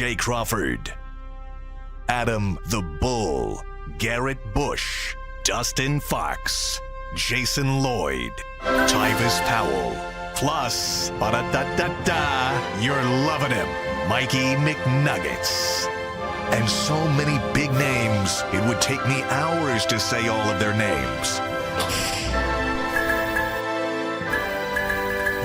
Jay Crawford, Adam the Bull, Garrett Bush, Dustin Fox, Jason Lloyd, Tyvis Powell, plus, ba-da-da-da-da, you're loving him, Mikey McNuggets. And so many big names, it would take me hours to say all of their names.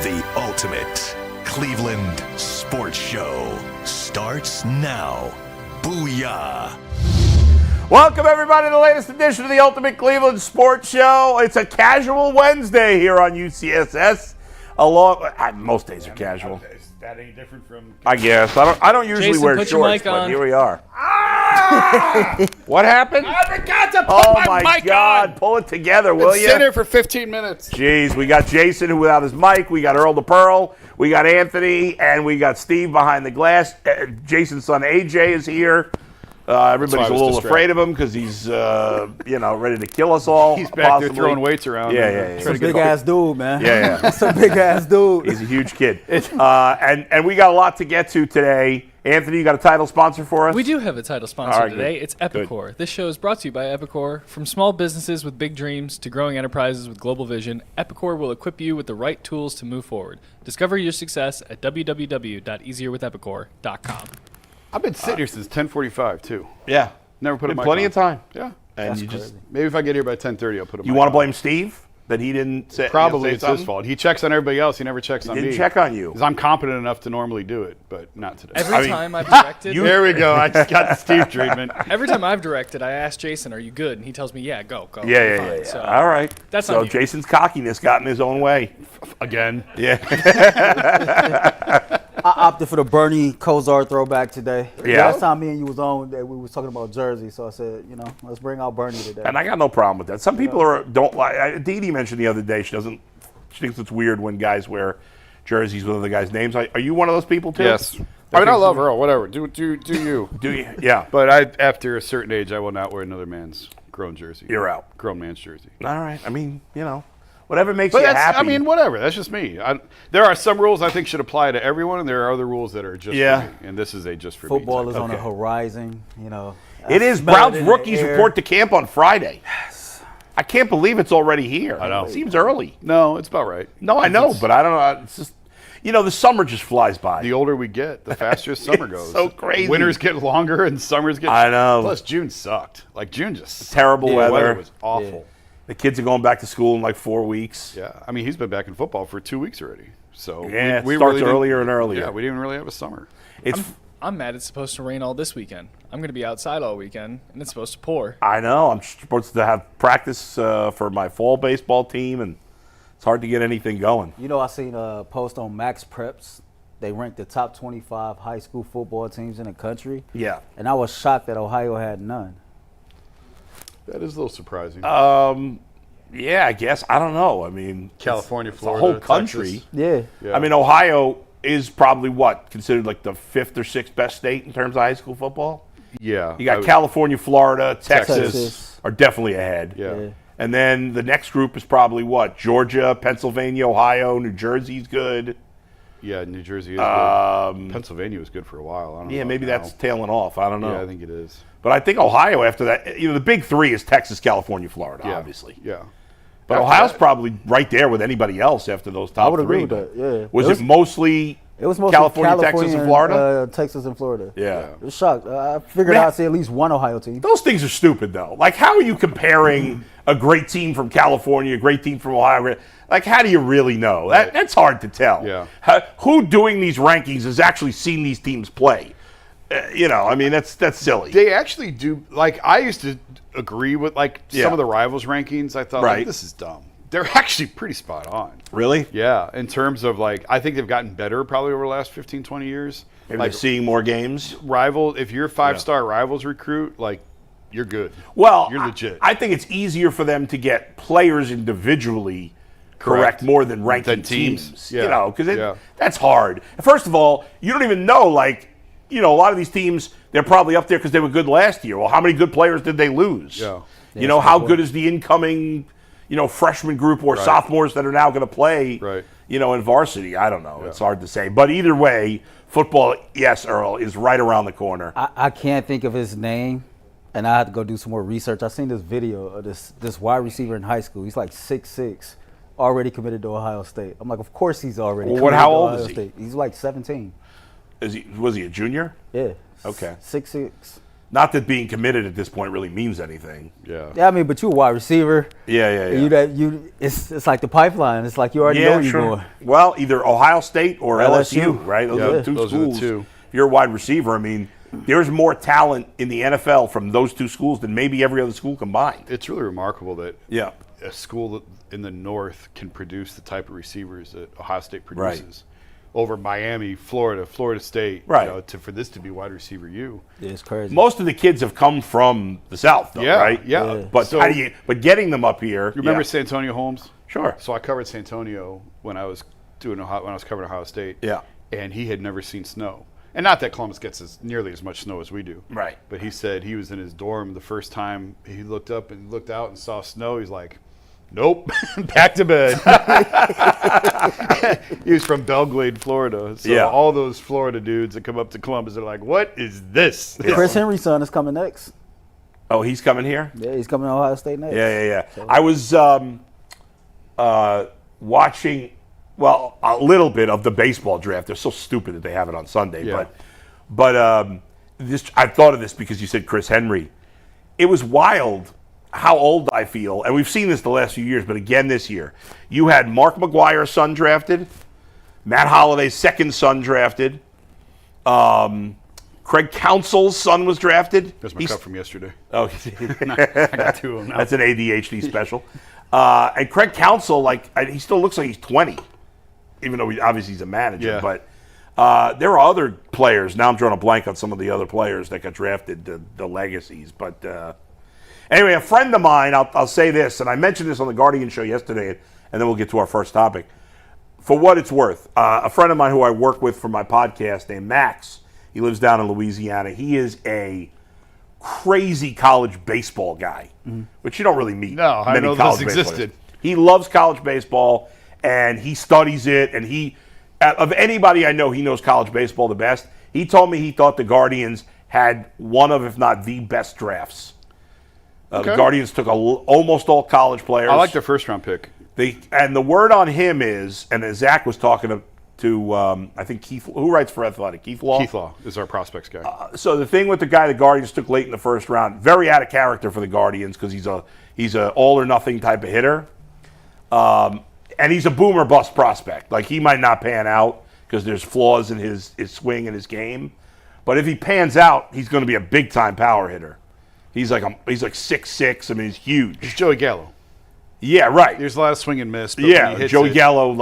The ultimate Cleveland sports show starts now. Booyah! Welcome, everybody, to the latest edition of the Ultimate Cleveland Sports Show. It's a casual Wednesday here on UCSS. Most days are casual. Is that any different from? I guess. I don't usually Jason, wear put your shorts, mic but on. here we are. What happened? I forgot to put my mic God. on. Pull it together, will you? Sit here for 15 minutes. Jeez, we got Jason who without his mic. We got Earl the Pearl. We got Anthony, and we got Steve behind the glass. Jason's son AJ is here. Everybody's a little afraid of him because he's, ready to kill us all. He's back there throwing weights around. Yeah. He's a big-ass dude, man. Yeah. That's a big-ass dude. He's a huge kid. And we got a lot to get to today. Anthony, you got a title sponsor for us? We do have a title sponsor All right, today. good. It's Epicor. This show is brought to you by Epicor. From small businesses with big dreams to growing enterprises with global vision, Epicor will equip you with the right tools to move forward. Discover your success at www.easierwithepicor.com. I've been sitting here since 10:45 too. Yeah. Never put a Been mic plenty on. of time. Yeah. And That's you crazy. just Maybe if I get here by 10:30, I'll put a mic you want to on. blame Steve that he didn't say Probably say it's something? his fault. He checks on everybody else. He never checks on me. Didn't check on you. Because I'm competent enough to normally do it, but not today. Every time I've directed, There we go. I just got the Steve treatment. every time I've directed, I ask Jason, "Are you good?" And he tells me, "Yeah, go." Yeah. Fine. So, All right. That's so on you. Jason's cockiness got in his own way. Again. Yeah. I opted for the Bernie Kosar throwback today. Yeah. Last time me and you was on, we was talking about Jersey, so I said, let's bring out Bernie today. And I got no problem with that. Some people don't like. Dee Dee mentioned the other day she thinks it's weird when guys wear jerseys with other guys' names. Are you one of those people too? Yes. I mean, I love Earl. Whatever. Do you? Do you? Yeah. But after a certain age, I will not wear another man's grown jersey. You're out. Grown man's jersey. All right. I mean, whatever makes But you that's, happy. I mean, whatever. That's just me. There are some rules I think should apply to everyone, and there are other rules that are just for me. And this is a just for Football me. is on the horizon, It is. smell Browns it in the rookies air. report to camp on Friday. Yes. I can't believe it's already here. I know. It seems early. No, it's about right. No, I know, but I don't know. It's just, the summer just flies by. The older we get, the faster summer It's goes. so crazy. Winters get longer and summers get. I know. Plus, June sucked. Like June just Terrible the weather. was awful. The kids are going back to school in like 4 weeks. Yeah, I mean, he's been back in football for 2 weeks already. So Yeah, we it starts really didn't- earlier and earlier. Yeah, we didn't really have a summer. I'm mad it's supposed to rain all this weekend. I'm going to be outside all weekend, and it's supposed to pour. I know. I'm supposed to have practice for my fall baseball team, and it's hard to get anything going. I seen a post on Max Preps. They ranked the top 25 high school football teams in the country. Yeah. And I was shocked that Ohio had none. That is a little surprising. Yeah, I guess. I don't know. I mean, California, it's Florida, the whole country. Texas. Yeah. Yeah. I mean, Ohio is probably considered like the 5th or 6th best state in terms of high school football. Yeah. You got California, Florida, Texas Texas. are definitely ahead. Yeah. And then the next group is probably Georgia, Pennsylvania, Ohio, New Jersey's good. Yeah, New Jersey is good. Pennsylvania was good for a while. I don't know Yeah, about maybe now. that's tailing off. I don't know. Yeah, I think it is. But I think Ohio after that, the big three is Texas, California, Florida, Yeah. obviously. Yeah. But After Ohio's that- probably right there with anybody else after those top I would three. agree with that, yeah. Was it mostly It was mostly California, Texas, and Florida? Texas and Florida. Yeah. I was shocked. I figured I'd see at least one Ohio team. Those things are stupid, though. Like, how are you comparing a great team from California, a great team from Ohio? Like, how do you really know? That's hard to tell. Yeah. Who doing these rankings has actually seen these teams play? I mean, that's silly. They actually do. Like, I used to agree with Yeah. some of the rivals rankings. I thought, Right. this is dumb. They're actually pretty spot on. Really? Yeah, in terms of I think they've gotten better probably over the last 15, 20 years. Maybe they're seeing more games. If you're a 5-star rivals recruit, you're good. Well, You're legit. I think it's easier for them to get players individually correct more than ranking Than teams. Yeah. Because that's hard. First of all, you don't even know, a lot of these teams, they're probably up there because they were good last year. Well, how many good players did they lose? Yeah. How good is the incoming, freshman group or sophomores that are now going to play, in varsity. I don't know. Yeah. It's hard to say. But either way, football, yes, Earl, is right around the corner. I can't think of his name, and I had to go do some more research. I seen this video of this wide receiver in high school. He's like 6'6", already committed to Ohio State. I'm like, of course he's already committed how to old Ohio is he? State. He's like 17. Was he a junior? Yeah. Okay. 6'6". Not that being committed at this point really means anything. Yeah. Yeah, I mean, but you're a wide receiver. Yeah. It's like the pipeline. It's like you already know where you're going. Well, either Ohio State or LSU, right? Those are the two those schools. Are the two. If you're a wide receiver, I mean, there's more talent in the NFL from those two schools than maybe every other school combined. It's really remarkable that a school in the North can produce the type of receivers that Ohio State produces. Right. Over Miami, Florida State, right? For this to be wide receiver U. Yeah, it's crazy. Most of the kids have come from the South, though, right? Yeah. But but getting them up here? You remember Santonio Holmes? Sure. So I covered Santonio when I was covering Ohio State. Yeah. And he had never seen snow, and not that Columbus gets nearly as much snow as we do. Right. But he said he was in his dorm the first time he looked up and looked out and saw snow. He's like, nope, back to bed. He was from Belglade, Florida. So all those Florida dudes that come up to Columbus are like, what is this? Chris Henry's son is coming next. Oh, he's coming here? Yeah, he's coming to Ohio State next. Yeah. So. I was watching, a little bit of the baseball draft. They're so stupid that they have it on Sunday. Yeah. But I thought of this because you said Chris Henry. It was wild how old I feel, and we've seen this the last few years, but again this year. You had Mark McGuire's son drafted, Matt Holliday's second son drafted, Craig Counsell's son was drafted. That's my cup from yesterday. Oh, I got two of them now. That's an ADHD special. And Craig Counsell, he still looks like he's 20, even though obviously he's a manager. Yeah. But there are other players. Now I'm drawing a blank on some of the other players that got drafted, the legacies. But anyway, a friend of mine, I'll say this, and I mentioned this on the Guardian show yesterday, and then we'll get to our first topic. For what it's worth, a friend of mine who I work with for my podcast named Max, he lives down in Louisiana. He is a crazy college baseball guy, which you don't really meet. No, I many know college those baseball existed. players. He loves college baseball, and he studies it, and of anybody I know, he knows college baseball the best. He told me he thought the Guardians had one of, if not the best drafts. The Guardians took almost all college players. I like their first-round pick. And the word on him is, and as Zach was talking to I think Keith, who writes for Athletic? Keith Law? Keith Law is our prospects guy. So the thing with the guy the Guardians took late in the first round, very out of character for the Guardians because he's a all-or-nothing type of hitter. And he's a boomer bust prospect. Like, he might not pan out because there's flaws in his swing and his game. But if he pans out, he's going to be a big-time power hitter. He's like 6'6". I mean, he's huge. He's Joey Gallo. Yeah, right. There's a lot of swing and miss. But Joey Gallo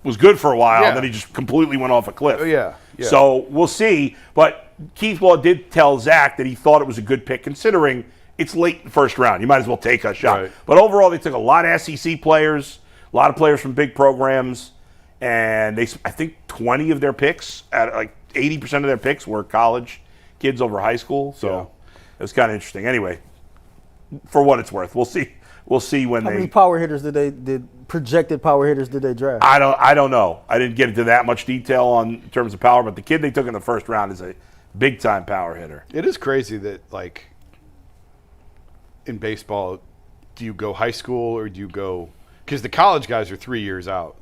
was good for a while, and then he just completely went off a cliff. Yeah. So we'll see. But Keith Law did tell Zach that he thought it was a good pick, considering it's late in the first round. You might as well take a shot. Right. But overall, they took a lot of SEC players, a lot of players from big programs, and I think 20 of their picks, 80% of their picks were college kids over high school. So it was kind of interesting. Anyway, for what it's worth, we'll see. We'll see when How many power hitters projected power hitters did they draft? I don't know. I didn't get into that much detail in terms of power, but the kid they took in the first round is a big time power hitter. It is crazy that in baseball, do you go high school or do you go? Because the college guys are 3 years out.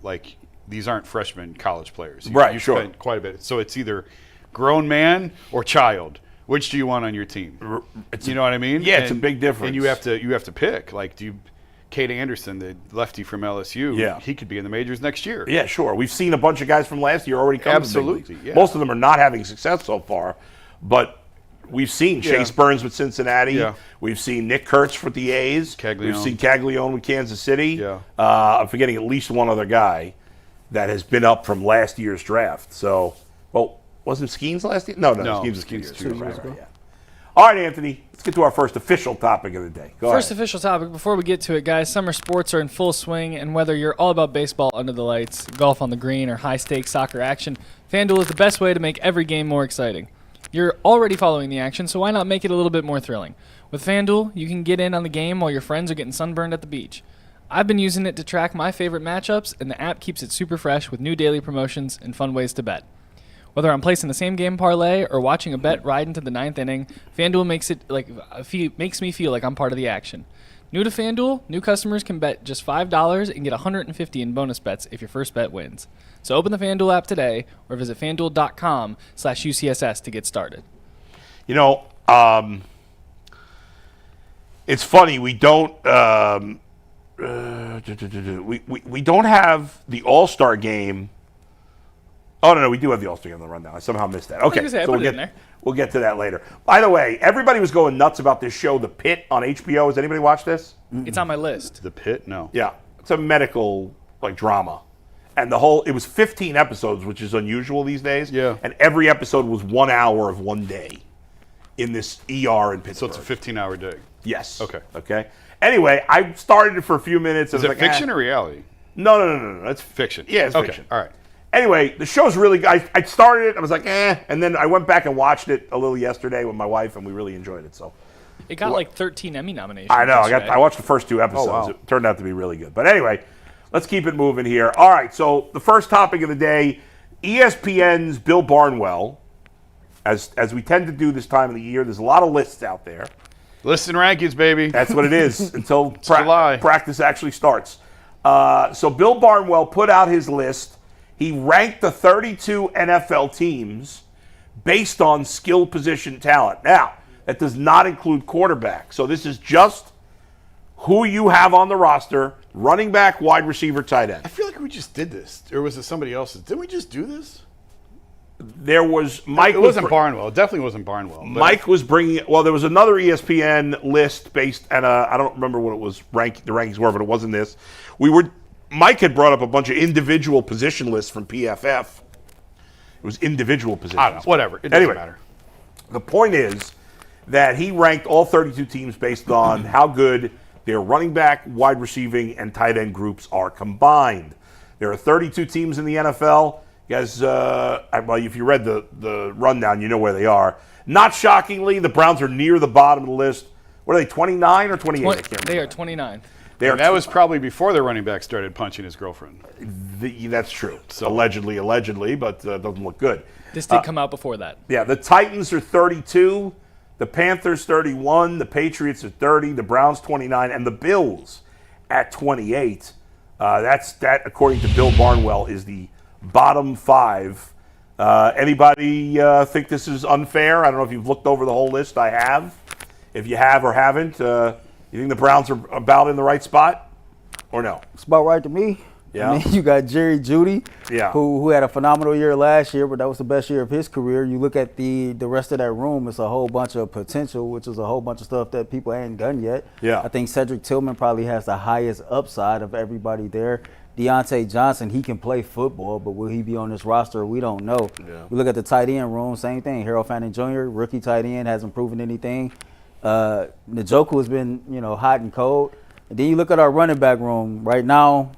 These aren't freshman college players. You spent quite a bit. So it's either grown man or child. Which do you want on your team? You know what I mean? Yeah, it's a big difference. And you have to pick. Cade Anderson, the lefty from LSU, he could be in the majors next year. Yeah, sure. We've seen a bunch of guys from last year already come to the big leagues. Yeah. Most of them are not having success so far, but we've seen Chase Burns with Cincinnati. Yeah. We've seen Nick Kurtz with the A's. We've seen Caglione with Kansas City. Yeah. I'm forgetting at least one other guy that has been up from last year's draft. So, wasn't Skeens last year? No, Skeens was 2 years ago. Yeah. All right, Anthony, let's get to our first official topic of the day. Go ahead. Official topic. Before we get to it, guys, summer sports are in full swing, and whether you're all about baseball under the lights, golf on the green, or high-stakes soccer action, FanDuel is the best way to make every game more exciting. You're already following the action, so why not make it a little bit more thrilling? With FanDuel, you can get in on the game while your friends are getting sunburned at the beach. I've been using it to track my favorite matchups, and the app keeps it super fresh with new daily promotions and fun ways to bet. Whether I'm placing the same game parlay or watching a bet ride into the 9th inning, FanDuel makes me feel like I'm part of the action. New to FanDuel, new customers can bet just $5 and get $150 in bonus bets if your first bet wins. So open the FanDuel app today or visit FanDuel.com/UCSS to get started. You know, it's funny, we don't we don't have the All-Star game. Oh, no, we do have the All-Star game on the rundown. I somehow missed that. Okay, so we'll get to that later. By the way, everybody was going nuts about this show, The Pit, on HBO. Has anybody watched this? It's on my list. The Pit? No. Yeah. It's a medical, drama. And it was 15 episodes, which is unusual these days. Yeah. And every episode was 1 hour of one day in this ER in Pittsburgh. So it's a 15-hour day? Yes. Okay. Anyway, I started it for a few minutes. Is it fiction or reality? No. It's fiction. Yeah, it's fiction. All right. Anyway, the show's really good. I started it, I was like, and then I went back and watched it a little yesterday with my wife, and we really enjoyed it. So it got 13 Emmy nominations. I know. I watched the first 2 episodes. Oh, wow. It turned out to be really good. But anyway, let's keep it moving here. All right, so the first topic of the day, ESPN's Bill Barnwell, as we tend to do this time of the year, there's a lot of lists out there. Lists and rankings, baby. That's what it is until July. Practice actually starts. So Bill Barnwell put out his list. He ranked the 32 NFL teams based on skill position talent. Now, that does not include quarterback. So this is just who you have on the roster, running back, wide receiver, tight end. I feel like we just did this. Or was it somebody else's? Didn't we just do this? There was Mike. It wasn't Barnwell. It definitely wasn't Barnwell. Mike was bringing. Well, there was another ESPN list based, and I don't remember what it was. The rankings were, but it wasn't this. Mike had brought up a bunch of individual position lists from PFF. It was individual positions. I don't know. Whatever. It doesn't matter. The point is that he ranked all 32 teams based on how good their running back, wide receiving, and tight end groups are combined. There are 32 teams in the NFL. You guys, if you read the rundown, you know where they are. Not shockingly, the Browns are near the bottom of the list. What are they, 29 or 28? I can't remember. They are 29. That was probably before the running back started punching his girlfriend. That's true. So, allegedly, but it doesn't look good. This did come out before that. Yeah, the Titans are 32, the Panthers 31, the Patriots are 30, the Browns 29, and the Bills at 28. That, according to Bill Barnwell, is the bottom 5. Anybody think this is unfair? I don't know if you've looked over the whole list. I have. If you have or haven't, you think the Browns are about in the right spot, or no? It's about right to me. Yeah. I mean, you got Jerry Jeudy, yeah, who had a phenomenal year last year, but that was the best year of his career. You look at the rest of that room, it's a whole bunch of potential, which is a whole bunch of stuff that people ain't done yet. Yeah. I think Cedric Tillman probably has the highest upside of everybody there. Deontay Johnson, he can play football, but will he be on this roster? We don't know. Yeah. We look at the tight end room, same thing. Harold Fanning Jr., rookie tight end, hasn't proven anything. Njoku has been, hot and cold. And then you look at our running back room right now,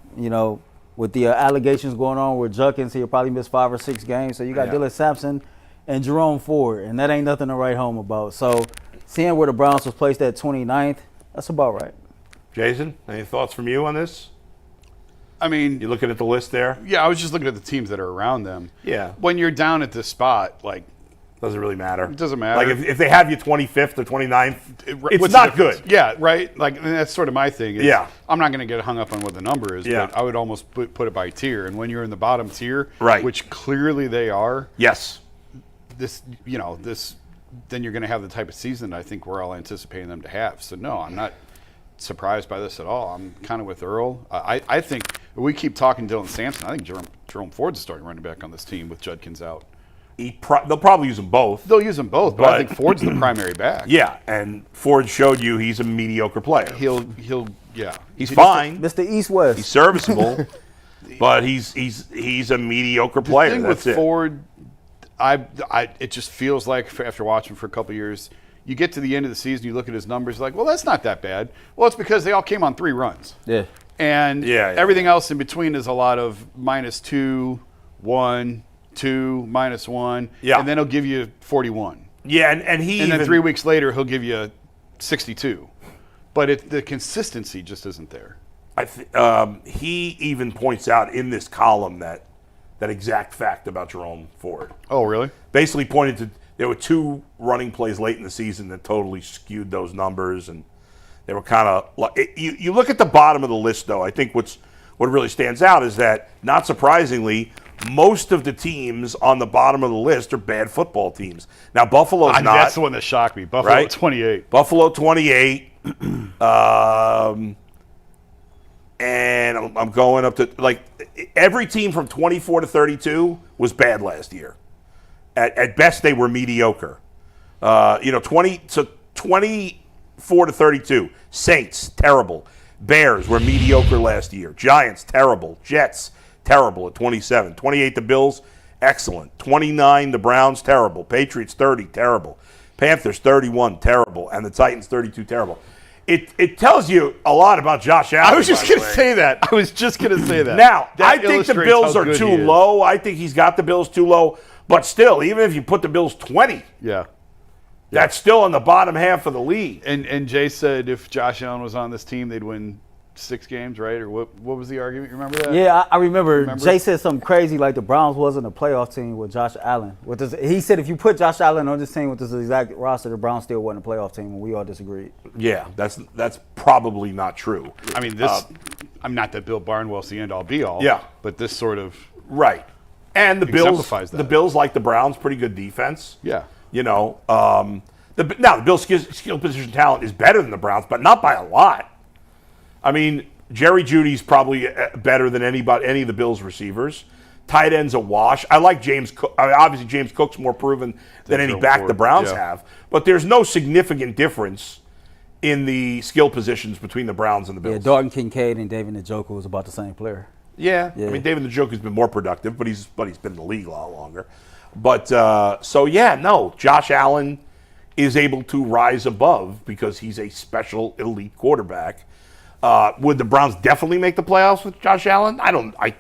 with the allegations going on with Junkins, he'll probably miss 5 or 6 games. So you got Dylan Sampson and Jerome Ford, and that ain't nothing to write home about. So seeing where the Browns was placed at 29th, that's about right. Jason, any thoughts from you on this? I mean, you looking at the list there? Yeah, I was just looking at the teams that are around them. Yeah. When you're down at this spot, doesn't really matter. It doesn't matter. If they have you 25th or 29th, it's not good. Yeah, right? And that's sort of my thing. Yeah. I'm not going to get hung up on what the number is, but I would almost put it by tier. And when you're in the bottom tier, right, which clearly they are, yes, then you're going to have the type of season I think we're all anticipating them to have. So, no, I'm not surprised by this at all. I'm kind of with Earl. I think we keep talking Dylan Sampson. I think Jerome Ford's starting running back on this team with Judkins out. They'll probably use them both. They'll use them both, but I think Ford's the primary back. Yeah, and Ford showed you he's a mediocre player. He's fine. Mr. East-West. He's serviceable, but he's a mediocre player. The thing with Ford, it just feels like after watching for a couple of years, you get to the end of the season, you look at his numbers, like, well, that's not that bad. Well, it's because they all came on 3 runs. Yeah. And everything else in between is a lot of -2, 1, 2, -1, and then he'll give you 41. Yeah, and then 3 weeks later he'll give you 62. But the consistency just isn't there. he even points out in this column that exact fact about Jerome Ford. Oh, really? Basically pointed to there were 2 running plays late in the season that totally skewed those numbers, and they were kind of like you look at the bottom of the list, though. I think what really stands out is that, not surprisingly, most of the teams on the bottom of the list are bad football teams. Now, Buffalo's not. That's the one that shocked me. Buffalo, right? 28. Buffalo 28. And I'm going up to, like, every team from 24 to 32 was bad last year. At best, they were mediocre. 24 to 32. Saints, terrible. Bears were mediocre last year. Giants, terrible. Jets, terrible at 27. 28, the Bills, excellent. 29, the Browns, terrible. Patriots, 30, terrible. Panthers, 31, terrible. And the Titans, 32, terrible. It tells you a lot about Josh Allen. I was just going to say that. Now, I think the Bills are too low. I think he's got the Bills too low. But still, even if you put the Bills 20, that's still in the bottom half of the league. And Jay said if Josh Allen was on this team, they'd win 6 games, right? Or what was the argument? You remember that? Yeah, I remember. Jay said something crazy like the Browns wasn't a playoff team with Josh Allen. He said if you put Josh Allen on this team with this exact roster, the Browns still wasn't a playoff team, and we all disagreed. Yeah, that's probably not true. I mean, I'm not that Bill Barnwell's the end-all be-all. Yeah. But this sort of and the Bills, like the Browns, pretty good defense. Yeah. Now the Bills' skill position talent is better than the Browns, but not by a lot. I mean, Jerry Jeudy's probably better than any of the Bills' receivers. Tight end's a wash. I like James Cook. Obviously, James Cook's more proven than any back the Browns have. But there's no significant difference in the skill positions between the Browns and the Bills. Yeah, Dalton Kincaid and David Njoku was about the same player. Yeah. I mean, David Njoku's been more productive, but he's been in the league a lot longer. But Josh Allen is able to rise above because he's a special elite quarterback. Would the Browns definitely make the playoffs with Josh Allen? I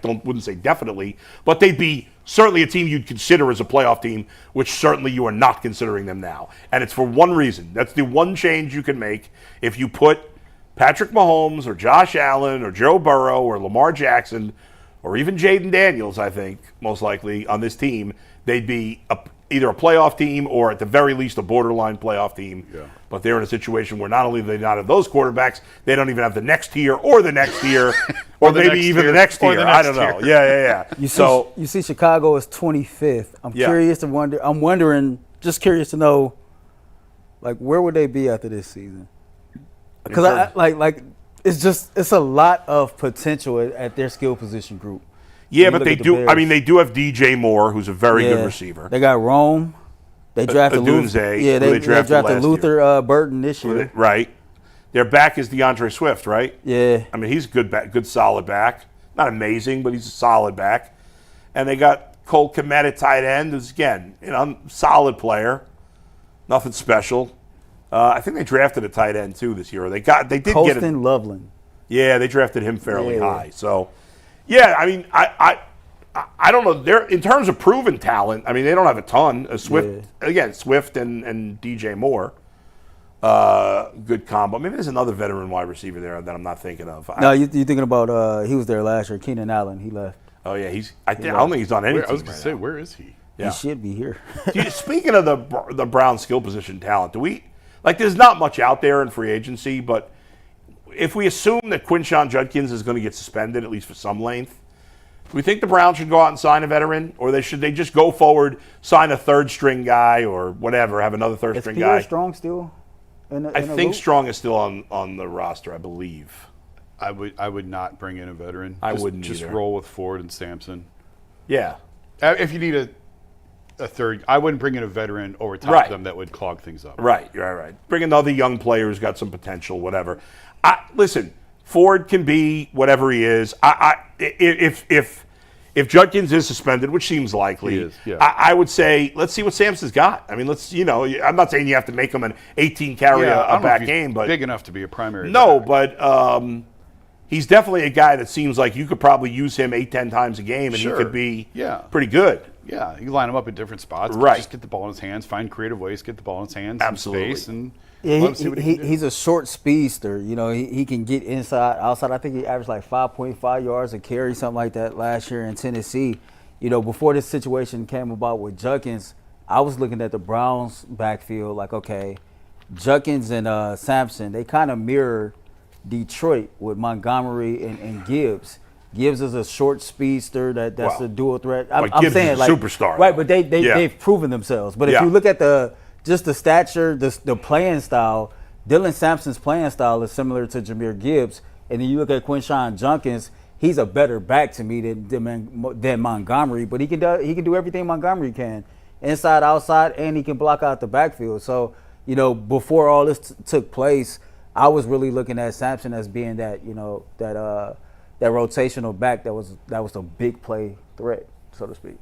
wouldn't say definitely, but they'd be certainly a team you'd consider as a playoff team, which certainly you are not considering them now. And it's for one reason. That's the one change you can make. If you put Patrick Mahomes or Josh Allen or Joe Burrow or Lamar Jackson or even Jaden Daniels, I think, most likely, on this team, they'd be either a playoff team or at the very least a borderline playoff team. Yeah. But they're in a situation where not only do they not have those quarterbacks, they don't even have the next tier or the next year or maybe even the next tier. I don't know. Yeah. You see Chicago is 25th. I'm curious to know, like, where would they be after this season? Because it's a lot of potential at their skill position group. Yeah, but they do. I mean, they do have DJ Moore, who's a very good receiver. They got Rome. They drafted Luther. Yeah, they drafted Luther Burton this year. Right. Their back is DeAndre Swift, right? Yeah. I mean, he's a good solid back. Not amazing, but he's a solid back. And they got Cole Kmet at tight end, who's again, solid player. Nothing special. I think they drafted a tight end too this year. They did Colston Loveland. Yeah, they drafted him fairly high. So. Yeah, I mean, I don't know. They're in terms of proven talent. I mean, they don't have a ton. Swift and DJ Moore, good combo. Maybe there's another veteran wide receiver there that I'm not thinking of. No, you're thinking about he was there last year. Keenan Allen, he left. Oh yeah, I don't think he's on any team. I was going to say, where is he? Yeah. He should be here. Speaking of the Brown skill position talent, there's not much out there in free agency, but if we assume that Quinshon Judkins is going to get suspended, at least for some length, do we think the Browns should go out and sign a veteran? Or should they just go forward, sign a third-string guy or whatever, have another third-string guy? Is Pierre Strong still in I think Strong is still on the roster, I believe. I would not bring in a veteran. I wouldn't just either. roll with Ford and Sampson. Yeah. If you need a third, I wouldn't bring in a veteran over top of them that would clog things up. Right. Bring another young player who's got some potential, whatever. Listen, Ford can be whatever he is. If Judkins is suspended, which seems likely, he is, yeah. I would say let's see what Sampson's got. I mean, I'm not saying you have to make him an 18 carry a back game, but big enough to be a primary. No, back. but he's definitely a guy that seems like you could probably use him 8-10 times a game, and he could be pretty good. Yeah, you line him up in different spots. Right. Just get the ball in his hands, find creative ways to get the ball in his hands. Absolutely. In space, and Yeah, he's a short speedster. You know, he can get inside, outside. I think he averaged like 5.5 yards a carry, something like that last year in Tennessee. You know, before this situation came about with Judkins, I was looking at the Browns backfield like, okay, Judkins and Sampson, they kind of mirror Detroit with Montgomery and Gibbs. Gibbs is a short speedster that's a dual threat. I'm Gibbs saying is a like superstar. Right, but they've proven themselves. But if you look at the stature, the playing style, Dylan Sampson's playing style is similar to Jahmyr Gibbs. And then you look at Quinshon Judkins, he's a better back to me than Montgomery, but he can do everything Montgomery can, inside, outside, and he can block out the backfield. So, you know, before all this took place, I was really looking at Sampson as being that, you know, that rotational back that was a big play threat, so to speak.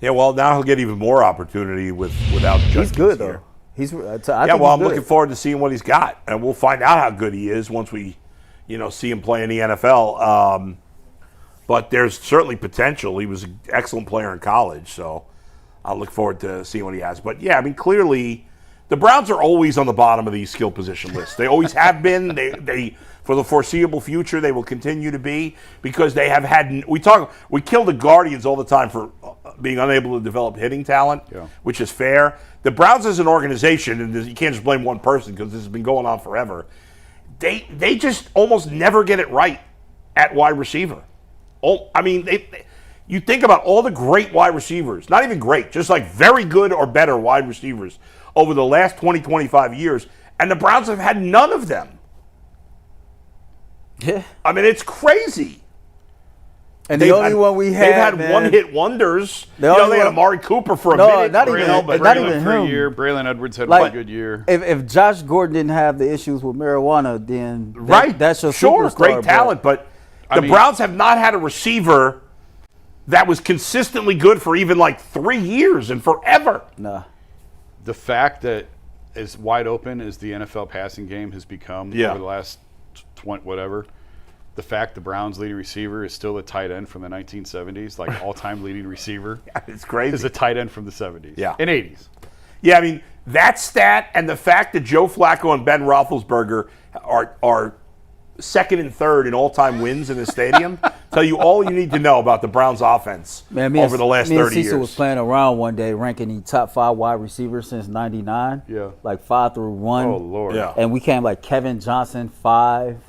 Yeah, well, now he'll get even more opportunity without Judkins. He's good, here. though. I'm looking forward to seeing what he's got, and we'll find out how good he is once we, you know, see him play in the NFL. But there's certainly potential. He was an excellent player in college, so I'll look forward to seeing what he has. But, yeah, I mean, clearly the Browns are always on the bottom of these skill position lists. They always have been. They for the foreseeable future, they will continue to be because they have had – we kill the Guardians all the time for being unable to develop hitting talent, which is fair. The Browns as an organization, and you can't just blame one person because this has been going on forever, they just almost never get it right at wide receiver. I mean, you think about all the great wide receivers, not even great, just like very good or better wide receivers over the last 20, 25 years, and the Browns have had none of them. Yeah. I mean, it's crazy. And the only one we had, they've had one-hit wonders. They had Amari Cooper for a minute. Not even for a year. Braylon Edwards had one good year. If Josh Gordon didn't have the issues with marijuana, then that's your superstar. Great talent, but the Browns have not had a receiver that was consistently good for even like 3 years and forever. Nah. The fact that as wide open as the NFL passing game has become over the last 20 whatever, the fact the Browns' leading receiver is still a tight end from the 1970s, like all-time leading receiver. It's crazy. Is a tight end from the 70s and 80s. Yeah, I mean, that stat and the fact that Joe Flacco and Ben Roethlisberger are second and third in all-time wins in the stadium tell you all you need to know about the Browns' offense over the last 30 years. Me and Cecil was playing around one day ranking the top 5 wide receivers since 99. Yeah. Like 5 through 1. Oh, Lord. Yeah. And we came like Kevin Johnson, 5.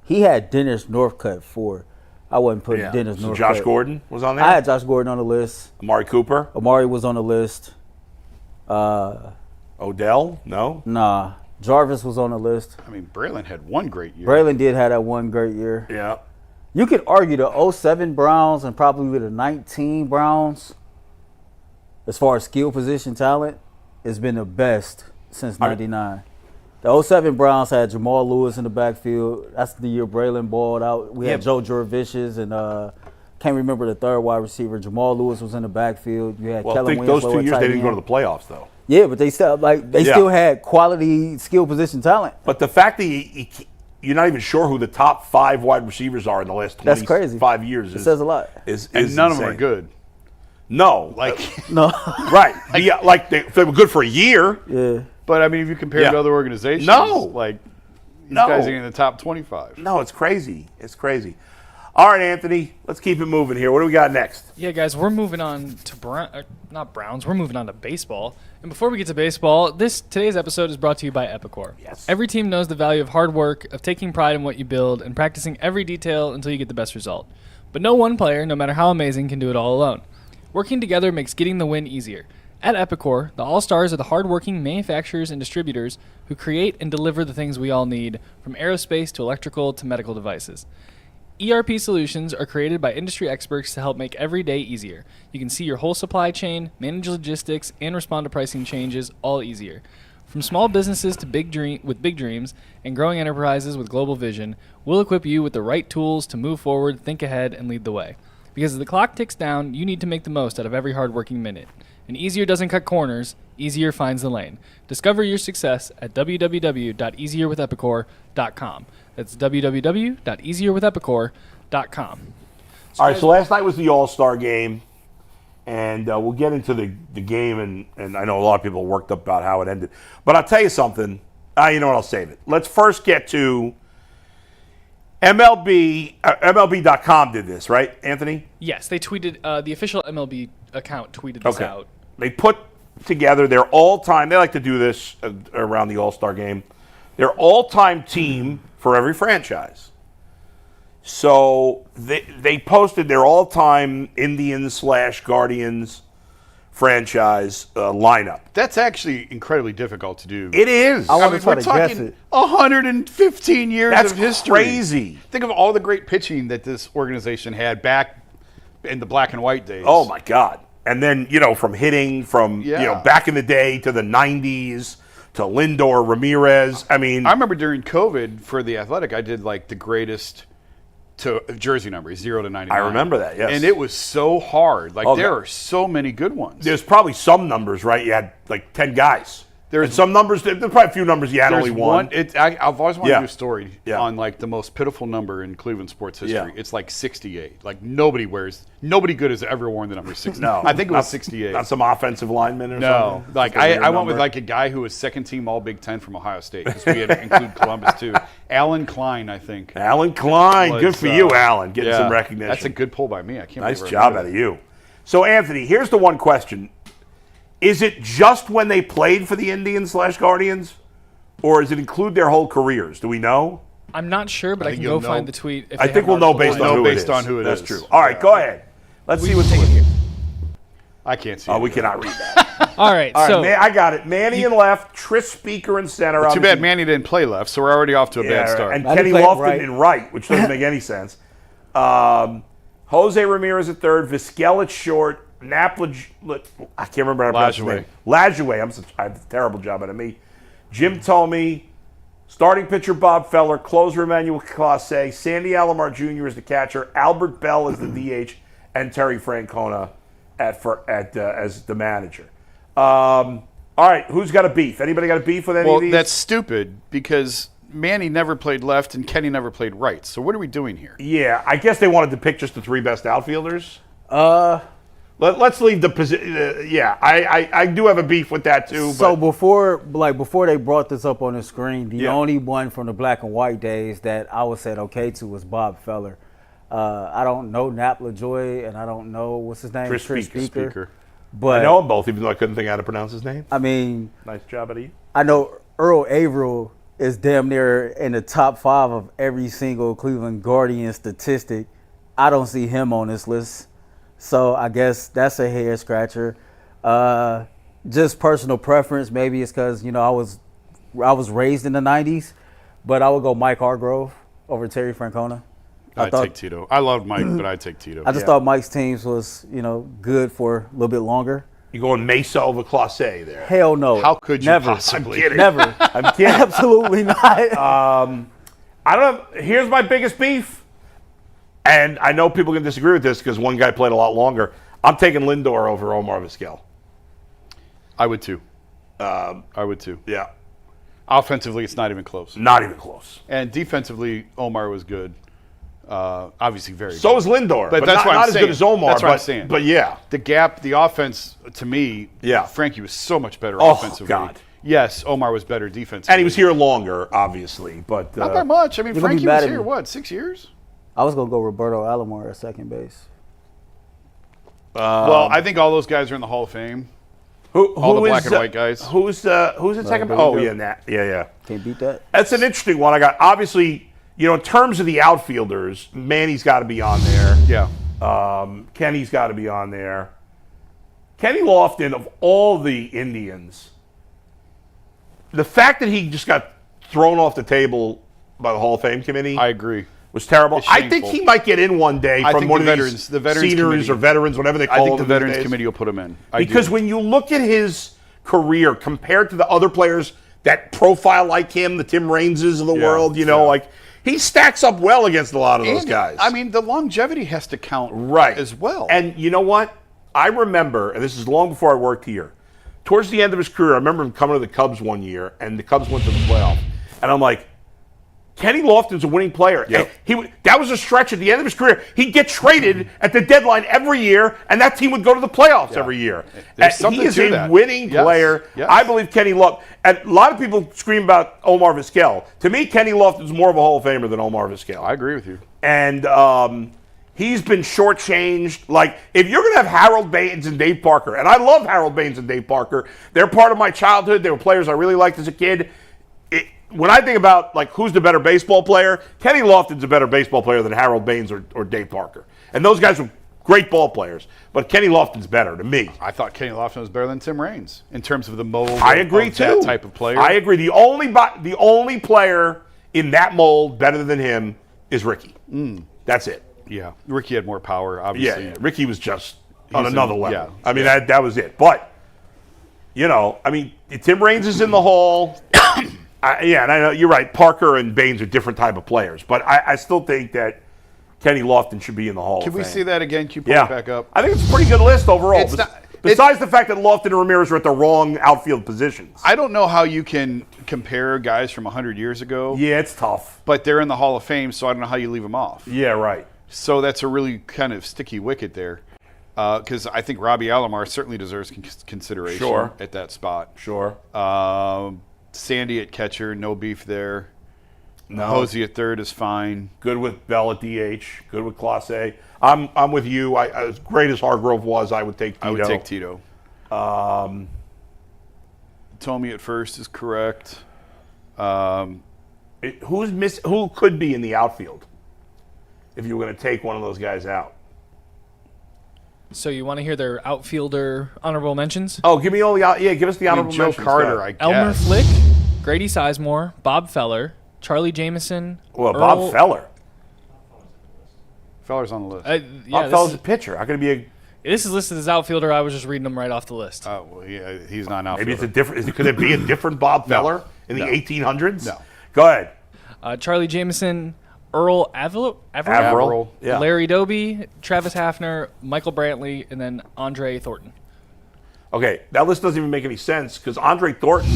He had Dennis Northcutt 4. I wasn't putting Dennis Northcutt. Josh Gordon was on there? I had Josh Gordon on the list. Amari Cooper? Amari was on the list. Odell? No? Nah. Jarvis was on the list. I mean, Braylon had one great year. Braylon did have that one great year. Yeah. You could argue the 07 Browns and probably the 19 Browns, as far as skill position talent, has been the best since 99. The 07 Browns had Jamal Lewis in the backfield. That's the year Braylon balled out. We had Joe Jurevicius and can't remember the third wide receiver. Jamal Lewis was in the backfield. You had Kellen Winslow. I think those 2 years they didn't go to the playoffs, though. Yeah, but they still still had quality skill position talent. But the fact that you're not even sure who the top 5 wide receivers are in the last 25 years it says a lot. And none of them are good. No. No. Right. Like they were good for a year. Yeah. But, I mean, if you compare to other organizations, these guys are in the top 25. No, it's crazy. It's crazy. All right, Anthony, let's keep it moving here. What do we got next? Yeah, guys, we're moving on to not Browns. We're moving on to baseball. And before we get to baseball, today's episode is brought to you by Epicor. Yes. Every team knows the value of hard work, of taking pride in what you build, and practicing every detail until you get the best result. But no one player, no matter how amazing, can do it all alone. Working together makes getting the win easier. At Epicor, the All-Stars are the hardworking manufacturers and distributors who create and deliver the things we all need, from aerospace to electrical to medical devices. ERP solutions are created by industry experts to help make every day easier. You can see your whole supply chain, manage logistics, and respond to pricing changes all easier. From small businesses to big dreams and growing enterprises with global vision, we'll equip you with the right tools to move forward, think ahead, and lead the way. Because as the clock ticks down, you need to make the most out of every hardworking minute. And easier doesn't cut corners, easier finds the lane. Discover your success at www.easierwithepicor.com. That's www.easierwithepicor.com. All right, so last night was the All-Star game. And we'll get into the game, and I know a lot of people are worked up about how it ended. But I'll tell you something. You know what? I'll save it. Let's first get to MLB. MLB.com did this, right, Anthony? Yes, they tweeted, the official MLB account tweeted this out. They put together their all-time, they like to do this around the All-Star game, their all-time team for every franchise. So they posted their all-time Indians/Guardians franchise lineup. That's actually incredibly difficult to do. It is. I want to try we're to guess talking it. 115 years That's of history. crazy. Think of all the great pitching that this organization had back in the black and white days. Oh my God! And then from hitting from back in the day to the '90s to Lindor, Ramirez. I mean, I remember during COVID for the Athletic, I did like the greatest to jersey numbers, 0 to 99. I remember that. Yes, and it was so hard. Like there are so many good ones. There's probably some numbers, right? You had like 10 guys. There's some numbers. There's probably a few numbers you had only one. I've always wanted to do a story on like the most pitiful number in Cleveland sports history. Yeah. It's like 68. Like nobody good has ever worn the number 68. No, I think it was 68. Not some offensive lineman or something. No, like I went with like a guy who was second team All Big Ten from Ohio State because we had to include Columbus too. Alan Klein, I think. Alan Klein, good for you, Alan, getting some recognition. That's a good pull by me. I can't. Nice job out of you. So Anthony, here's the one question. Is it just when they played for the Indians/Guardians, or does it include their whole careers? Do we know? I'm not sure, but I can go find the tweet. I think we'll know based on who it is. That's true. All right, go ahead. Let's see what's in here. I can't see it. Oh, we cannot read that. All right, so I got it. Manny in left, Tris Speaker in center. Too bad Manny didn't play left, so we're already off to a bad start. And Kenny Lofton in right, which doesn't make any sense. Jose Ramirez at third, Vizquel at short, Napla, I can't remember how to pronounce his name. Lajoie. I have a terrible job out of me. Jim Thome, starting pitcher Bob Feller, closer Emmanuel Clase, Sandy Alomar Jr. is the catcher, Albert Bell is the DH, and Terry Francona as the manager. All right, who's got a beef? Anybody got a beef with any of these? Well, that's stupid because Manny never played left and Kenny never played right. So what are we doing here? Yeah, I guess they wanted to pick just the three best outfielders. Let's leave the position. I do have a beef with that too. So before they brought this up on the screen, the only one from the black and white days that I was said okay to was Bob Feller. I don't know Nap LaJoy, and I don't know what's his name, Tris Speaker. But I know them both, even though I couldn't think how to pronounce his name. I mean, nice job out of you. I know Earl Averill is damn near in the top 5 of every single Cleveland Guardian statistic. I don't see him on this list. So I guess that's a hair scratcher. Just personal preference. Maybe it's because I was raised in the '90s, but I would go Mike Hargrove over Terry Francona. I'd take Tito. I loved Mike, but I'd take Tito. I just thought Mike's teams was good for a little bit longer. You going Mesa over Clase there? Hell no. How could you Never. possibly? I'm kidding. Never. I'm kidding. Absolutely not. I don't know. Here's my biggest beef. And I know people can disagree with this because one guy played a lot longer. I'm taking Lindor over Omar Vizquel. I would too. Yeah. Offensively, it's not even close. Not even close. And defensively, Omar was good. Obviously, very good. So is Lindor, but that's not as good as Omar. That's what I'm saying. But yeah. The gap, the offense, to me, Frankie was so much better offensively. Oh, God. Yes, Omar was better defensively. And he was here longer, obviously. But not that much. I mean, Frankie was here, 6 years? I was going to go Roberto Alomar at second base. Well, I think all those guys are in the Hall of Fame. All the black and white guys. Who's at second base? Oh, yeah. Can't beat that. That's an interesting one. I got, obviously, in terms of the outfielders, Manny's got to be on there. Yeah. Kenny's got to be on there. Kenny Lofton, of all the Indians, the fact that he just got thrown off the table by the Hall of Fame committee. I agree. Was terrible. I think he might get in one day from one of these seniors or veterans, whatever they call them. I think the Veterans Committee will put him in. Because when you look at his career compared to the other players that profile like him, the Tim Raineses of the world, like he stacks up well against a lot of those guys. I mean, the longevity has to count as well. And you know what? I remember, and this is long before I worked here, towards the end of his career, I remember him coming to the Cubs one year, and the Cubs went to the playoff. And I'm like, Kenny Lofton's a winning player. Yep. That was a stretch at the end of his career. He'd get traded at the deadline every year, and that team would go to the playoffs every year. He is a winning player. Yes. I believe Kenny Lofton. And a lot of people scream about Omar Vizquel. To me, Kenny Lofton's more of a Hall of Famer than Omar Vizquel. I agree with you. And he's been shortchanged. Like, if you're going to have Harold Baines and Dave Parker, and I love Harold Baines and Dave Parker. They're part of my childhood. They were players I really liked as a kid. When I think about, like, who's the better baseball player, Kenny Lofton's a better baseball player than Harold Baines or Dave Parker. And those guys were great ball players. But Kenny Lofton's better to me. I thought Kenny Lofton was better than Tim Raines in terms of the mold I agree of too. That type of player. I agree. The only player in that mold better than him is Ricky. That's it. Yeah. Ricky had more power, obviously. Yeah. Ricky was just on another level. Yeah. I mean, that was it. But, Tim Raines is in the Hall. And I know you're right. Parker and Baines are different type of players, but I still think that Kenny Lofton should be in the Hall of Fame. Can we see that again? Can you pull it back up? I think it's a pretty good list overall. Besides the fact that Lofton and Ramirez are at the wrong outfield positions. I don't know how you can compare guys from 100 years ago. Yeah, it's tough. But they're in the Hall of Fame, so I don't know how you leave them off. Yeah, right. So that's a really kind of sticky wicket there. Because I think Robbie Alomar certainly deserves consideration at that spot. Sure. Sandy at catcher, no beef there. No. Posey at third is fine. Good with Bell at DH. Good with Clase. I'm with you. As great as Hargrove was, I would take Tito. I would take Tito. Tomey at first is correct. Who could be in the outfield if you were going to take one of those guys out? So you want to hear their outfielder honorable mentions? Oh, give us the honorable mentions. Joe Carter, I guess. Elmer Flick, Grady Sizemore, Bob Feller, Charlie Jameson. Well, Bob Feller. Feller's on the list. Bob Feller's a pitcher. How can it be a... This is listed as outfielder. I was just reading them right off the list. Well, yeah, he's not an outfielder. Maybe it's a different... Could it be a different Bob Feller in the 1800s? No. Go ahead. Charlie Jameson, Earl Averill, yeah. Larry Doby, Travis Hafner, Michael Brantley, and then Andre Thornton. Okay, that list doesn't even make any sense because Andre Thornton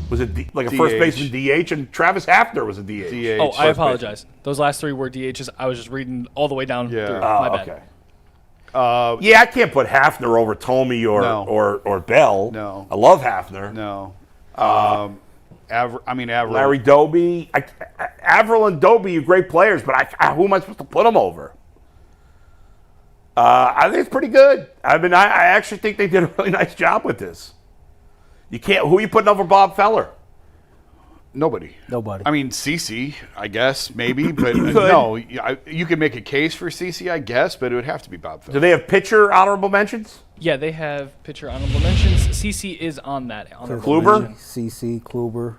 was a first baseman DH, and Travis Hafner was a DH. Oh, I apologize. Those last three were DHs. I was just reading all the way down through. My bad. Okay. I can't put Hafner over Tomey or Bell. No. I love Hafner. No. Averill. Larry Doby. Averill and Doby are great players, but who am I supposed to put them over? I think it's pretty good. I actually think they did a really nice job with this. You can't. Who are you putting over Bob Feller? Nobody. Nobody. CeCe, I guess, maybe, but no. You can make a case for CeCe, I guess, but it would have to be Bob Feller. Do they have pitcher honorable mentions? Yeah, they have pitcher honorable mentions. CeCe is on that honorable Kluber? mention. CeCe, Kluber.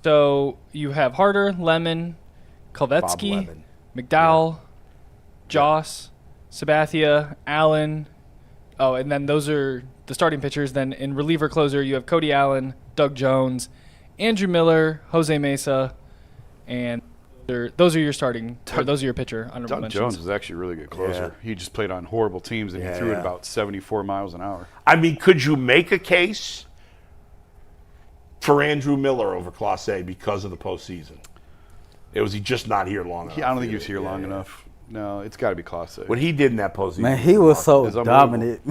So you have Harder, Lemon, Kalvetsky, McDowell, Joss, Sabathia, Allen. Oh, and then those are the starting pitchers. Then in reliever closer, you have Cody Allen, Doug Jones, Andrew Miller, Jose Mesa, and those are your starting. Those are your pitcher honorable mentions. Doug Jones was actually a really good closer. Yeah. He just played on horrible teams, and he threw it about 74 miles an hour. Could you make a case for Andrew Miller over Clase because of the postseason? Was he just not here long enough? I don't think he was here long enough. No, it's got to be Clase. What he did in that postseason. Man, he was so dominant.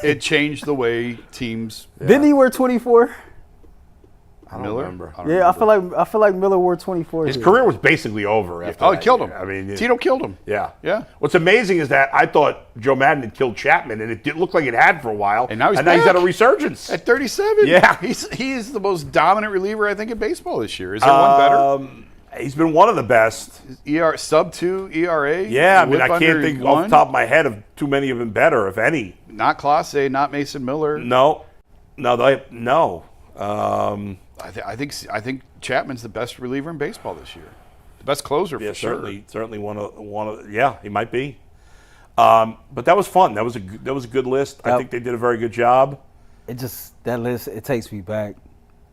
It changed the way teams. Didn't he wear 24? I don't remember. I feel like Miller wore 24. His career was basically over after that. It killed him. Tito killed him. Yeah. What's amazing is that I thought Joe Madden had killed Chapman, and it did look like it had for a while. And now he's at a resurgence. At 37. Yeah. He's the most dominant reliever, I think, in baseball this year. Is there one better? He's been one of the best. Sub-2 ERA. Yeah, I can't think off the top of my head of too many of them better, if any. Not Clase, not Mason Miller. No. I think Chapman's the best reliever in baseball this year. The best closer for sure. Certainly one of he might be. But that was fun. That was a good list. I think they did a very good job. That list, it takes me back.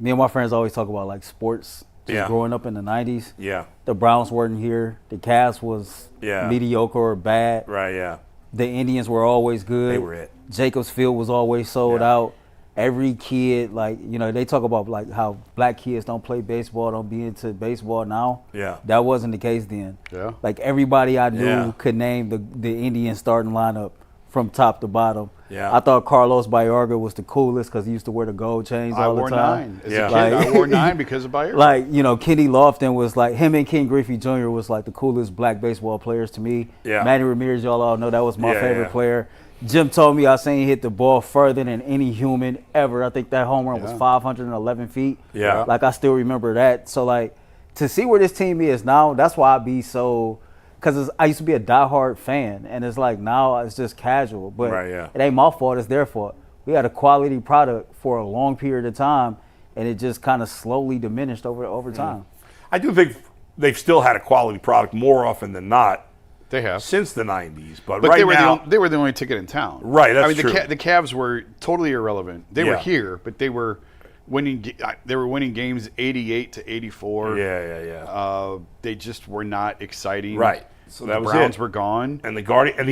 Me and my friends always talk about like sports. Growing up in the 90s. Yeah. The Browns weren't here. The Cavs was mediocre or bad. Right, yeah. The Indians were always good. They were it. Jacobs Field was always sold out. every kid, like, you know, they talk about like how black kids don't play baseball, don't be into baseball now. Yeah. That wasn't the case then. Yeah. Like everybody I knew Yeah. could name the Indian starting lineup from top to bottom. Yeah. I thought Carlos Baerga was the coolest because he used to wear the gold chains all the time. I wore 9 as Yeah. a kid. Like- I wore 9 because of Baerga. Like, you know, Kenny Lofton was like, him and Ken Griffey Jr. was like the coolest black baseball players to me. Yeah. Manny Ramirez, y'all all know that was my Yeah, favorite yeah. player. Jim told me I seen he hit the ball further than any human ever. I think that home run was 511 feet. Yeah. Like, I still remember that. So, like, to see where this team is now, that's why I be so – because I used to be a diehard fan, and it's like now it's just casual. But Right, yeah. it ain't my fault. It's their fault. We had a quality product for a long period of time, and it just kind of slowly diminished over time. I do think they've still had a quality product more often than not They have. since the 90s. But But right they were now, they were the only ticket in town. Right, that's I mean, true. The Cavs were totally irrelevant. They were Yeah. here, but they were winning. They were winning games 88 to 84. yeah. They just were not exciting. Right. So that the was Browns it. were gone. And the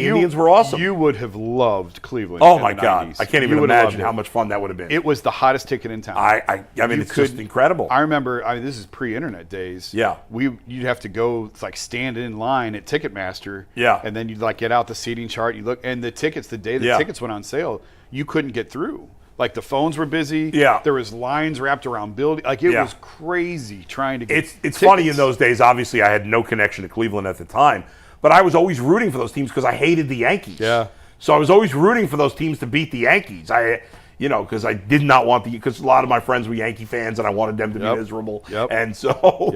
Indians were awesome. You would have loved Cleveland. Oh in my the God. 90s. I can't You even would have imagine loved how it. much fun that would have been. It was the hottest ticket in town. I mean, it's just incredible. I remember. This is pre-internet days. Yeah. You'd have to go stand in line at Ticketmaster. Yeah. And then you'd get out the seating chart. You look, and the tickets. The day the Yeah. tickets went on sale, you couldn't get through. Like the phones were busy. Yeah. There was lines wrapped around building. Like it Yeah. was crazy trying to get. It's tickets. funny in those days. Obviously, I had no connection to Cleveland at the time, but I was always rooting for those teams because I hated the Yankees. Yeah. So I was always rooting for those teams to beat the Yankees. Because I did not want because a lot of my friends were Yankee fans and I wanted them to be miserable. Yep. And so,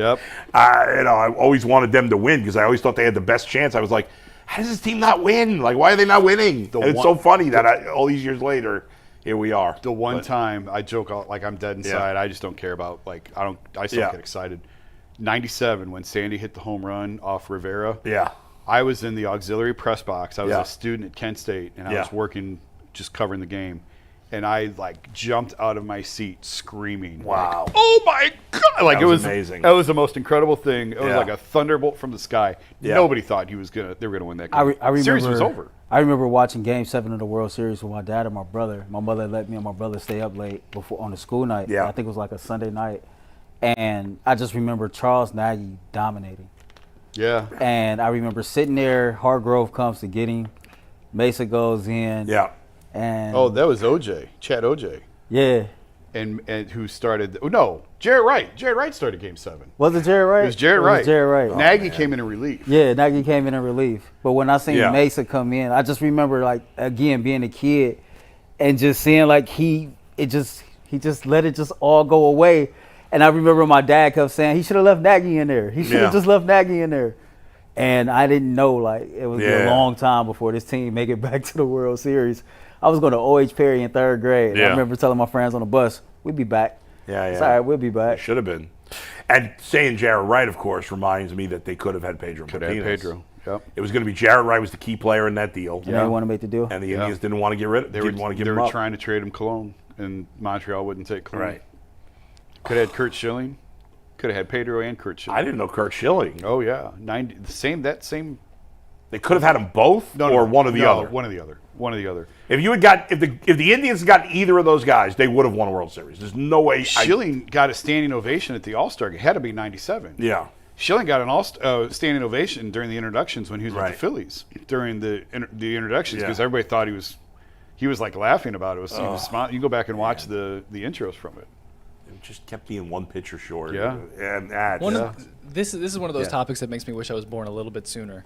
I always wanted them to win because I always thought they had the best chance. I was like, how does this team not win? Like, why are they not winning? And it's so funny that all these years later, here we are. The one time I joke like I'm dead inside. I just don't care about I still get excited. 97 when Sandy hit the home run off Rivera. Yeah. I was in the auxiliary press box. I was Yeah. a student at Kent State, and I Yeah. was working, just covering the game. And I jumped out of my seat screaming. Wow. Oh my God! That was amazing. That was the most incredible thing. It was Yeah. like a thunderbolt from the sky. Yeah. Nobody thought they were gonna win that game. I remember, Series was over. I remember watching Game 7 of the World Series with my dad and my brother. My mother let me and my brother stay up late on the school night. Yeah. I think it was like a Sunday night. And I just remember Charles Nagy dominating. Yeah. And I remember sitting there, Hargrove comes to get him. Mesa goes in. Yeah. And Oh, that was OJ, Chad OJ, yeah. and who started? No, Jarrett Wright. Jarrett Wright started Game 7. Was it Jared Wright? It was Jarrett Wright. Jared Wright. Nagy came in relief. Yeah, Nagy came in relief. But when I seen Yeah. Mesa come in, I just remember again being a kid and just seeing he just let it just all go away. And I remember my dad kept saying he should have left Nagy in there. He should have just left Nagy in there. And I didn't know it would be a long time before this team make it back to the World Series. I was going to O.H. Perry in 3rd grade. Yeah. I remember telling my friends on the bus, we'll be back. Yeah. It's all right, we'll be back. Should have been. And saying Jarrett Wright, of course, reminds me that they could have had Pedro Martinez. Pedro. Yep. It was going to be Jarrett Wright was the key player in that deal. And they want to make the deal. And the Indians didn't want to get rid of. They didn't want to give They him were up. trying to trade him Cologne, and Montreal wouldn't take Cologne. Right. Could have had Kurt Schilling. Could have had Pedro and Kurt Schilling. I didn't know Kirk Schilling. Oh yeah, 90. That same. They could have had them both, or one or the other. One or the other. One or the other. If you had got if the Indians had gotten either of those guys, they would have won a World Series. There's no way. Schilling got a standing ovation at the All-Star. It had to be 97. Yeah. Schilling got an standing ovation during the introductions when he was with the Phillies during the introductions because everybody thought he was laughing about it. He was smiling. You go back and watch the intros from it. It just kept being one pitcher short. Yeah. And this is one of those topics that makes me wish I was born a little bit sooner.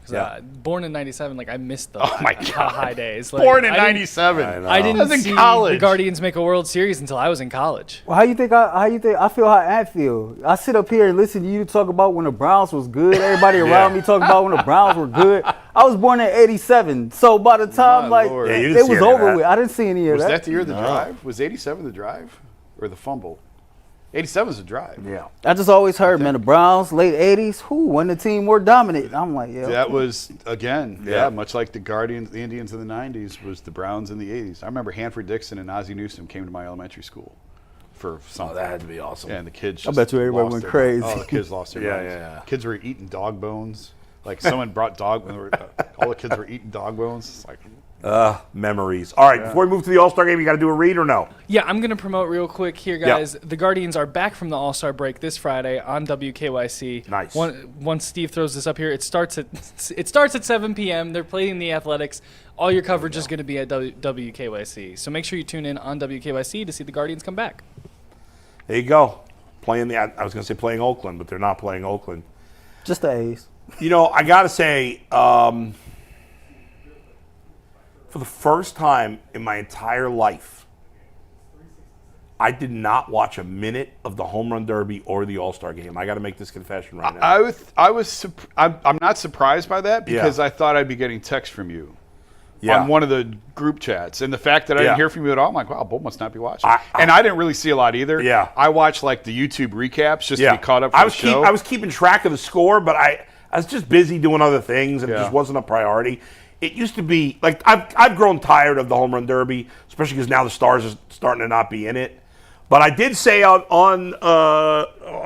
Born in '97, I missed the high days. Born in '97. I didn't was see in college. the Guardians make a World Series until I was in college. Well, how you think I feel how Ant feel? I sit up here and listen to you talk about when the Browns was good. Everybody around me talk about when the Browns were good. I was born in '87, so by the time Lord. you didn't it see was any of over that. with. I didn't see any of Was that. that the year of the drive? Was '87 the drive or the fumble? '87 was the drive. Yeah. I just always heard, man, the Browns, late '80s, when the team more dominant. I'm like, yeah. That was, again, much like the Guardians, the Indians in the 90s, was the Browns in the 80s. I remember Hanford Dixon and Ozzie Newsome came to my elementary school for something. Oh, that had to be awesome. And the kids I just bet you everybody lost went their crazy. minds. Oh, the kids lost their Yeah, minds. yeah. Kids were eating dog bones. Like someone brought all the kids were eating dog bones. It's like, Memories. All right, before we move to the All-Star game, you got to do a read or no? Yeah, I'm going to promote real quick here, guys. The Guardians are back from the All-Star break this Friday on WKYC. Nice. Once Steve throws this up here, it starts at 7 p.m. They're playing the Athletics. All your coverage is going to be at WKYC. So make sure you tune in on WKYC to see the Guardians come back. There you go. I was going to say playing Oakland, but they're not playing Oakland. Just the A's. You know, I got to say, for the first time in my entire life, I did not watch a minute of the Home Run Derby or the All-Star game. I got to make this confession right now. I'm not surprised by that because I thought I'd be getting texts from you on one of the group chats. And the fact that I didn't hear from you at all, I'm like, wow, Bull must not be watching. And I didn't really see a lot either. Yeah. I watched like the YouTube recaps just to be caught up for the show. I was keeping track of the score, but I was just busy doing other things, and it just wasn't a priority. It used to be, like, I've grown tired of the Home Run Derby, especially because now the Stars are starting to not be in it. But I did say on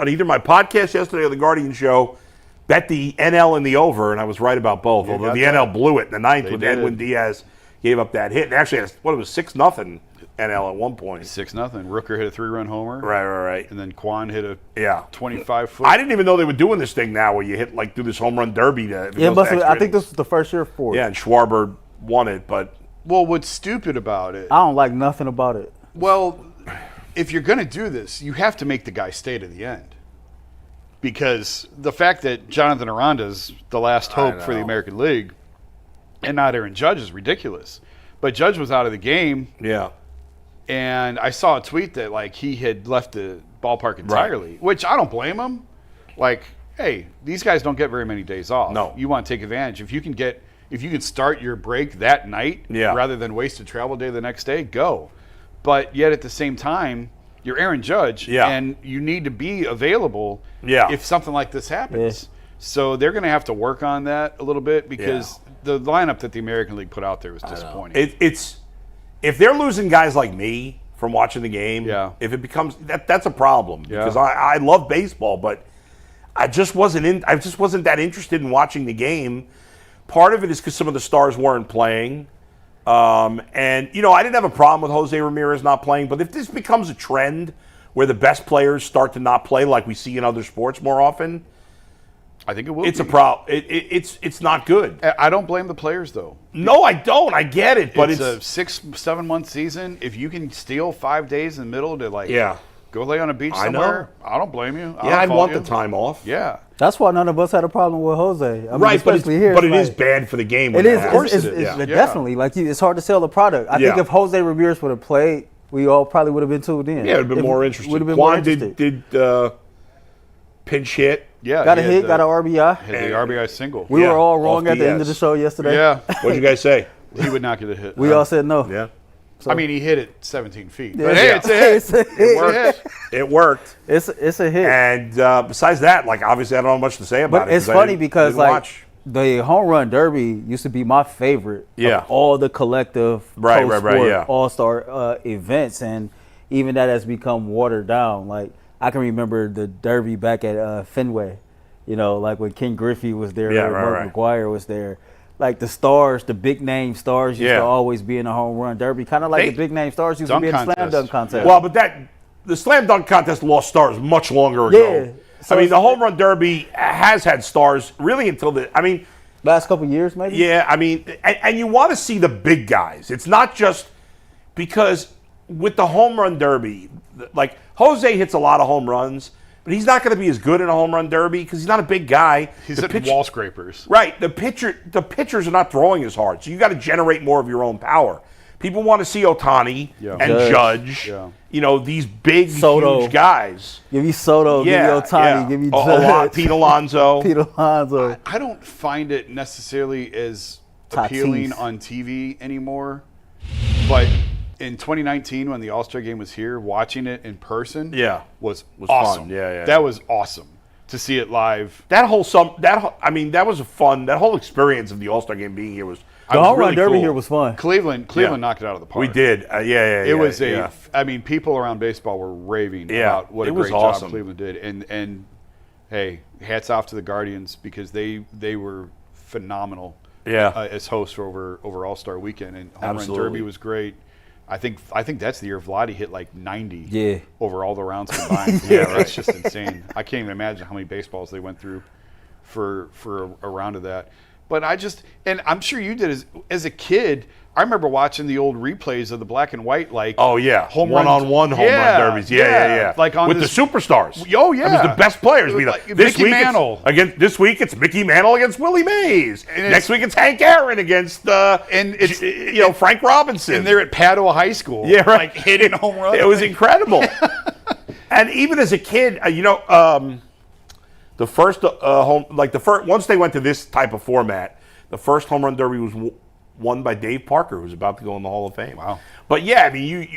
either my podcast yesterday or the Guardian show, bet the NL in the over, and I was right about both. Although the NL blew it in the ninth when Edwin Diaz gave up that hit. And actually, it was 6-0 NL at one point. 6-0. Rooker hit a 3-run homer. Right. And then Quan hit a 25-foot. I didn't even know they were doing this thing now where you hit, like, do this Home Run Derby. I think this was the first year for it. Yeah, and Schwarber won it, but... Well, what's stupid about it... I don't like nothing about it. Well, if you're going to do this, you have to make the guy stay to the end. Because the fact that Jonathan Aranda's the last hope for the American League and not Aaron Judge is ridiculous. But Judge was out of the game. Yeah. And I saw a tweet that, like, he had left the ballpark entirely, which I don't blame him. Like, hey, these guys don't get very many days off. No. You want to take advantage. If you can start your break that night rather than waste a travel day the next day, go. But yet at the same time, you're Aaron Judge, and you need to be available if something like this happens. Yeah. So they're going to have to work on that a little bit because the lineup that the American League put out there was disappointing. If they're losing guys like me from watching the game, if it becomes that's a problem because I love baseball, but I just wasn't that interested in watching the game. Part of it is because some of the stars weren't playing, and you know I didn't have a problem with Jose Ramirez not playing. But if this becomes a trend where the best players start to not play, like we see in other sports more often, I think it will. It's a problem. It's not good. I don't blame the players though. No, I don't. I get it, but it's a 6-7 month season. If you can steal 5 days in the middle to go lay on a beach somewhere, I don't blame you. I'd want the time off. Yeah, that's why none of us had a problem with Jose. I mean, right, especially but here. It is bad for the game. It is. Of course it is. Definitely. Like it's hard to sell the product. I think if Jose Ramirez would have played, we all probably would have been tuned in. Yeah, it would have been more interesting. Juan did pinch hit. Yeah, got a hit, got an RBI. Hit the RBI single. We were all wrong at the end of the show yesterday. Yeah. What did you guys say? He would not get a hit. We all said no. Yeah. So, I mean, he hit it 17 feet. Yeah. But hey, it's a hit. It worked. It worked. It's a hit. And besides that, like obviously I don't have much to say about it. But it's funny because like the Home Run Derby used to be my favorite of all the collective post-sport All-Star events, and even that has become watered down. Like I can remember the Derby back at Fenway, you know, like when Ken Griffey was there, Mark McGwire was there. Like the stars, the big name stars used to always be in the Home Run Derby, kind of like the big name stars used to be in the Slam Dunk Contest. Well, but the Slam Dunk Contest lost stars much longer ago. Yeah. So I mean, the Home Run Derby has had stars really until last couple of years, maybe? Yeah, I mean, and you want to see the big guys. It's not just because with the Home Run Derby, like Jose hits a lot of home runs, but he's not going to be as good in a Home Run Derby because he's not a big guy. He's hitting wall scrapers. Right. The pitchers are not throwing as hard, so you got to generate more of your own power. People want to see Ohtani and Judge. Yeah. You know, these big, huge guys. Give me Soto, give me Ohtani, give me Judge. Pete Alonso. Pete Alonso. I don't find it necessarily as appealing on TV anymore, but in 2019 when the All-Star game was here, watching it in person was awesome. Fun. That was awesome to see it live. That was a fun. That whole experience of the All-Star game being here was. The Home Run Derby here was fun. Cleveland knocked it out of the park. We did. It was I mean, people around baseball were raving about what a great job Cleveland did. And hey, hats off to the Guardians because they were phenomenal as host over All-Star Weekend, and Home Run Derby was great. I think that's the year Vladdy hit like 90 over all the rounds combined. That's just insane. I can't even imagine how many baseballs they went through for a round of that. But and I'm sure you did as a kid. I remember watching the old replays of the black and white, home one-on-one home run derbies. Yeah. Like with the superstars. Oh yeah, it was the best players. Mickey Mantle this week it's Mickey Mantle against Willie Mays. Next week it's Hank Aaron against Frank Robinson. And they're at Padua High School. Yeah, right. Like hitting home runs. It was incredible. And even as a kid, the first once they went to this type of format, the first home run derby was won by Dave Parker, who's about to go in the Hall of Fame. Wow. But yeah, I mean,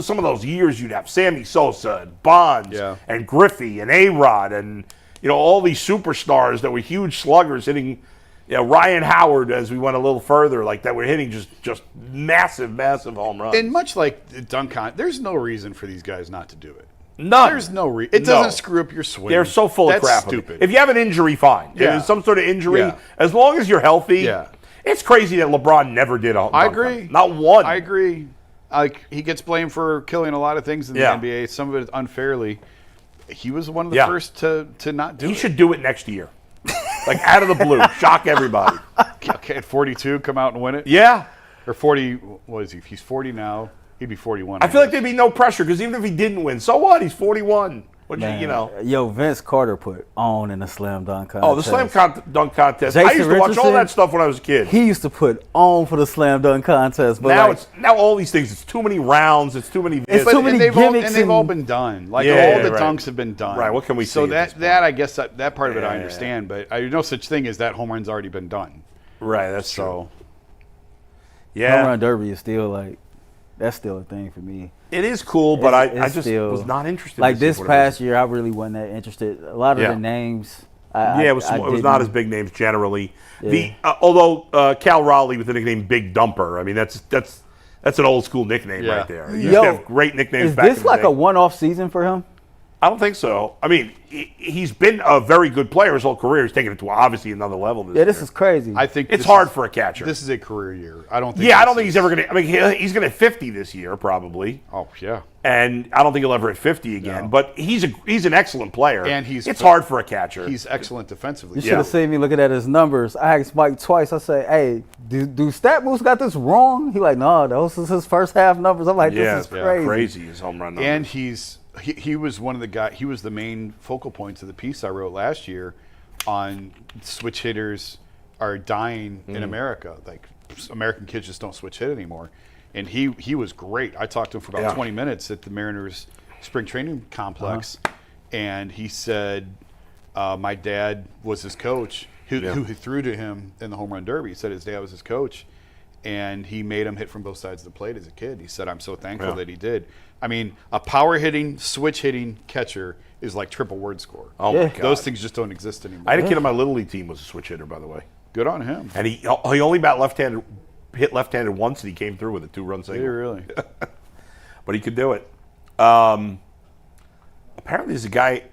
some of those years you'd have Sammy Sosa and Bonds and Griffey and A-Rod and, all these superstars that were huge sluggers hitting, Ryan Howard as we went a little further, that were hitting just massive home runs. And much like the dunk contest, there's no reason for these guys not to do it. None. There's no reason. It doesn't screw up your swing. They're so full of crap. That's stupid. If you have an injury, fine. If there's some sort of injury, as long as you're healthy. Yeah. It's crazy that LeBron never did a dunk agree. Not one. I agree. He gets blamed for killing a lot of things in the NBA. Some of it unfairly. He was one of the first to not do it. He should do it next year. Out of the blue. Shock everybody. Okay, at 42, come out and win it? Yeah. Or 40, what is he? He's 40 now. He'd be 41. I feel like there'd be no pressure because even if he didn't win, so what? He's 41. Yo, Vince Carter put on in the slam dunk contest. Oh, the slam dunk contest. Jason I used to watch all that stuff when I was a kid. He used to put on for the slam dunk contest. But now all these things, it's too many rounds, it's too many gimmicks. They've all been done. All the dunks have been done. Right, what can we say? So that I guess that part of it I understand, but I no such thing as that home run's already been done. Right, that's true. Yeah. Home run derby is still that's still a thing for me. It is cool, but I just was not interested. This past year, I really wasn't that interested. A lot of the names. It was not as big names generally. Yeah. Although Cal Raleigh with the nickname Big Dumper, I mean that's an old school nickname right there. He used to have great nicknames back in the day. Is this a one-off season for him? I don't think so. I mean, he's been a very good player his whole career. He's taken it to obviously another level this year. This is crazy. I think it's hard for a catcher. This is a career year. I don't think. Yeah, I don't think he's ever going to. I mean, he's going to hit 50 this year probably. Oh yeah. And I don't think he'll ever hit 50 again. No. But he's an excellent player. And it's hard for a catcher. He's excellent defensively. You should have seen me looking at his numbers. I asked Mike twice. I say, "Hey, do Stat Moose got this wrong?" He like, "No, those is his first half numbers." I'm like, "This is crazy." Crazy his home run numbers. And he was one of the guys. He was the main focal points of the piece I wrote last year on switch hitters are dying in America. Like American kids just don't switch hit anymore. And he was great. I talked to him for about 20 minutes at the Mariners spring training complex, and he said my dad was his coach who threw to him in the home run derby. He said his dad was his coach, and he made him hit from both sides of the plate as a kid. He said, I'm so thankful that he did. I mean, a power hitting, switch hitting catcher is like triple word score. Oh my God. Those things just don't exist anymore. I had a kid on my Little League team was a switch hitter, by the way. Good on him. And he only hit left-handed once, and he came through with a 2-run single. Did he really? But he could do it. Apparently there's a guy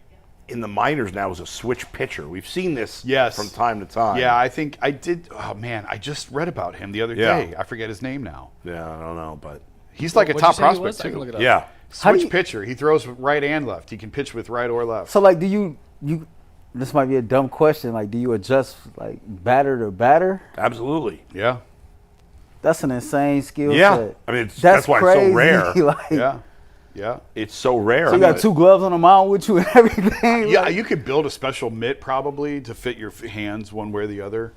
in the minors now who's a switch pitcher. We've seen this from time to time. Yeah, I think I did. Oh, man, I just read about him the other day. I forget his name now. Yeah, I don't know, but he's like a top prospect, too. Yeah. Switch pitcher. He throws right and left. He can pitch with right or left. So, do you this might be a dumb question, do you adjust, batter to batter? Absolutely. Yeah. That's an insane skill set. Yeah. I mean, that's why it's so rare. Yeah. It's so rare. So you got 2 gloves on the mound with you and everything? Yeah, you could build a special mitt probably to fit your hands one way or the other.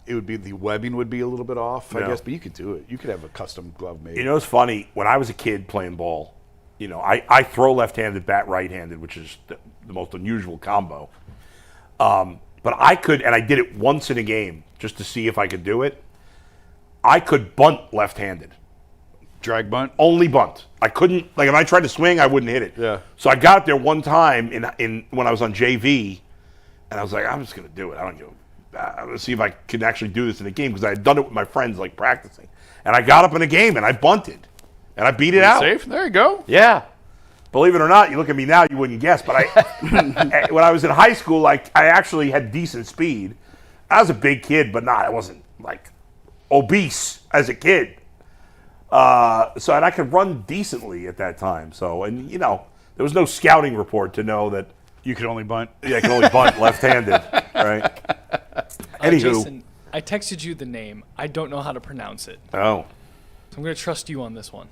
It would be the webbing would be a little bit off, I guess, but you could do it. You could have a custom glove made. You know, it's funny. When I was a kid playing ball, I throw left-handed, bat right-handed, which is the most unusual combo. But I could, and I did it once in a game just to see if I could do it. I could bunt left-handed. Drag bunt? Only bunt. I couldn't, if I tried to swing, I wouldn't hit it. Yeah. So I got it there one time in when I was on JV, and I was like, I'm just going to do it. I'm going to see if I can actually do this in a game, because I had done it with my friends, practicing. And I got up in a game, and I bunted. And I beat it out. Safe? There you go. Yeah. Believe it or not, you look at me now, you wouldn't guess. But when I was in high school, I actually had decent speed. I was a big kid, but I wasn't like obese as a kid. And I could run decently at that time. So, and there was no scouting report to know that you could only bunt. Yeah, I can only bunt left-handed, right? Anywho, Jason, I texted you the name. I don't know how to pronounce it. Oh, So I'm going to trust you on this one.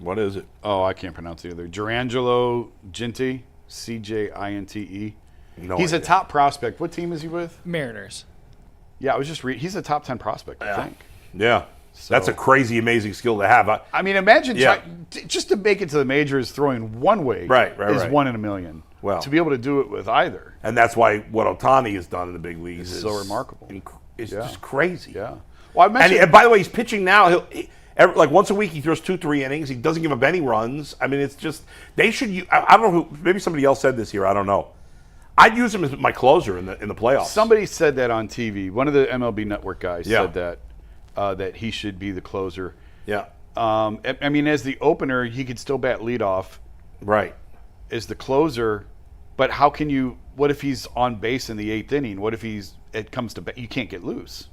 what is it? Oh, I can't pronounce it either. Jurangelo Ginty, Cjinte. No He's idea. a top prospect. What team is he with? Mariners. Yeah, I was just he's a top 10 prospect, I think. Yeah, that's a crazy, amazing skill to have. I mean, imagine Yeah. just to make it to the majors throwing one way is 1 in a million. Well, to be able to do it with either. And that's why what Ohtani has done in the big leagues is so remarkable. It's just crazy. Yeah. Well, I mentioned, and by the way, he's pitching now. Like once a week, he throws 2-3 innings. He doesn't give up any runs. I mean, it's just they should. I don't know who. Maybe somebody else said this here. I don't know. I'd use him as my closer in the playoffs. Somebody said that on TV. One of the MLB Network guys said that he should be the closer. Yeah. I mean, as the opener, he could still bat leadoff. Right. As the closer, but how can you? What if he's on base in the 8th inning? What if it comes to you can't get loose?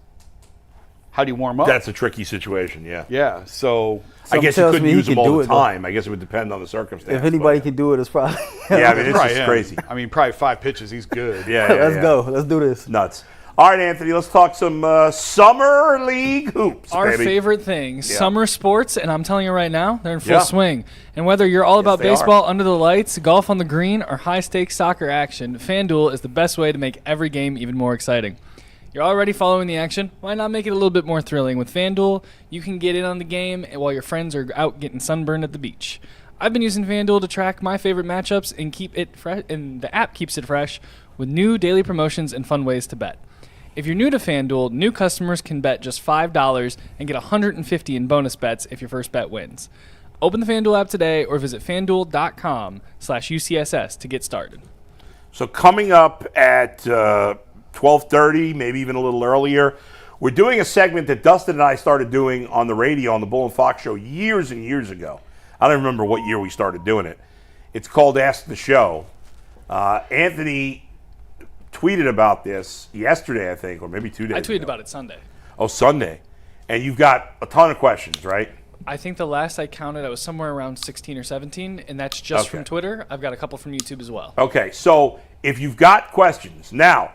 How do you warm up? That's a tricky situation. Yeah. Yeah. So I guess you couldn't use him all the time. I guess it would depend on the circumstance. If anybody can do it, it's probably. Yeah, I mean, it's just crazy. I mean, probably 5 pitches. He's good. Yeah. Let's go. Let's do this. Nuts. All right, Anthony, let's talk some summer league hoops. Our baby. favorite thing, summer sports, and I'm telling you right now, they're in full Yeah. swing. And whether you're all about they baseball under the lights, golf on the green, or high-stakes soccer action, FanDuel is the best way to make every game even more exciting. You're already following the action. Why not make it a little bit more thrilling? With FanDuel, you can get in on the game while your friends are out getting sunburned at the beach. I've been using FanDuel to track my favorite matchups and keep it fresh, and the app keeps it fresh with new daily promotions and fun ways to bet. If you're new to FanDuel, new customers can bet just $5 and get $150 in bonus bets if your first bet wins. Open the FanDuel app today or visit FanDuel.com/UCSS to get started. So coming up at 12:30, maybe even a little earlier, we're doing a segment that Dustin and I started doing on the radio on the Bull and Fox show years and years ago. I don't remember what year we started doing it. It's called Ask the Show. Anthony tweeted about this yesterday, I think, or maybe 2 days I tweeted ago. about it Sunday. Oh, Sunday. And you've got a ton of questions, right? I think the last I counted, I was somewhere around 16 or 17, and that's just from Twitter. I've got a couple from YouTube as well. Okay, so if you've got questions, now,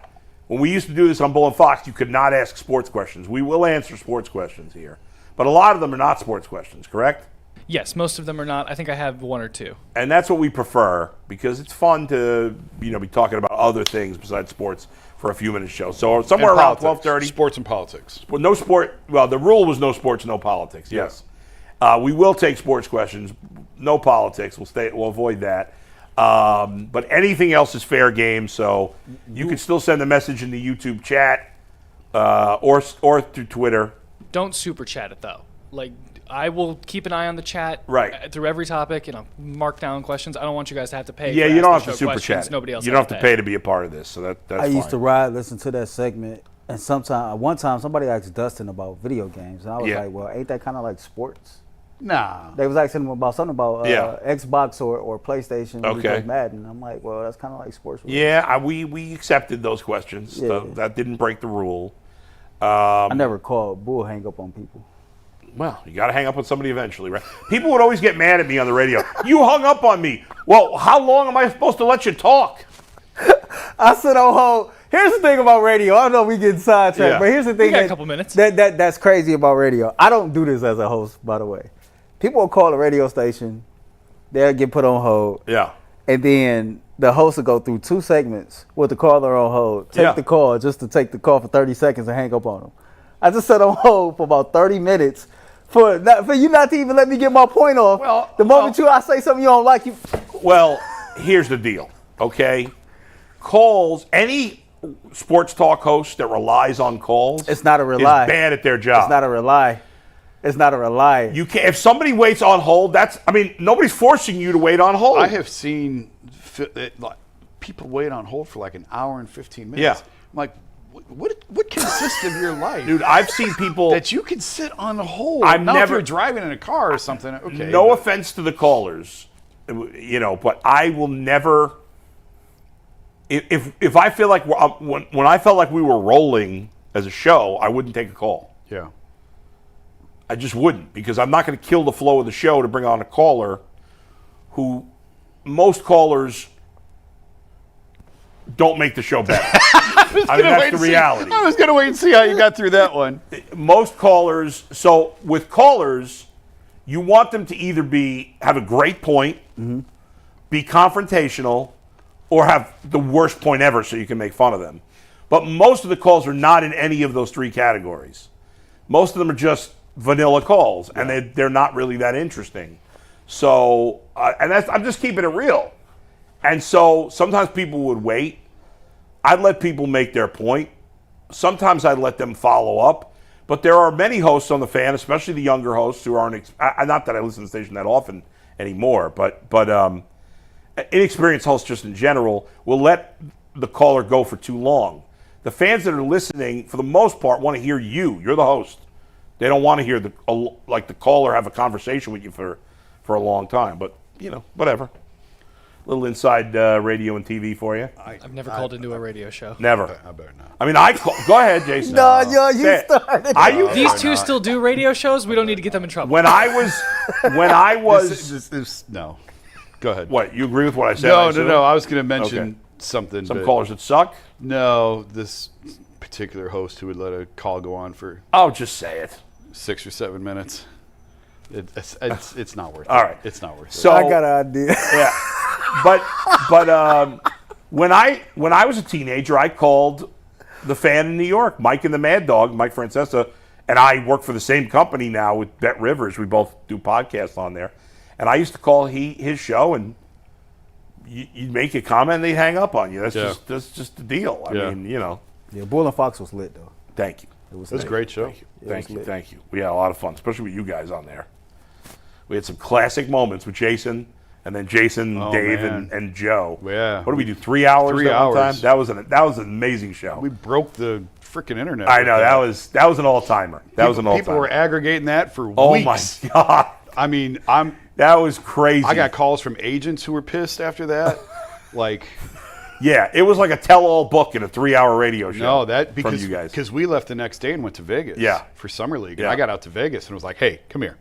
when we used to do this on Bull and Fox, you could not ask sports questions. We will answer sports questions here. But a lot of them are not sports questions, correct? Yes, most of them are not. I think I have 1 or 2. And that's what we prefer because it's fun to, be talking about other things besides sports for a few minutes show. So somewhere around 12:30. Sports and politics. Well, no sport. Well, the rule was no sports, no politics. Yes. We will take sports questions. No politics. We'll avoid that. But anything else is fair game. So you can still send a message in the YouTube chat or through Twitter. Don't super chat it, though. I will keep an eye on the chat through every topic, and I'll mark down questions. I don't want you guys to have to pay. Yeah, for you don't Ask have the to Show super chat. Nobody else. You don't have to pay to be a part of this, so that's I fine. used to listen to that segment, and one time somebody asked Dustin about video games, and I was like, "Well, ain't that kind of like sports?" Nah. They was asking him about something about Xbox or PlayStation. Okay. Madden. I'm like, well, that's kind of like sports. Yeah, we accepted those questions. Yeah. That didn't break the rule. I never called bull hang up on people. Well, you got to hang up on somebody eventually, right? People would always get mad at me on the radio. You hung up on me. Well, how long am I supposed to let you talk? I said, oh, hold. Here's the thing about radio. I don't know if we get sidetracked, but here's the thing. We got a couple minutes. That's crazy about radio. I don't do this as a host, by the way. People will call a radio station. They'll get put on hold. Yeah. And then the host will go through 2 segments with the caller on hold. Take the call just to take the call for 30 seconds and hang up on them. I just sat on hold for about 30 minutes for you not to even let me get my point off. Well, the moment I say something you don't like, you. Well, here's the deal, okay? Calls, any sports talk host that relies on calls It's not a rely. is bad at their job. It's not a rely. It's not a rely. You can't, if somebody waits on hold, nobody's forcing you to wait on hold. I have seen people wait on hold for like an hour and 15 minutes. Yeah. I'm like, what consists of your life? Dude, I've seen people that you can sit on hold. I've now, never if you're driving in a car or something. Okay. No offense to the callers, but I will never if I feel like when I felt like we were rolling as a show, I wouldn't take a call. Yeah. I just wouldn't, because I'm not going to kill the flow of the show to bring on a caller who most callers don't make the show better. I mean, that's the reality. I was going to wait and see how you got through that one. Most callers, so with callers, you want them to either have a great point, be confrontational, or have the worst point ever so you can make fun of them. But most of the calls are not in any of those three categories. Most of them are just vanilla calls, and they're not really that interesting. So, I'm just keeping it real. And so sometimes people would wait. I'd let people make their point. Sometimes I'd let them follow up. But there are many hosts on the Fan, especially the younger hosts who aren't, not that I listen to the station that often anymore, but inexperienced hosts just in general will let the caller go for too long. The fans that are listening, for the most part, want to hear you. You're the host. They don't want to hear the caller have a conversation with you for a long time. But, whatever. A little inside radio and TV for you. I've never called into a radio show. Never. I better not. I mean, go ahead, Jason. No, you started. These two still do radio shows. We don't need to get them in trouble. When I was, No. Go ahead. What, you agree with what I said? No. I was going to mention something. Some callers that suck? No, this particular host who would let a call go on for Oh, just say it. 6 or 7 minutes. It's not worth it. All right. It's not worth it. So I got an idea. Yeah. But when I was a teenager, I called the Fan in New York, Mike and the Mad Dog, Mike Francesa, and I work for the same company now with Bet Rivers. We both do podcasts on there. And I used to call his show, and you'd make a comment and they'd hang up on you. That's just the deal. I mean, Yeah, Bull and Fox was lit though. Thank you. It was a great show. Thank you. We had a lot of fun, especially with you guys on there. We had some classic moments with Jason, and then Jason, Dave, and Joe. Yeah. What did we do? 3 hours? 3 that one hours. time? That was an amazing show. We broke the freaking internet. I know that was an all timer. People were aggregating that for weeks. Oh my god! I mean, that was crazy. I got calls from agents who were pissed after that. Yeah, it was like a tell-all book in a 3-hour radio show. No, from you guys. because we left the next day and went to Vegas. For Summer League. Yeah. And I got out to Vegas and was like, "Hey, come here."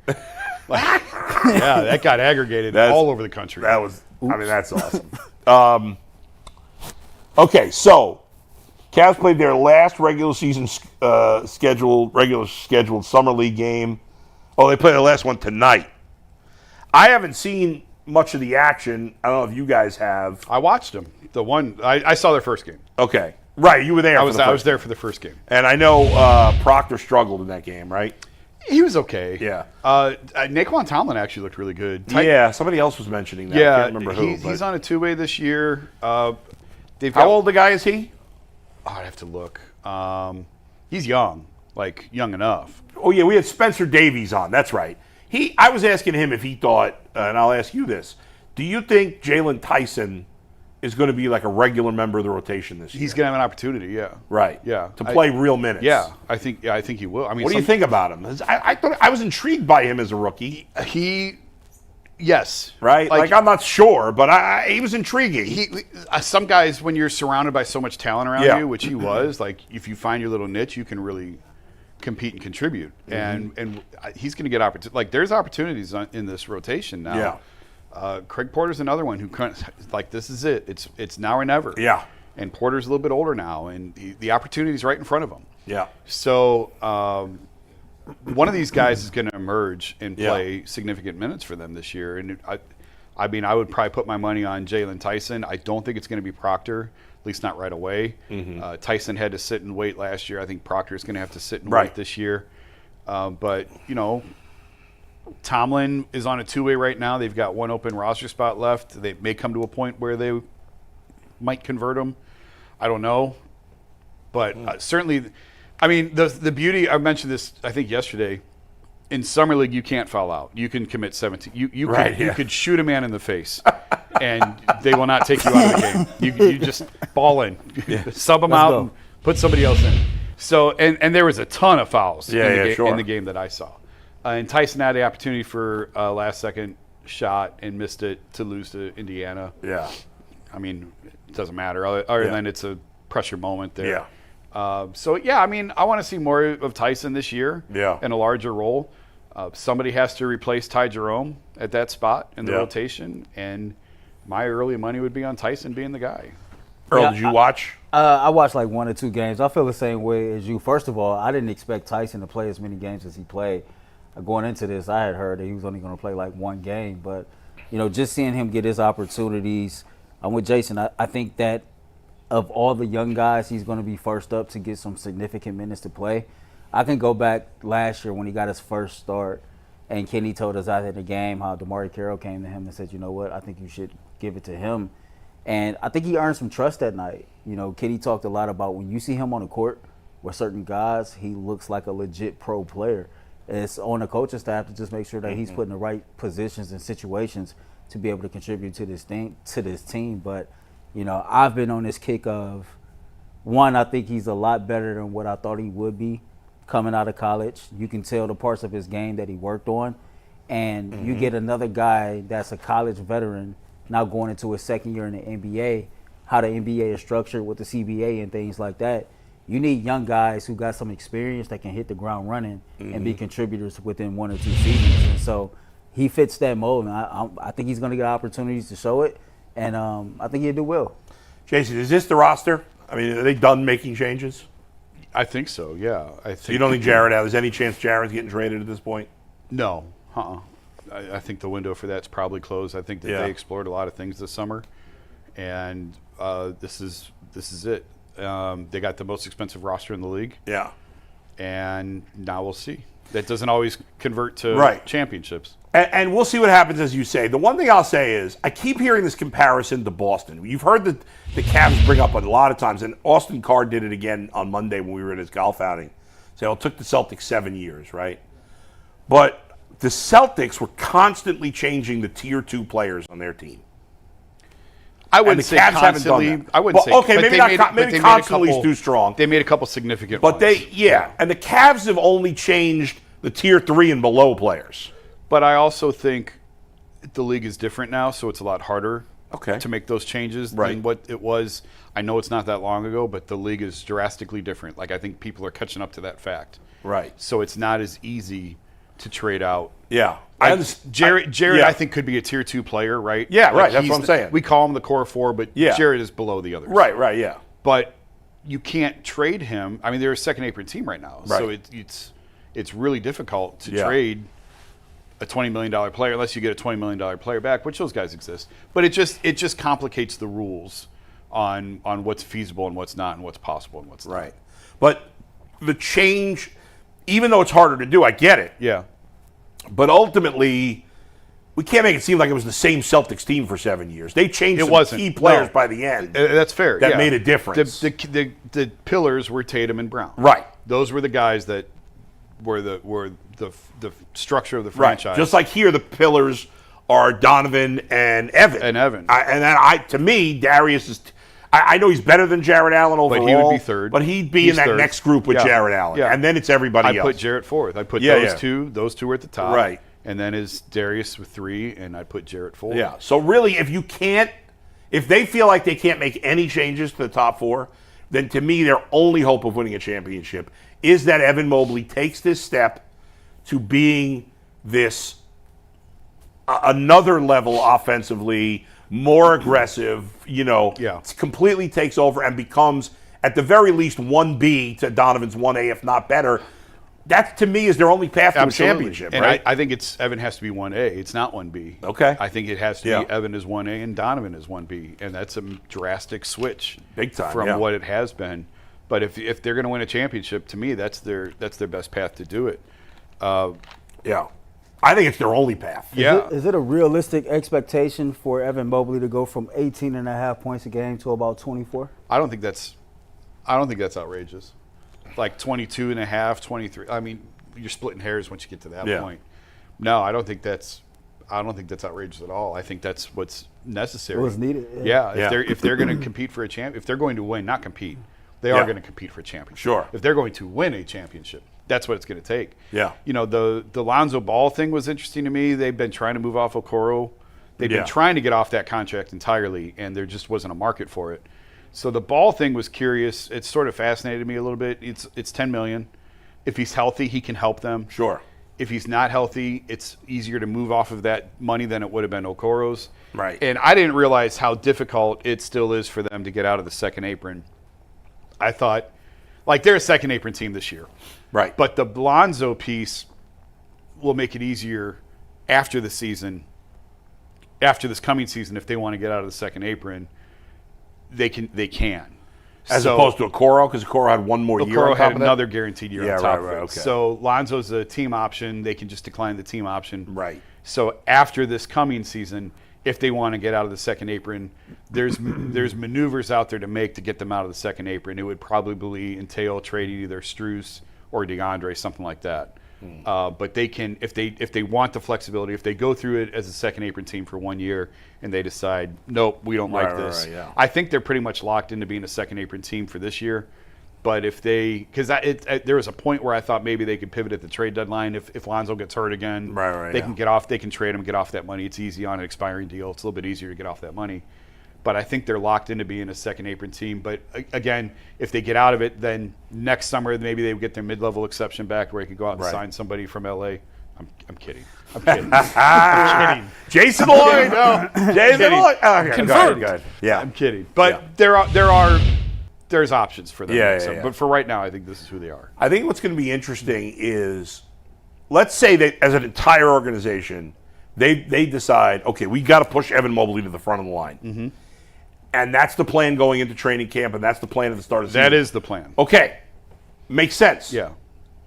That got aggregated all over the country. That's awesome. Okay, so Cavs played their last regular season scheduled Summer League game. Oh, they played their last one tonight. I haven't seen much of the action. I don't know if you guys have. I watched them. The one I saw their first game. Okay, right. You were there. I was there for the first game. And I know Proctor struggled in that game, right? He was okay. Yeah. Naquan Tomlin actually looked really good. Somebody else was mentioning that. Yeah, I can't remember who. He's on a two-way this year. How old a guy is he? I'd have to look. He's young, young enough. Oh yeah, we had Spencer Davies on. That's right. I was asking him if he thought, and I'll ask you this: do you think Jalen Tyson is going to be like a regular member of the rotation this year? He's going to have an opportunity, yeah. Right. Yeah. To play real minutes. Yeah, I think he will. I mean, what do you think about him? I thought I was intrigued by him as a rookie. Yes. Right. I'm not sure, but he was intriguing. Some guys, when you're surrounded by so much talent around you, which he was, if you find your little niche, you can really compete and contribute. Mm-hmm. And he's going to get opportunities. There's opportunities in this rotation now. Yeah. Craig Porter's another one who this is it. It's now or never. Yeah. And Porter's a little bit older now, and the opportunity's right in front of him. Yeah. So one of these guys is going to emerge and play significant minutes for them this year. And I would probably put my money on Jalen Tyson. I don't think it's going to be Proctor, at least not right away. Mm-hmm. Tyson had to sit and wait last year. I think Proctor is going to have to sit and wait this year. But Tomlin is on a two-way right now. They've got one open roster spot left. They may come to a point where they might convert him. I don't know. But certainly, the beauty, I mentioned this, I think, yesterday. In Summer League, you can't foul out. You can commit 17. You could shoot a man in the face, and they will not take you out of the game. You just ball in. Sub them out and put somebody else in. So, and there was a ton of fouls in the game that I saw. And Tyson had the opportunity for a last-second shot and missed it to lose to Indiana. Yeah. doesn't matter other than it's a pressure moment there. Yeah. I mean, I want to see more of Tyson this year in a larger role. Somebody has to replace Ty Jerome at that spot in the rotation, and my early money would be on Tyson being the guy. Earl, did you watch? I watched like 1 or 2 games. I feel the same way as you. First of all, I didn't expect Tyson to play as many games as he played. Going into this, I had heard that he was only going to play like 1 game, but just seeing him get his opportunities, I'm with Jason. I think that of all the young guys, he's going to be first up to get some significant minutes to play. I can go back last year when he got his first start, and Kenny told us after the game how DeMarre Carroll came to him and said, you know what, I think you should give it to him. And I think he earned some trust that night. Kenny talked a lot about when you see him on the court with certain guys, he looks like a legit pro player. It's on the coaching staff to just make sure that he's put in the right positions and situations to be able to contribute to this team. But I've been on this kick of, one, I think he's a lot better than what I thought he would be coming out of college. You can tell the parts of his game that he worked on. And you get another guy that's a college veteran now going into his second year in the NBA, how the NBA is structured with the CBA and things like that. You need young guys who got some experience that can hit the ground running and be contributors within 1 or 2 seasons. And so he fits that mold. And I think he's going to get opportunities to show it. And I think he'll do well. Jason, is this the roster? I mean, are they done making changes? I think so, yeah. So you don't think there's any chance Jared's getting traded at this point? No. I think the window for that's probably closed. I think that they explored a lot of things this summer. And this is it. They got the most expensive roster in the league. Yeah. And now we'll see. That doesn't always convert to championships. And we'll see what happens, as you say. The one thing I'll say is I keep hearing this comparison to Boston. You've heard the Cavs bring up a lot of times, and Austin Carr did it again on Monday when we were at his golf outing. So it took the Celtics 7 years, right? But the Celtics were constantly changing the tier 2 players on their team. I wouldn't say constantly. I wouldn't say. Okay, maybe constantly is too strong. They made a couple significant ones. And the Cavs have only changed the tier 3 and below players. But I also think the league is different now, so it's a lot harder to make those changes than what it was. I know it's not that long ago, but the league is drastically different. Like, I think people are catching up to that fact. Right. So it's not as easy to trade out. Yeah. Like Jared, I think, could be a tier 2 player, right? Yeah, right. That's what I'm saying. We call him the core 4, but Jared is below the others. Right, yeah. But you can't trade him. I mean, they're a second apron team right now. Right. So it's really difficult to trade a $20 million player unless you get a $20 million player back, which those guys exist. But it just complicates the rules on what's feasible and what's not and what's possible and what's not. Right. But the change, even though it's harder to do, I get it. Yeah. But ultimately, we can't make it seem like it was the same Celtics team for 7 years. They changed some key players by the end. That's fair. That made a difference. The pillars were Tatum and Brown. Right. Those were the guys that were the structure of the franchise. Right. Just like here, the pillars are Donovan and Evan. To me, Darius is. I know he's better than Jared Allen overall. But he would be third. But he'd be in that next group with Jared Allen. Yeah. And then it's everybody else. I put Jarrett fourth. I put those two. Those two were at the top. Right. And then is Darius with 3, and I put Jarrett 4. Yeah. So really, if they feel like they can't make any changes to the top 4, then to me, their only hope of winning a championship is that Evan Mobley takes this step to being this another level offensively, more aggressive, completely takes over and becomes, at the very least, 1B to Donovan's 1A, if not better. That, to me, is their only path to a championship, and right? I think Evan has to be 1A. It's not 1B. Okay. I think it has to be Evan is 1A and Donovan is 1B, and that's a drastic switch big time from what it has been. But if they're going to win a championship, to me, that's their best path to do it. I think it's their only path. Is it a realistic expectation for Evan Mobley to go from 18.5 points a game to about 24? I don't think that's outrageous. Like 22.5, 23. I mean, you're splitting hairs once you get to that point. No, I don't think that's outrageous at all. I think that's what's necessary. What's needed. If they're going to compete for a champ, if they're going to win, not compete, they are going to compete for a championship. Sure. If they're going to win a championship, that's what it's going to take. Yeah. The Lonzo Ball thing was interesting to me. They've been trying to move off Okoro They've been trying to get off that contract entirely, and there just wasn't a market for it. So the Ball thing was curious. It sort of fascinated me a little bit. It's $10 million. If he's healthy, he can help them. Sure. If he's not healthy, it's easier to move off of that money than it would have been Okoro's. Right. And I didn't realize how difficult it still is for them to get out of the second apron. I thought, like, they're a second apron team this year. Right. But the Lonzo piece will make it easier after the season, after this coming season, if they want to get out of the second apron, they can. As opposed to Okoro, because Okoro had one more year on top Okoro had of that? another guaranteed year on top of it. Okay. So Lonzo's a team option. They can just decline the team option. Right. So after this coming season, if they want to get out of the second apron, there's maneuvers out there to make to get them out of the second apron. It would probably entail trading either Strus or DeAndre, something like that. But they can, if they want the flexibility, if they go through it as a second apron team for 1 year and they decide, nope, we don't like this. Right, yeah. I think they're pretty much locked into being a second apron team for this year. But if they, because there was a point where I thought maybe they could pivot at the trade deadline if Lonzo gets hurt again. They can get off, they can trade him, get off that money. It's easy on an expiring deal. It's a little bit easier to get off that money. But I think they're locked into being a second apron team. But again, if they get out of it, then next summer maybe they would get their mid-level exception back where they could go out and sign somebody from LA. I'm kidding. I'm kidding. I'm kidding. Jason Lloyd. Jason Lloyd. Okay, Confirmed. go ahead. Yeah. I'm kidding. But there's options for them. Yeah. But for right now, I think this is who they are. I think what's going to be interesting is, let's say that as an entire organization, they decide, okay, we got to push Evan Mobley to the front of the line. Mm-hmm. And that's the plan going into training camp, and that's the plan at the start of the season. That is the plan. Okay. Makes sense. Yeah.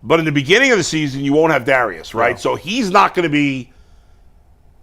But in the beginning of the season, you won't have Darius, right? No. So he's not going to be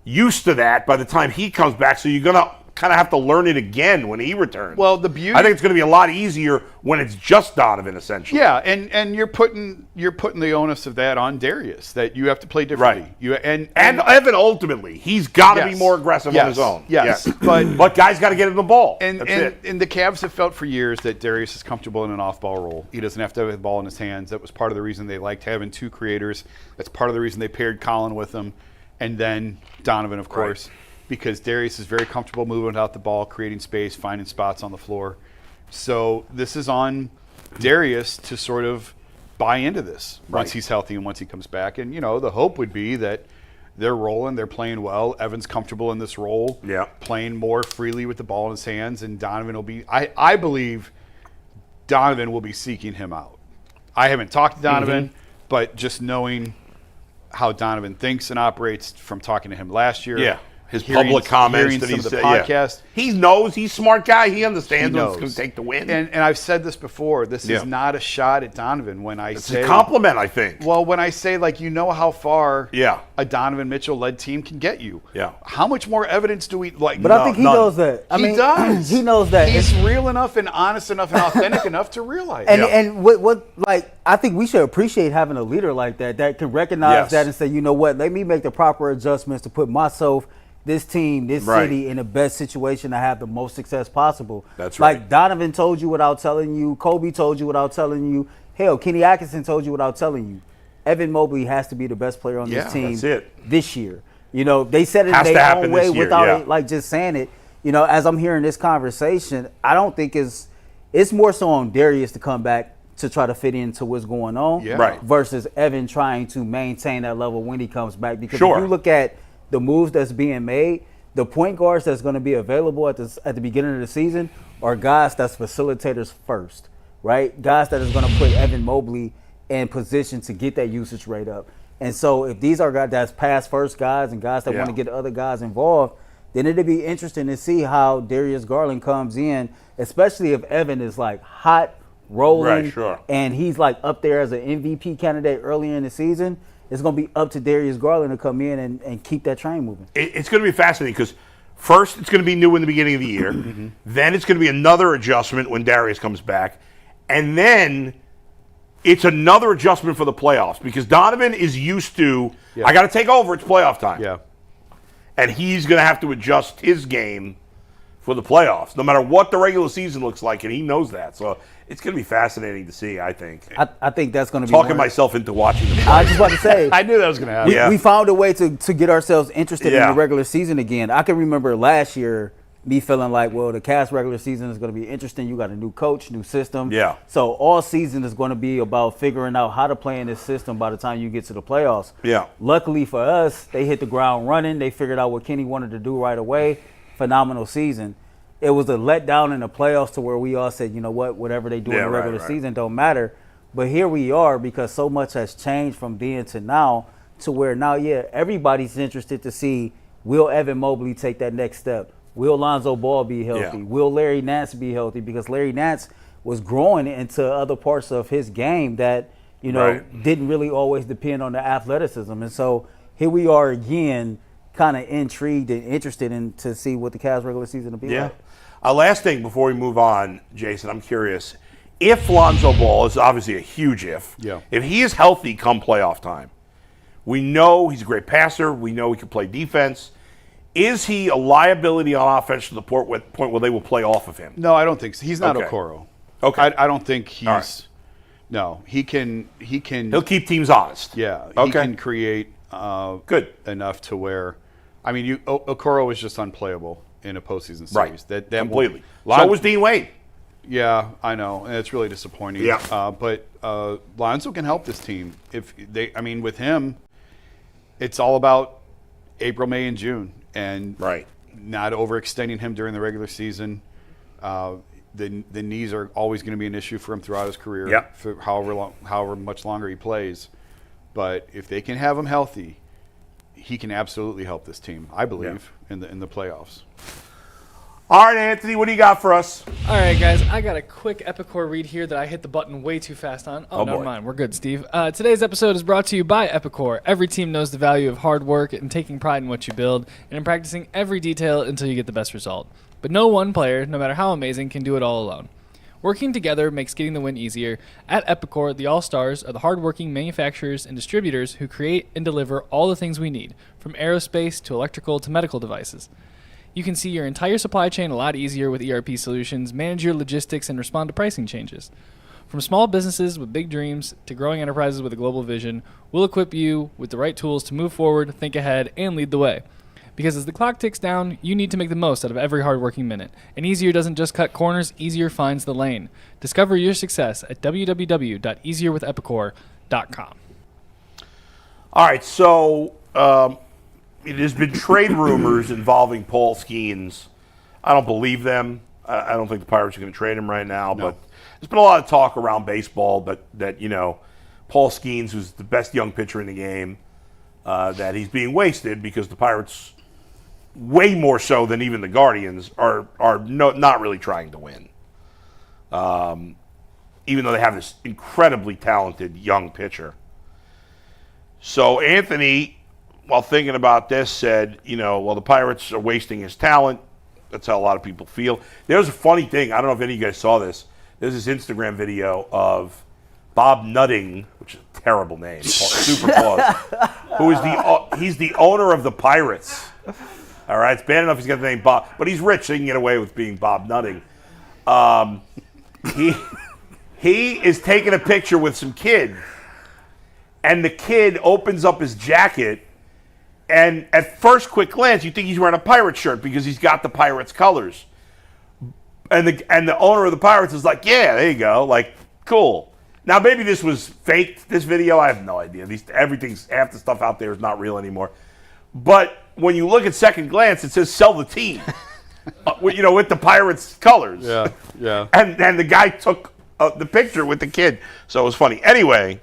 used to that by the time he comes back. So you're going to kind of have to learn it again when he returns. Well, the beauty, I think it's going to be a lot easier when it's just Donovan, essentially. Yeah, and you're putting the onus of that on Darius, that you have to play differently. Right. And Evan, ultimately, he's got to be more aggressive on his own. Yes. But guys got to get him the ball. And the Cavs have felt for years that Darius is comfortable in an off-ball role. He doesn't have to have the ball in his hands. That was part of the reason they liked having two creators. That's part of the reason they paired Colin with him, and then Donovan, of course. Right. Because Darius is very comfortable moving without the ball, creating space, finding spots on the floor. So this is on Darius to sort of buy into this once he's healthy and once he comes back. And, the hope would be that they're rolling, they're playing well. Evan's comfortable in this role, playing more freely with the ball in his hands, and Donovan will be – I believe Donovan will be seeking him out. I haven't talked to Donovan, but just knowing how Donovan thinks and operates from talking to him last year. Yeah. His public comments that he said. Podcast. Yeah. He knows he's a smart guy. He understands what it's going to take to win. And I've said this before. This is not a shot at Donovan when I say. It's a compliment, I think. Well, when I say, how far a Donovan Mitchell-led team can get you. Yeah. How much more evidence do we like? But I think he knows that. He does. He knows that. He's real enough and honest enough and authentic enough to realize it. And I think we should appreciate having a leader like that can recognize that and say, you know what, let me make the proper adjustments to put myself, this team, this city in the best situation to have the most success possible. That's right. Like Donovan told you without telling you. Kobe told you without telling you. Hell, Kenny Atkinson told you without telling you. Evan Mobley has to be the best player on this team this year. They said it in their own way without just saying it. As I'm hearing this conversation, I don't think it's more so on Darius to come back to try to fit into what's going on versus Evan trying to maintain that level when he comes back. Because if you look at the moves that's being made, the point guards that's going to be available at the beginning of the season are guys that's facilitators first, right? Guys that is going to put Evan Mobley in position to get that usage rate up. And so if these are guys that's pass first guys and guys that want to get other guys involved, then it'd be interesting to see how Darius Garland comes in, especially if Evan is hot, rolling, and he's up there as an MVP candidate earlier in the season. It's going to be up to Darius Garland to come in and keep that train moving. It's going to be fascinating because first it's going to be new in the beginning of the year. Then it's going to be another adjustment when Darius comes back. And then it's another adjustment for the playoffs because Donovan is used to, I got to take over, it's playoff time. Yeah. And he's going to have to adjust his game for the playoffs, no matter what the regular season looks like, and he knows that. So it's going to be fascinating to see, I think. I think that's going to be talking myself into watching the playoffs. I just want to say. I knew that was going to happen. We found a way to get ourselves interested in the regular season again. I can remember last year me feeling like, well, the Cavs regular season is going to be interesting. You got a new coach, new system. Yeah. So all season is going to be about figuring out how to play in this system by the time you get to the playoffs. Yeah. Luckily for us, they hit the ground running. They figured out what Kenny wanted to do right away. Phenomenal season. It was a letdown in the playoffs to where we all said, you know what, whatever they do in the regular season don't matter. But here we are because so much has changed from then to now to where now, everybody's interested to see, will Evan Mobley take that next step? Will Lonzo Ball be healthy? Yeah. Will Larry Nance be healthy? Because Larry Nance was growing into other parts of his game that, didn't really always depend on the athleticism. And so here we are again, kind of intrigued and interested in to see what the Cavs regular season will be like. Last thing before we move on, Jason, I'm curious. If Lonzo Ball is obviously a huge if he is healthy come playoff time, we know he's a great passer. We know he can play defense. Is he a liability on offense to the point where they will play off of him? No, I don't think so. He's not Okoro. Okay. I don't think he's right. No, he can he'll keep teams honest. Yeah. He can create good enough to where Okoro is just unplayable in a postseason series. Right. That completely. So was Dean Wade. Yeah, I know. And it's really disappointing. Yeah. But Lonzo can help this team. With him, it's all about April, May, and June. And not overextending him during the regular season. The knees are always going to be an issue for him throughout his career, for however much longer he plays. But if they can have him healthy, he can absolutely help this team, I believe, in the playoffs. All right, Anthony, what do you got for us? All right, guys, I got a quick Epicor read here that I hit the button way too fast on. Oh, never mind. We're good, Steve. Today's episode is brought to you by Epicor. Every team knows the value of hard work and taking pride in what you build and in practicing every detail until you get the best result. But no one player, no matter how amazing, can do it all alone. Working together makes getting the win easier. At Epicor, the All-Stars are the hardworking manufacturers and distributors who create and deliver all the things we need, from aerospace to electrical to medical devices. You can see your entire supply chain a lot easier with ERP solutions, manage your logistics, and respond to pricing changes. From small businesses with big dreams to growing enterprises with a global vision, we'll equip you with the right tools to move forward, think ahead, and lead the way. Because as the clock ticks down, you need to make the most out of every hardworking minute. And easier doesn't just cut corners, easier finds the lane. Discover your success at www.easierwithepicor.com. All right, so it has been trade rumors involving Paul Skeens. I don't believe them. I don't think the Pirates are going to trade him right now. No. But there's been a lot of talk around baseball that Paul Skeens, who's the best young pitcher in the game, that he's being wasted because the Pirates, way more so than even the Guardians, are not really trying to win. Even though they have this incredibly talented young pitcher. So Anthony, while thinking about this, said, the Pirates are wasting his talent. That's how a lot of people feel. There's a funny thing. I don't know if any of you guys saw this. There's this Instagram video of Bob Nutting, which is a terrible name, super pause, who is he's the owner of the Pirates. All right, it's bad enough he's got the name Bob, but he's rich, so he can get away with being Bob Nutting. He is taking a picture with some kid, and the kid opens up his jacket, and at first quick glance, you think he's wearing a Pirate shirt because he's got the Pirates colors. And the owner of the Pirates is like, yeah, there you go, like, cool. Now, maybe this was faked, this video. I have no idea. Half the stuff out there is not real anymore. But when you look at second glance, it says sell the team, with the Pirates colors. Yeah, yeah. And the guy took the picture with the kid. So it was funny. Anyway,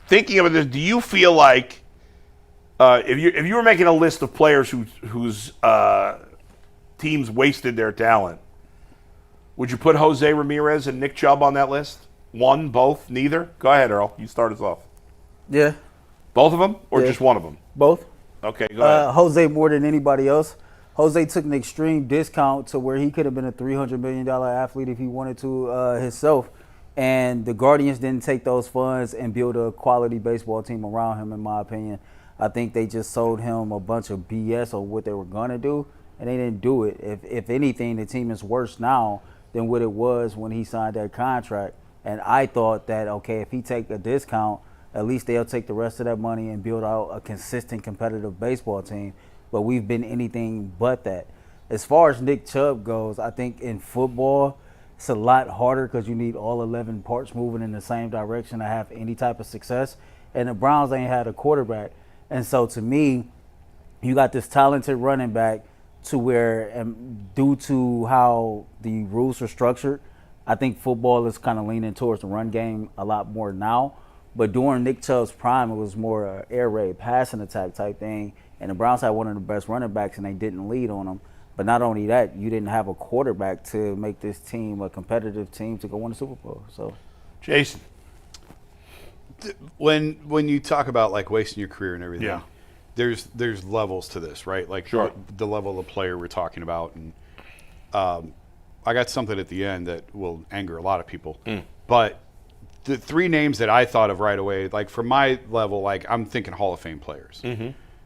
thinking of this, do you feel like if you were making a list of players whose teams wasted their talent, would you put Jose Ramirez and Nick Chubb on that list? One, both, neither? Go ahead, Earl. You start us off. Yeah. Both of them or just one of them? Both. Okay, go ahead. Jose more than anybody else. Jose took an extreme discount to where he could have been a $300 million athlete if he wanted to himself. And the Guardians didn't take those funds and build a quality baseball team around him, in my opinion. I think they just sold him a bunch of BS on what they were going to do and they didn't do it. If anything, the team is worse now than what it was when he signed that contract. And I thought that, okay, if he take a discount, at least they'll take the rest of that money and build out a consistent competitive baseball team. But we've been anything but that. As far as Nick Chubb goes, I think in football, it's a lot harder because you need all 11 parts moving in the same direction to have any type of success. And the Browns ain't had a quarterback. And so to me, you got this talented running back to where, due to how the rules are structured, I think football is kind of leaning towards the run game a lot more now. But during Nick Chubb's prime, it was more an air raid passing attack type thing. And the Browns had one of the best running backs, and they didn't lead on them. But not only that, you didn't have a quarterback to make this team a competitive team to go win the Super Bowl. So, Jason, when you talk about like wasting your career and everything, yeah. there's levels to this, right? Like sure. the level of player we're talking about, and I got something at the end that will anger a lot of people. But the three names that I thought of right away, like for my level, like I'm thinking Hall of Fame players: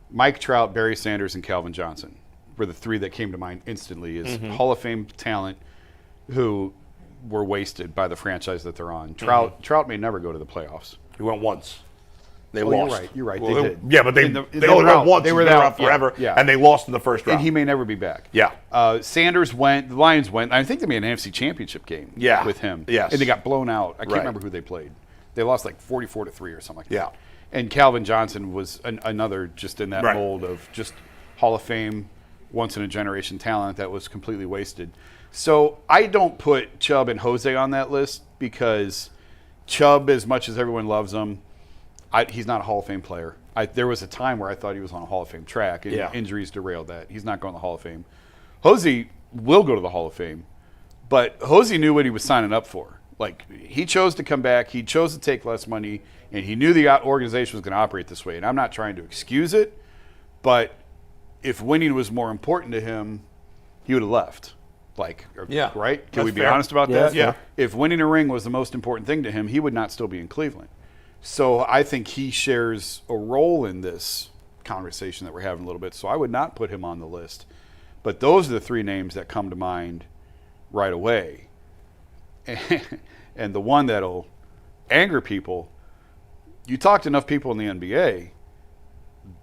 Mike Trout, Barry Sanders, and Calvin Johnson were the three that came to mind instantly as Hall of Fame talent who were wasted by the franchise that they're on. Trout may never go to the playoffs. He went once. They lost. You're right. Well, they did. Yeah, but they only went once. They were out forever, and they lost in the first round. And he may never be back. Yeah. Sanders went. The Lions went. I think they made an NFC Championship game with him. Yes. And they got blown out. I can't remember who they played. They lost like 44-3 or something like that. Yeah. And Calvin Johnson was another just in that mold of just Hall of Fame, once-in-a-generation talent that was completely wasted. So I don't put Chubb and Jose on that list because Chubb, as much as everyone loves him, he's not a Hall of Fame player. There was a time where I thought he was on a Hall of Fame track, and injuries derailed that. He's not going to the Hall of Fame. Jose will go to the Hall of Fame, but Jose knew what he was signing up for. Like, he chose to come back. He chose to take less money, and he knew the organization was going to operate this way. And I'm not trying to excuse it, but if winning was more important to him, he would have left. Right? Can we be honest about that? Yeah. If winning a ring was the most important thing to him, he would not still be in Cleveland. So I think he shares a role in this conversation that we're having a little bit. So I would not put him on the list. But those are the three names that come to mind right away. And the one that'll anger people, you talk to enough people in the NBA,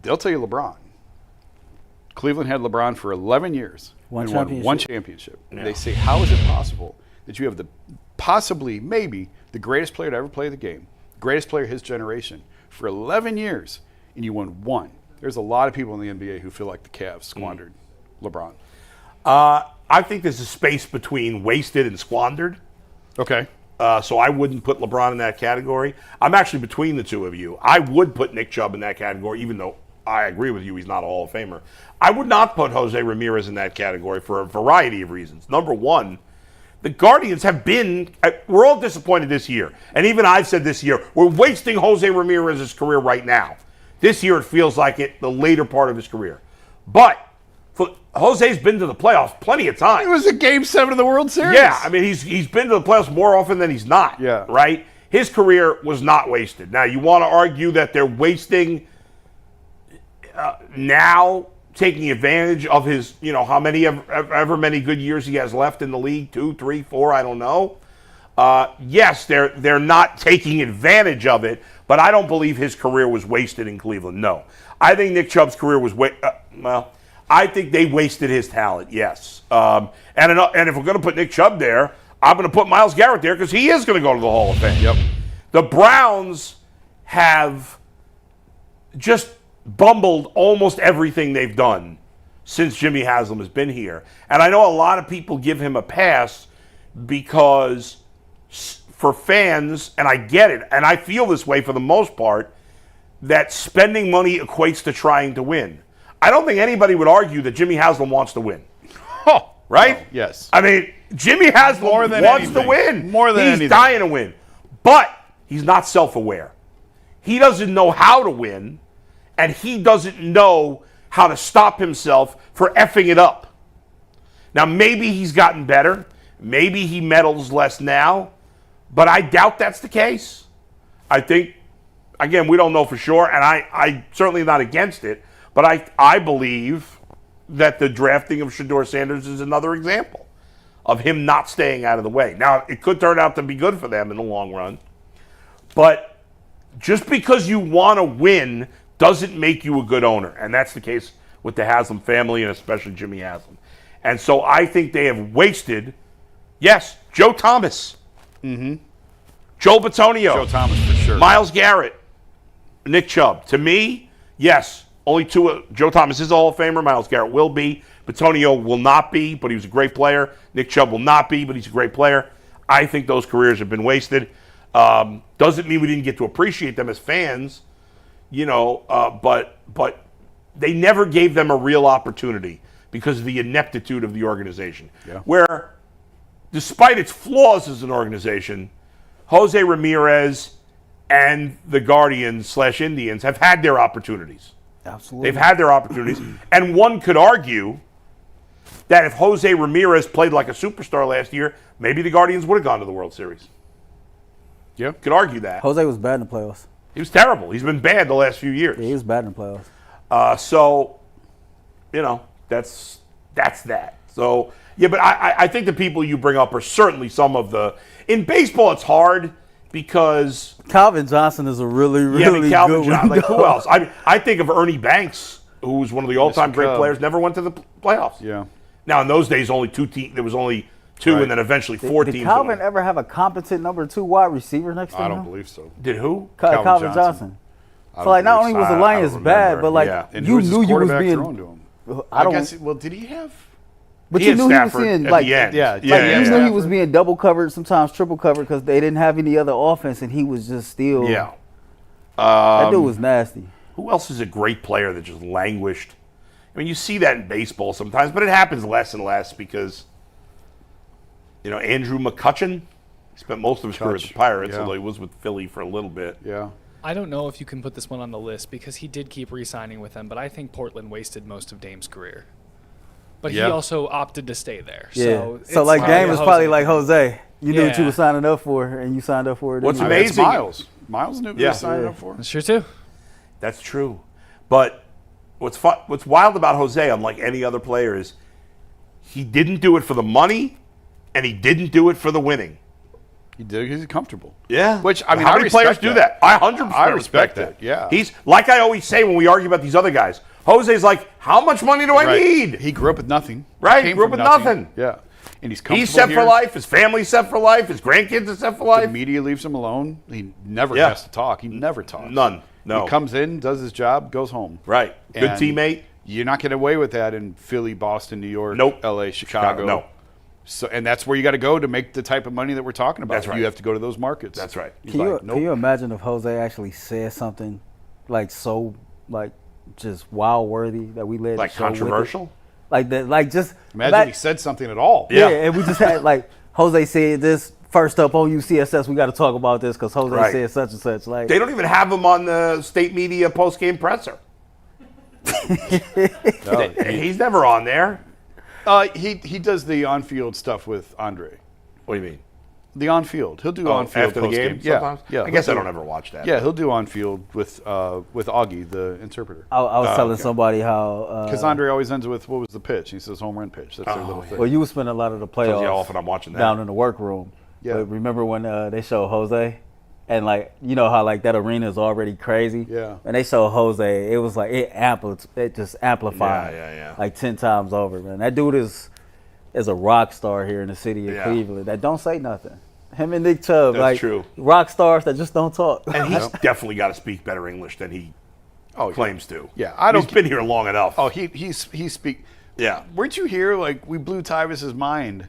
they'll tell you LeBron. Cleveland had LeBron for 11 years and won one championship. Yeah. They say, how is it possible that you have maybe the greatest player to ever play the game, greatest player of his generation, for 11 years, and you won one? There's a lot of people in the NBA who feel like the Cavs squandered LeBron. I think there's a space between wasted and squandered. Okay. So I wouldn't put LeBron in that category. I'm actually between the two of you. I would put Nick Chubb in that category, even though I agree with you, he's not a Hall of Famer. I would not put Jose Ramirez in that category for a variety of reasons. Number one, the Guardians have been, we're all disappointed this year. And even I've said this year, we're wasting Jose Ramirez's career right now. This year it feels like the later part of his career. But Jose's been to the playoffs plenty of times. It was a Game 7 of the World Series. Yeah, I mean, he's been to the playoffs more often than he's not. Yeah. Right? His career was not wasted. Now, you want to argue that they're wasting now, taking advantage of his, how many ever many good years he has left in the league, 2, 3, 4, I don't know. Yes, they're not taking advantage of it, but I don't believe his career was wasted in Cleveland. No, I think Nick Chubb's career was I think they wasted his talent. Yes, and if we're going to put Nick Chubb there, I'm going to put Myles Garrett there because he is going to go to the Hall of Fame. Yep. The Browns have just bumbled almost everything they've done since Jimmy Haslam has been here. And I know a lot of people give him a pass because for fans, and I get it, and I feel this way for the most part, that spending money equates to trying to win. I don't think anybody would argue that Jimmy Haslam wants to win. Right? Oh, yes. I mean, Jimmy Haslam wants to win. More than anything. He's dying to win. But he's not self-aware. He doesn't know how to win, and he doesn't know how to stop himself for effing it up. Now, maybe he's gotten better. Maybe he meddles less now. But I doubt that's the case. I think, again, we don't know for sure, and I certainly not against it. But I believe that the drafting of Shedeur Sanders is another example of him not staying out of the way. Now, it could turn out to be good for them in the long run, but just because you want to win doesn't make you a good owner, and that's the case with the Haslam family and especially Jimmy Haslam. And so I think they have wasted, yes, Joe Thomas, Joe Bitonio, Joe Thomas for sure, Myles Garrett, Nick Chubb. To me, yes, only two. Joe Thomas is a Hall of Famer. Myles Garrett will be. Bitonio will not be, but he was a great player. Nick Chubb will not be, but he's a great player. I think those careers have been wasted. Doesn't mean we didn't get to appreciate them as fans, but they never gave them a real opportunity because of the ineptitude of the organization. Yeah. Where, despite its flaws as an organization, Jose Ramirez and the Guardians/Indians have had their opportunities. Absolutely. They've had their opportunities. And one could argue that if Jose Ramirez played like a superstar last year, maybe the Guardians would have gone to the World Series. Yeah. Could argue that. Jose was bad in the playoffs. He was terrible. He's been bad the last few years. Yeah, he was bad in the playoffs. That's that. So, yeah, but I think the people you bring up are certainly some of the... In baseball, it's hard because... Calvin Johnson is a really Calvin good Johnson. one. Like, who else? I think of Ernie Banks, who was one of the all-time great players, never went to the playoffs. Yeah. Now, in those days, only there was only two, Right. and then eventually four teams. Did Calvin ever have a competent number 2 wide receiver next to him? I don't believe so. Did who? Calvin Johnson. I So, like, not don't only believe was the I Lions don't bad, remember. but, like, Yeah. And you who was his knew you was quarterback being... thrown to him? I don't... guess. Well, did he have? But He you had knew he was Stafford being, at like... the end. Yeah, Like, yeah, you knew he was Stafford. being double covered, sometimes triple covered, because they didn't have any other offense, and he was just still... Yeah. That dude was nasty. Who else is a great player that just languished? I mean, you see that in baseball sometimes, but it happens less and less because, Andrew McCutchen spent most of his career at the Pirates, yeah. although he was with Philly for a little bit. Yeah. I don't know if you can put this one on the list because he did keep re-signing with them, but I think Portland wasted most of Dame's career. But Yeah. he also opted to stay there. Yeah. So, So it's like, probably Dame was probably like, Jose, you knew what you Yeah. were signing up for, and you signed up for it. What's anyway. I mean, it's amazing- Miles. Miles knew what he Yeah. was signing up for. That's true too. That's true. But what's wild about Jose, unlike any other player, is he didn't do it for the money, and he didn't do it for the winning. He did. He's comfortable. Yeah. Which, I mean, how I many respect players do that. that? I 100% I respect respect that. that, yeah. He's, like I always say when we argue about these other guys, Jose's like, how much money do I Right. need? He grew up with nothing. Right, Came grew up from with nothing. Yeah. And he's comfortable He's set here. for life. His family's set for life. His grandkids are set for The life. media leaves him alone. He never Yeah. has to talk. He never talks. None. No. He comes in, does his job, goes home. Right. Good And teammate. You're not getting away with that in Philly, Boston, New York, Nope. LA, Chicago. No. So, and that's where you got to go to make the type of money that we're talking about. That's right. You have to go to those markets. That's right. He's Can you, like, nope. can you imagine if Jose actually said something like so, like just wow worthy that we let Like it show with it? controversial? Like that, like just Imagine he said something at all. Yeah. and we just had like Jose said this first up on UCSS. We got to talk about this because Jose Right. said such and such. Like They don't even have him on the state media post-game presser. No, He's never on there. he does the on-field stuff with Andre. What do you mean? The on-field. He'll do on-field after the post-game. game sometimes? Yeah. I guess I he'll don't ever watch that. Yeah, he'll do on-field with Augie, the interpreter. I was telling okay. somebody how Because Andre always ends with, what was the pitch? He says home run pitch. That's their little thing. well, you would spend a lot of the Tells you how playoffs often I'm watching that. down in the workroom. Yeah. But remember when they showed Jose, and like you know how like that arena is already crazy. Yeah. And they showed Jose, it was like it just amplified. Yeah. Like 10 times over, man. That dude is a rock star here in the city of Yeah. Cleveland. That don't say nothing. Him and Nick Chubb, That's like true. rock stars that just don't talk. And he's definitely got to speak better English than he claims to. Yeah, I don't- He's been here long enough. Oh, he speak. yeah. Weren't you here? Like, we blew Tyvis's mind.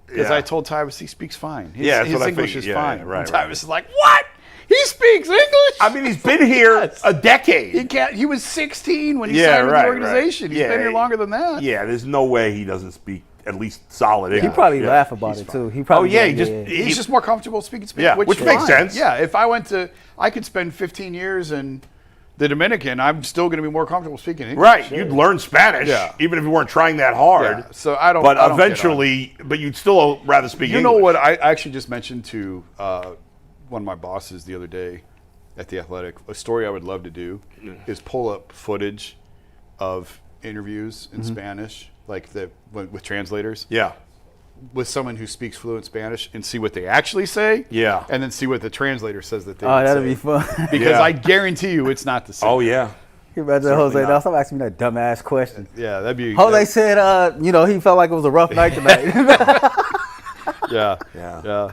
Because Yeah. I told Tyvis he speaks fine. Yeah, that's his what I English figured. is Yeah, fine. yeah, right, And Tyvis right. is like, what? He speaks English? I mean, he's been here a decade. He can't. He was 16 when he Yeah, signed with right, the organization. right. He's Yeah, been here longer than that. Yeah, there's no way he doesn't speak at least solid He English. probably Yeah. laugh about he's it fine. too. He probably yeah, like, he He's just more comfortable speaking Spanish. Yeah, which makes fine. sense. Yeah, if I could spend 15 years in the Dominican, I'm still going to be more comfortable speaking English. Right, you'd learn Spanish, Yeah. even if you weren't trying that hard. Yeah, so I don't. But I don't get on it. eventually, but you'd still rather speak You English. know what? I actually just mentioned to one of my bosses the other day at the Athletic. A story I would love to do is pull up footage of interviews in Spanish, like with translators. Yeah. With someone who speaks fluent Spanish and see what they actually say. Yeah. And then see what the translator says that they Oh, that'd say. be fun. Because Yeah. I guarantee you it's not the same. Oh, yeah. You imagine Certainly Jose, not. now stop asking me that dumbass question. Yeah, that'd be. Jose said, he felt like it was a rough night tonight. Yeah. Yeah.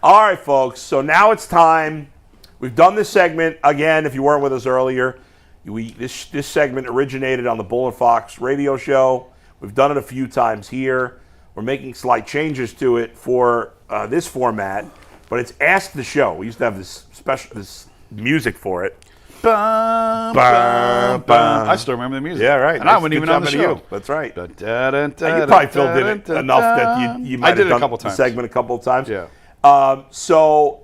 All right, folks. So now it's time. We've done this segment again. If you weren't with us earlier, this segment originated on the Bull and Fox radio show. We've done it a few times here. We're making slight changes to it for this format, but it's Ask the Show. We used to have this music for it. Bum, Bum, bum. I still remember the music. Yeah, right. And I wasn't even on the Good job show. you. That's right. You You probably filled in it enough that you might have done the segment a couple of times. Yeah. So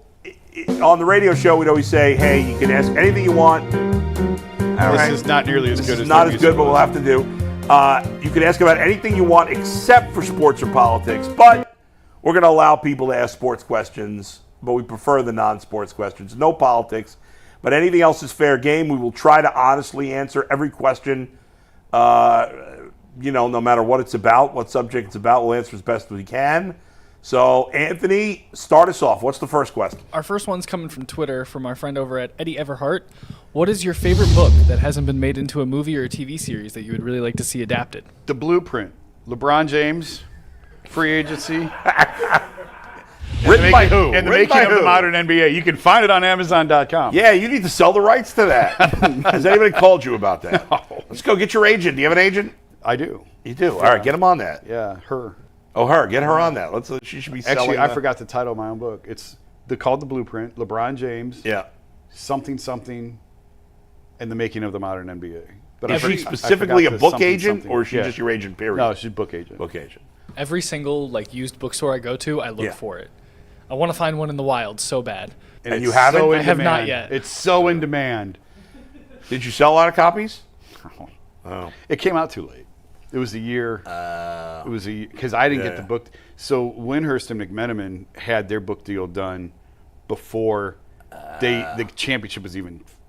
on the radio show, we'd always say, hey, you can ask anything you want. This is not nearly as good as not as good, but we'll have to do. You can ask about anything you want except for sports or politics, but we're going to allow people to ask sports questions, but we prefer the non-sports questions. No politics, but anything else is fair game. We will try to honestly answer every question, no matter what it's about, what subject it's about. We'll answer as best we can. So, Anthony, start us off. What's the first question? Our first one's coming from Twitter from our friend over at Eddie Everhart. What is your favorite book that hasn't been made into a movie or a TV series that you would really like to see adapted? The Blueprint. LeBron James, free agency. Written by who? And the Written making by of the who? modern NBA. You can find it on Amazon.com. Yeah, you need to sell the rights to that. Has anybody called you about that? No. Let's go get your agent. Do you have an agent? I do. You do. All right, get him on that. Yeah, her. Oh, her. Get her on that. She should be selling. Actually, I forgot the title of my own book. It's called The Blueprint. LeBron James. Yeah. Something, and the making of the modern NBA. But Is she specifically a book agent, or is she Yeah. just your agent? Period. No, she's book agent. Book agent. Every single used bookstore I go to, I look Yeah. for it. I want to find one in the wild so bad. And it's you haven't? so in I have not demand. yet. It's so in demand. Did you sell a lot of copies? Oh. It came out too late. It was a year. It was because I didn't get the book. So Windhurst and McMenamin had their book deal done before the championship was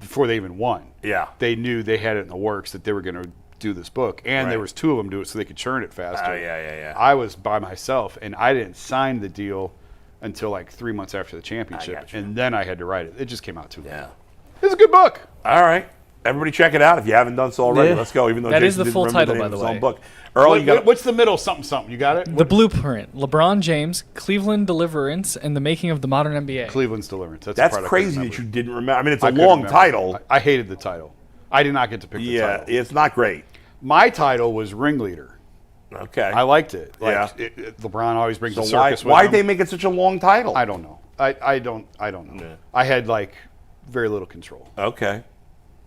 before they even won. Yeah. They knew they had it in the works that they were going to do this book, and there was two of them do it so they could churn it faster. Oh, yeah. I was by myself, and I didn't sign the deal until like 3 months after the championship, and then I had to write it. It just came out too late. Yeah. It's a good book. All right. Everybody check it out if you haven't done so already. Yeah. Let's go, even though That Jason is the didn't full remember title, name by of the his own way. book. Earl, you got What's the middle? Something. You got it? The Blueprint, LeBron James, Cleveland Deliverance, and the making of the modern NBA. Cleveland's Deliverance. That's That's the part I crazy couldn't that you remember. didn't remember. I mean, it's I a couldn't long remember. title. I hated the title. I did not get to pick the Yeah, title. it's not great. My title was Ringleader. Okay. I liked it. Yeah. LeBron always brings So the circus with why'd him. they make it such a long title? I don't know. I don't know. Yeah. I had very little control. Okay.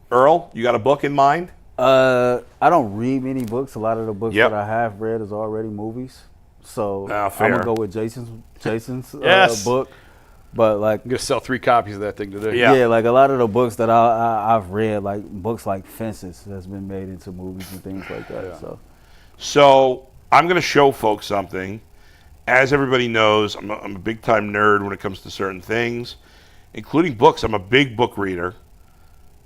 Earl, you got a book in mind? I don't read many books. A lot of the books Yep. that I have read is already movies. So Ah, I'm fair. gonna go with Jason's Yes. book. But I'm gonna sell 3 copies of that thing today. Yeah. yeah, like a lot of the books that I've read, like books like Fences, has been made into movies and things like that. So I'm going to show folks something. As everybody knows, I'm a big-time nerd when it comes to certain things, including books. I'm a big book reader.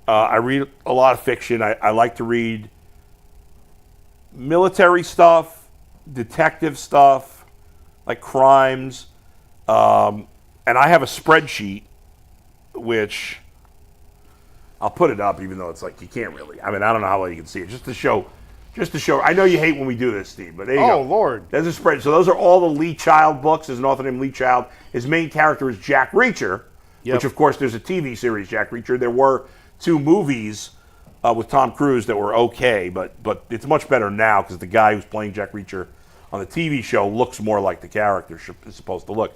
I read a lot of fiction. I like to read military stuff, detective stuff, like crimes. And I have a spreadsheet, which I'll put it up, even though it's like you can't really. I mean, I don't know how well you can see it. Just to show. I know you hate when we do this, Steve, but there you go. Oh, Lord. There's a spreadsheet. So those are all the Lee Child books. There's an author named Lee Child. His main character is Jack Reacher, which, of course, there's a TV series, Jack Reacher. There were 2 movies with Tom Cruise that were okay, but it's much better now because the guy who's playing Jack Reacher on the TV show looks more like the character is supposed to look.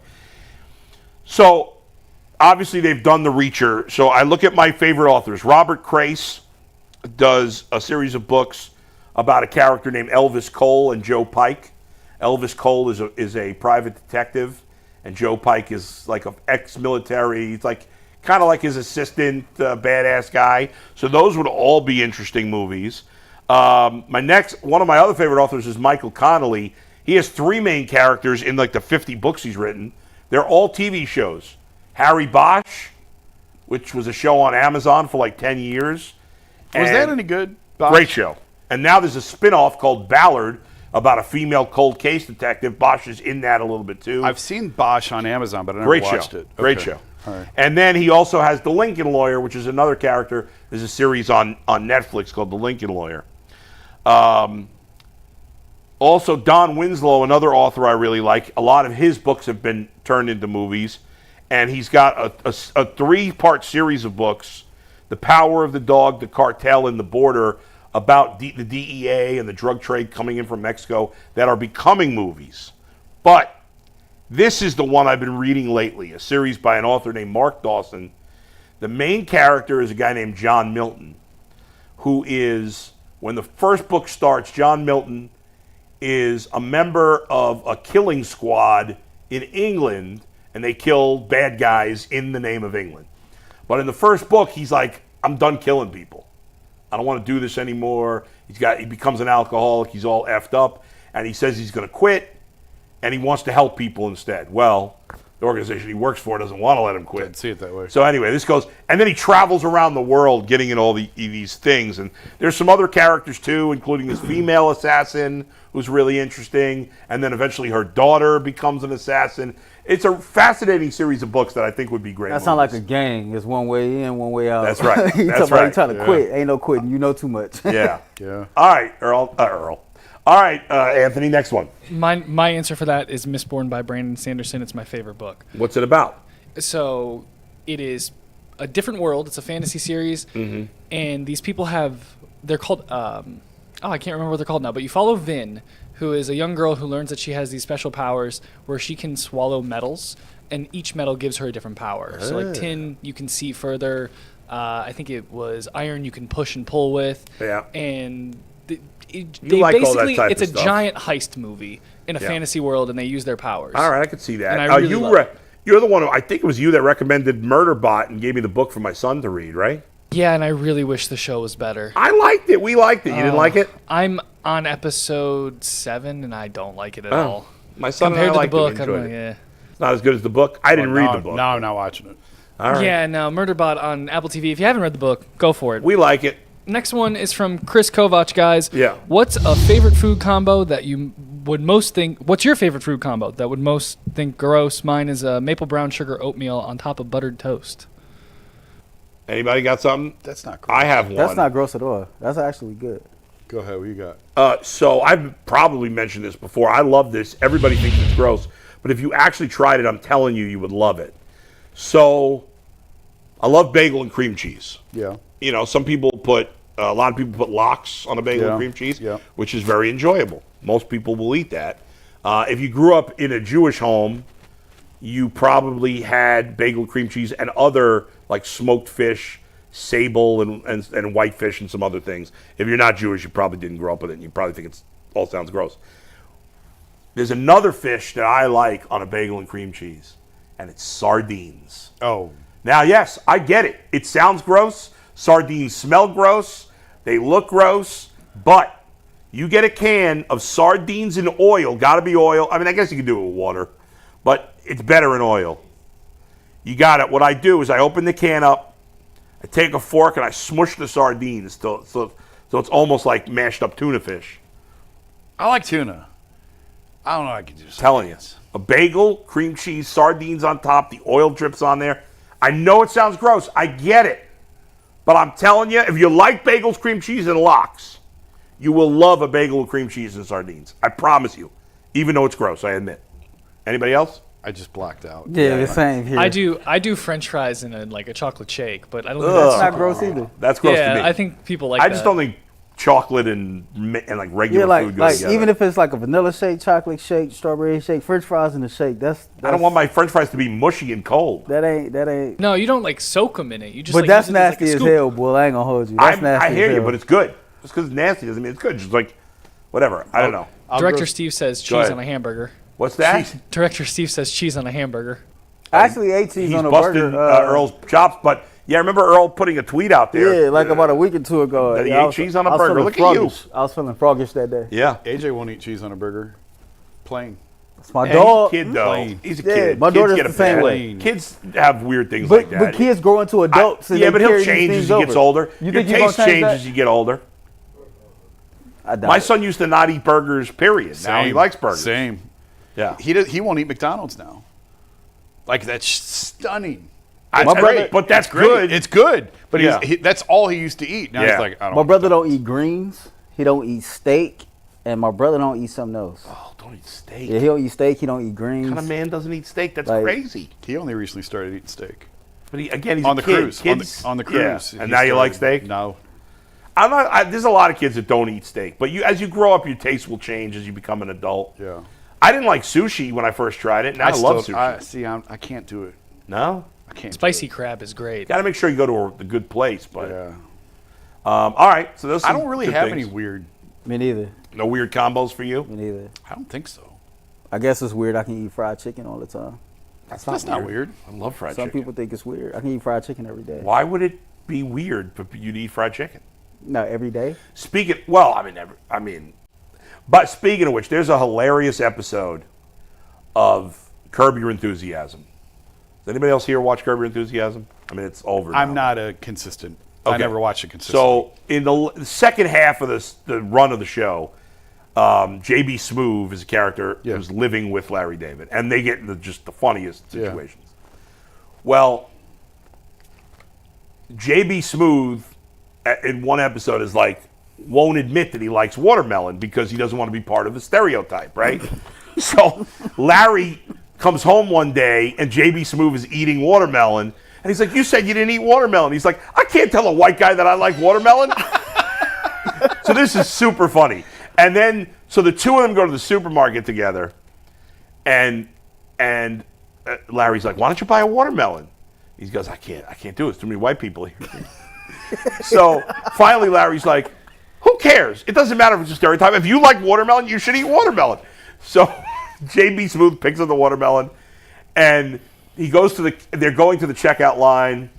So, obviously, they've done the Reacher. So, I look at my favorite authors. Robert Crace does a series of books about a character named Elvis Cole and Joe Pike. Elvis Cole is a private detective, and Joe Pike is like an ex-military. He's like kind of like his assistant, badass guy. So those would all be interesting movies. One of my other favorite authors is Michael Connelly. He has 3 main characters in like the 50 books he's written. They're all TV shows. Harry Bosch, which was a show on Amazon for like 10 years. Was that any good? Bob? Great show. And now there's a spin-off called Ballard about a female cold case detective. Bosch is in that a little bit too. I've seen Bosch on Amazon, but I never watched it. Great show. All right. And then he also has The Lincoln Lawyer, which is another character. There's a series on Netflix called The Lincoln Lawyer. Also, Don Winslow, another author I really like. A lot of his books have been turned into movies. And he's got a 3-part series of books, The Power of the Dog, The Cartel, and The Border, about the DEA and the drug trade coming in from Mexico that are becoming movies. But this is the one I've been reading lately, a series by an author named Mark Dawson. The main character is a guy named John Milton, who is, when the first book starts, John Milton is a member of a killing squad in England, and they kill bad guys in the name of England. But in the first book, he's like, I'm done killing people. I don't want to do this anymore. He becomes an alcoholic. He's all effed up. And he says he's going to quit, and he wants to help people instead. Well, the organization he works for doesn't want to let him quit. I'd see it that way. So anyway, this goes, and then he travels around the world getting in all these things. And there's some other characters too, including this female assassin who's really interesting. And then eventually her daughter becomes an assassin. It's a fascinating series of books that I think would be great. That sounds like a gang. It's one way in, one way out. That's right. That's right. Trying to quit. Ain't no quitting. You know too much. Yeah. Yeah. All right, Earl. All right, Anthony, next one. My answer for that is Mistborn by Brandon Sanderson. It's my favorite book. What's it about? So it is a different world. It's a fantasy series. Mm-hmm. And these people they're called, I can't remember what they're called now, but you follow Vin, who is a young girl who learns that she has these special powers where she can swallow metals, and each metal gives her a different power. So like tin, you can see further. I think it was iron you can push and pull with. Yeah. And like all that type it's of a stuff. giant heist movie in a fantasy world, and they use their powers. All right, I could see that. And I really love it. You're the one, I think it was you that recommended Murderbot and gave me the book for my son to read, right? Yeah, and I really wish the show was better. I liked it. We liked it. You didn't like it? I'm on episode 7, and I don't like it at all. My son Compared and I to the liked book, it. We enjoyed it. yeah. It's not as good as the book. I didn't read the book. No, I'm not watching it. All right. Yeah, no, Murderbot on Apple TV. If you haven't read the book, go for it. We like it. Next one is from Chris Kovac, guys. Yeah. What's a favorite food combo that you would most think... What's your favorite food combo that would most think gross? Mine is maple brown sugar oatmeal on top of buttered toast. Anybody got something? That's not gross. I have one. That's not gross at all. That's actually good. Go ahead. What you got? So I've probably mentioned this before. I love this. Everybody thinks it's gross. But if you actually tried it, I'm telling you, you would love it. So I love bagel and cream cheese. Yeah. You know, a lot of people put lox on a bagel and cream cheese, which is very enjoyable. Most people will eat that. If you grew up in a Jewish home, you probably had bagel cream cheese and other like smoked fish, sable and whitefish and some other things. If you're not Jewish, you probably didn't grow up with it, and you probably think it all sounds gross. There's another fish that I like on a bagel and cream cheese, and it's sardines. Oh. Now, yes, I get it. It sounds gross. Sardines smell gross. They look gross. But you get a can of sardines in oil. Got to be oil. I mean, I guess you can do it with water, but it's better in oil. You got it. What I do is I open the can up, I take a fork, and I smush the sardines so it's almost like mashed up tuna fish. I like tuna. I don't know. I could do something. Telling you. A bagel, cream cheese, sardines on top, the oil drips on there. I know it sounds gross. I get it. But I'm telling you, if you like bagels, cream cheese, and lox, you will love a bagel with cream cheese and sardines. I promise you. Even though it's gross, I admit. Anybody else? I just blacked out. Yeah, the same here. I do French fries in a chocolate shake, but I don't think That's that's not gross either. That's gross to me. I think people like that. I just don't think chocolate and like regular food go together. Even if it's like a vanilla shake, chocolate shake, strawberry shake, French fries in a shake. That's I don't want my French fries to be mushy and cold. That ain't. No, you don't like soak them in it. You just. But like, that's use it as, nasty like, a as scoop. hell, boy. I ain't gonna hold you. That's nasty. I hear as you, hell. but it's good. Just because it's nasty doesn't mean it's good. Just like whatever. I don't know. Director Steve says cheese ahead. on a hamburger. What's that? Director Steve says cheese on a hamburger. I actually ate cheese He's on a busting burger. Earl's chops, but yeah, I remember Earl putting a tweet out there. Yeah, like about a week or two ago. That he I ate was- cheese on a I was burger. feeling Look at you. froggish. I was feeling froggish that day. Yeah. AJ won't eat cheese on a burger. Plain. It's my Hey, dog. he's a kid, though. Plain. He's a Yeah, kid. my Kids daughter's get the same bad- way. Kids have weird things But, like that. but kids grow into adults. And yeah, they but he'll carry these change things as he gets over. older. You Your think you're gonna taste change changes that? as you get older. My son used to not eat burgers, period. Now he likes burgers. Same. Yeah. He won't eat McDonald's now. Like, that's stunning. But that's good. It's good. But that's all he used to eat. Now he's like, I don't My brother don't eat greens. He don't eat steak. And my brother don't eat something else. Oh, don't eat steak. Yeah, he don't eat steak. He don't eat greens. What kind of man doesn't eat steak? That's crazy. He only recently started eating steak. But he's on the kid. cruise. Kids, on the cruise. Yeah. And now you like steak? No. There's a lot of kids that don't eat steak. But as you grow up, your taste will change as you become an adult. Yeah. I didn't like sushi when I first tried it. Now I love sushi. I can't do it. No? I can't. Spicy crab is great. Got to make sure you go to a good place. But yeah. All right. So those. I don't really have things. any weird. Me neither. No weird combos for you? Me neither. I don't think so. I guess it's weird I can eat fried chicken all the time. That's not weird. I love fried Some chicken. people think it's weird. I can eat fried chicken every day. Why would it be weird for you to eat fried chicken? No, every day. But speaking of which, there's a hilarious episode of Curb Your Enthusiasm. Does anybody else here watch Curb Your Enthusiasm? I mean, it's over now. I'm not a consistent. I never watched it consistently. So in the second half of the run of the show, J.B. Smoove is a character who's living with Larry David, and they get into just the funniest situations. Well, J.B. Smoove in one episode is like, won't admit that he likes watermelon because he doesn't want to be part of the stereotype, right? So Larry comes home one day and J.B. Smoove is eating watermelon, and he's like, you said you didn't eat watermelon. He's like, I can't tell a white guy that I like watermelon. So this is super funny. And then, so the two of them go to the supermarket together, and Larry's like, why don't you buy a watermelon? He goes, I can't do it. There's too many white people here. So finally Larry's like, who cares? It doesn't matter if it's a stereotype. If you like watermelon, you should eat watermelon. So J.B. Smoove picks up the watermelon, and they're going to the checkout line,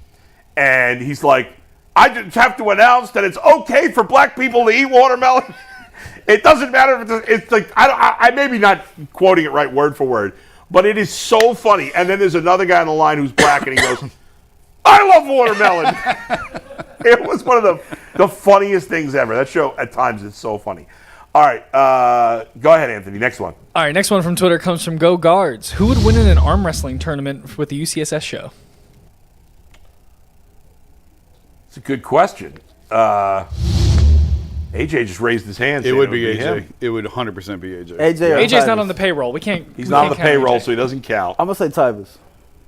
and he's like, I just have to announce that it's okay for black people to eat watermelon. It doesn't matter if it's like, I maybe not quoting it right word for word, but it is so funny. And then there's another guy on the line who's black, and he goes, I love watermelon. It was one of the funniest things ever. That show, at times, is so funny. All right, go ahead, Anthony. Next one. All right, next one from Twitter comes from Go Guards. Who would win in an arm wrestling tournament with the UCSS show? It's a good question. AJ just raised his hand. It would be AJ. It would 100% be AJ. AJ's not on the payroll. He's not on the payroll, so he doesn't count. I'm going to say Tyvis.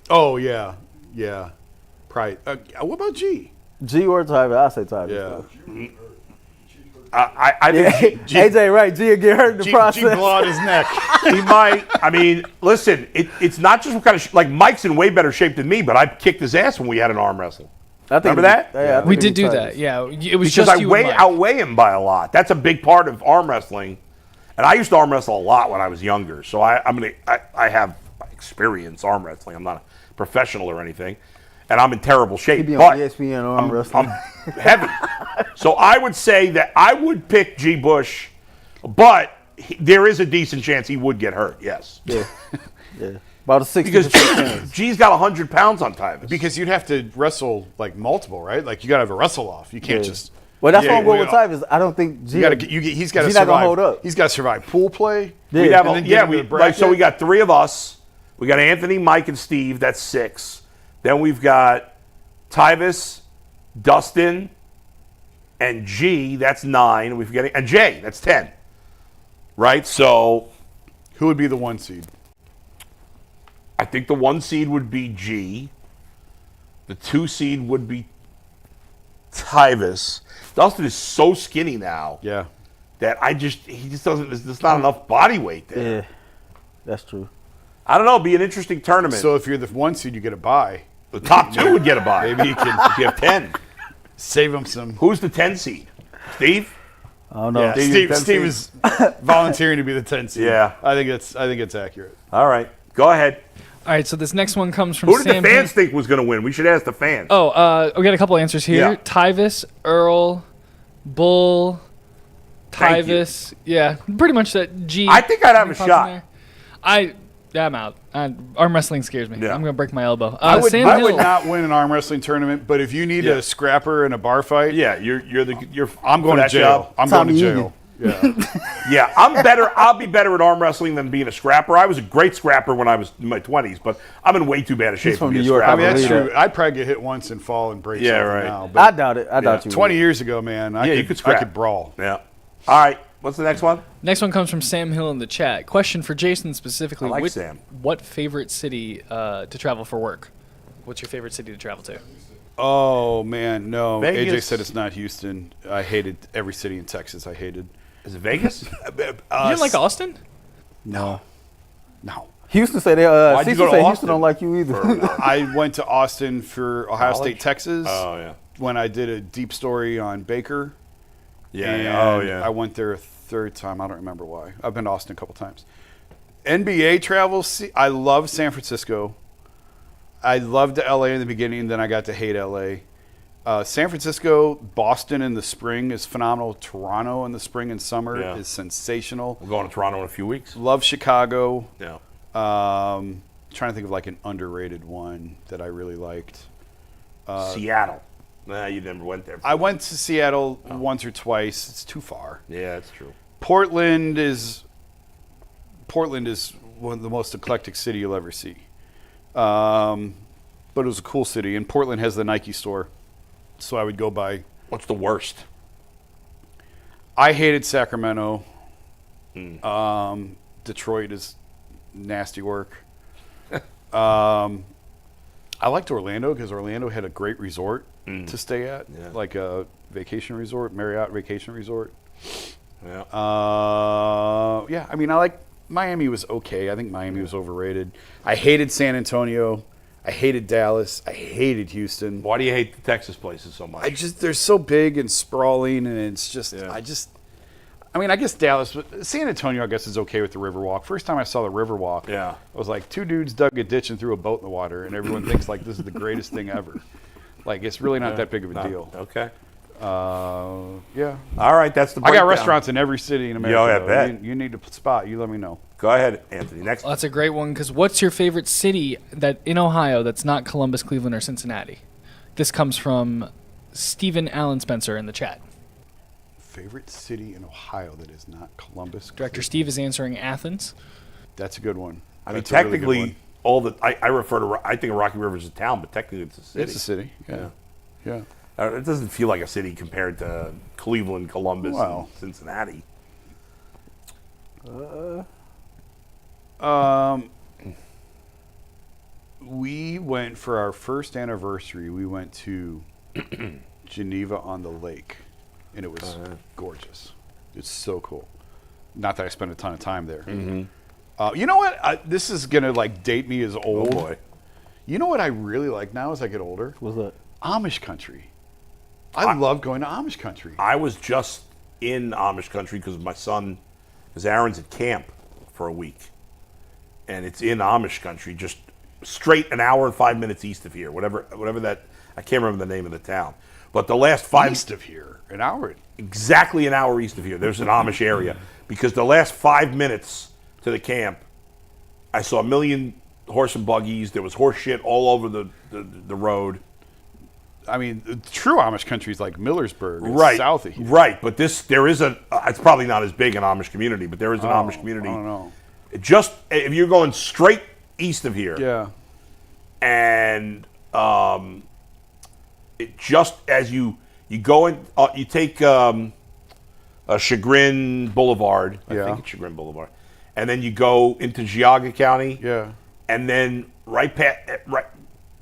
Oh, yeah. Yeah. Probably. What about G? G or Tyvis? I'll say Tyvis. Yeah. I think AJ, right. G will get hurt in the process. G blow out his neck. He might. I mean, listen, it's not just what kind of like Mike's in way better shape than me, but I kicked his ass when we had an arm wrestle. Remember that? Yeah, we did do that. Yeah, it was because just you and Mike. outweigh him by a lot. That's a big part of arm wrestling, and I used to arm wrestle a lot when I was younger. So I have experience arm wrestling. I'm not a professional or anything, and I'm in terrible shape. He'd be but on ESPN arm wrestling. I'm heavy. So I would say that I would pick G. Bush, but there is a decent chance he would get hurt. Yes. Yeah. About a 60% because chance. G's got 100 pounds on Tyvis. Because you'd have to wrestle like multiple, right? Like you got to have a wrestle off. You can't just. Well, that's why I'm going with Tyvis. I don't think G. He's got to survive. Not gonna hold up. He's got to survive pool play. Yeah. So we got three of us. We got Anthony, Mike, and Steve. That's 6. Then we've got Tyvis, Dustin, and G. That's 9. We forgetting and Jay. That's 10. Right. So, who would be the 1 seed? I think the 1 seed would be G. The 2 seed would be Tyvis. Dustin is so skinny now. Yeah. That he just doesn't. There's not enough body weight there. Yeah, that's true. I don't know. It'd be an interesting tournament. So if you're the 1 seed, you get a bye. The top 2 would get a bye. Maybe you can. If you have 10. Save him some. Who's the 10 seed? Steve? I don't know. Yeah, Steve is volunteering to be the 10 seed. Yeah. I think it's accurate. All right. Go ahead. All right, so this next one comes from Who did Sam the fans think was going to win? We should ask the fans. Oh, we got a couple answers here. Yeah. Tyvis, Earl, Bull, Tyvis. Yeah, pretty much that G. I think I'd have a shot. I'm out. Arm wrestling scares me. Yeah. I'm going to break my elbow. I would Sam Hill. not win an arm wrestling tournament, but if you need a scrapper in a bar fight, Yeah, you're. I'm going to jail. I'm going to jail. Yeah, I'll be better at arm wrestling than being a scrapper. I was a great scrapper when I was in my 20s, but I'm in way too bad a shape to be a scrapper. I mean, that's true. I'd probably get hit once and fall and break something now. I doubt it. I doubt you. 20 years ago, man, you could scrap. I could brawl. Yeah. All right. What's the next one? Next one comes from Sam Hill in the chat. Question for Jason specifically. I like Sam. What favorite city to travel for work? What's your favorite city to travel to? Oh, man, no. Vegas. AJ said it's not Houston. I hated every city in Texas. I hated. Is it Vegas? You didn't like Austin? No. Houston said Why'd you go to Houston Austin? don't like you either. I went to Austin for Ohio State, Texas. Oh, yeah. When I did a deep story on Baker. Yeah. And I went there a third time. I don't remember why. I've been to Austin a couple times. NBA travel. I love San Francisco. I loved LA in the beginning. Then I got to hate LA. San Francisco, Boston in the spring is phenomenal. Toronto in the spring and summer is sensational. We're going to Toronto in a few weeks. Love Chicago. Yeah. Trying to think of like an underrated one that I really liked. Seattle. Nah, you never went there. I went to Seattle once or twice. It's too far. Yeah, that's true. Portland is one of the most eclectic city you'll ever see. But it was a cool city, and Portland has the Nike store, so I would go by. What's the worst? I hated Sacramento. Detroit is nasty work. I liked Orlando because Orlando had a great resort to stay at, like a vacation resort, Marriott vacation resort. Yeah. I mean, I like Miami was okay. I think Miami was overrated. I hated San Antonio. I hated Dallas. I hated Houston. Why do you hate the Texas places so much? They're so big and sprawling, and it's just, I guess Dallas, but San Antonio, I guess, is okay with the Riverwalk. First time I saw the Riverwalk, I was like, two dudes dug a ditch and threw a boat in the water, and everyone thinks like this is the greatest thing ever. Like, it's really not that big of a deal. Okay. All right, that's the breakdown. I got restaurants in every city in America. I bet. You need a spot, you let me know. Go ahead, Anthony. Next. Well, that's a great one, because what's your favorite city that in Ohio that's not Columbus, Cleveland, or Cincinnati? This comes from Stephen Allen Spencer in the chat. Favorite city in Ohio that is not Columbus? Director Steve is answering Athens. That's a good one. I mean, technically, I refer to, I think of Rocky River as a town, but technically it's a city. It's a city, yeah. It doesn't feel like a city compared to Cleveland, Columbus, and Cincinnati. We went for our first anniversary. We went to Geneva on the Lake, and it was gorgeous. It's so cool. Not that I spent a ton of time there. You know what? This is gonna like date me as old. Oh boy. You know what I really like now as I get older? What's that? Amish country. I love going to Amish country. I was just in Amish country because my son, because Aaron's at camp for a week, and it's in Amish country, just straight an hour and 5 minutes east of here, whatever that. I can't remember the name of the town, but the last east of here, an hour, exactly an hour east of here. There's an Amish area because the last 5 minutes to the camp, I saw a million horse and buggies. There was horse shit all over the road. I mean, the true Amish country is like Millersburg, right, south of here. Right, but there is it's probably not as big an Amish community, but there is an Amish community. I don't know. Just if you're going straight east of here, and it just as you go in, you take Chagrin Boulevard. I think it's Chagrin Boulevard, and then you go into Geauga County. And then right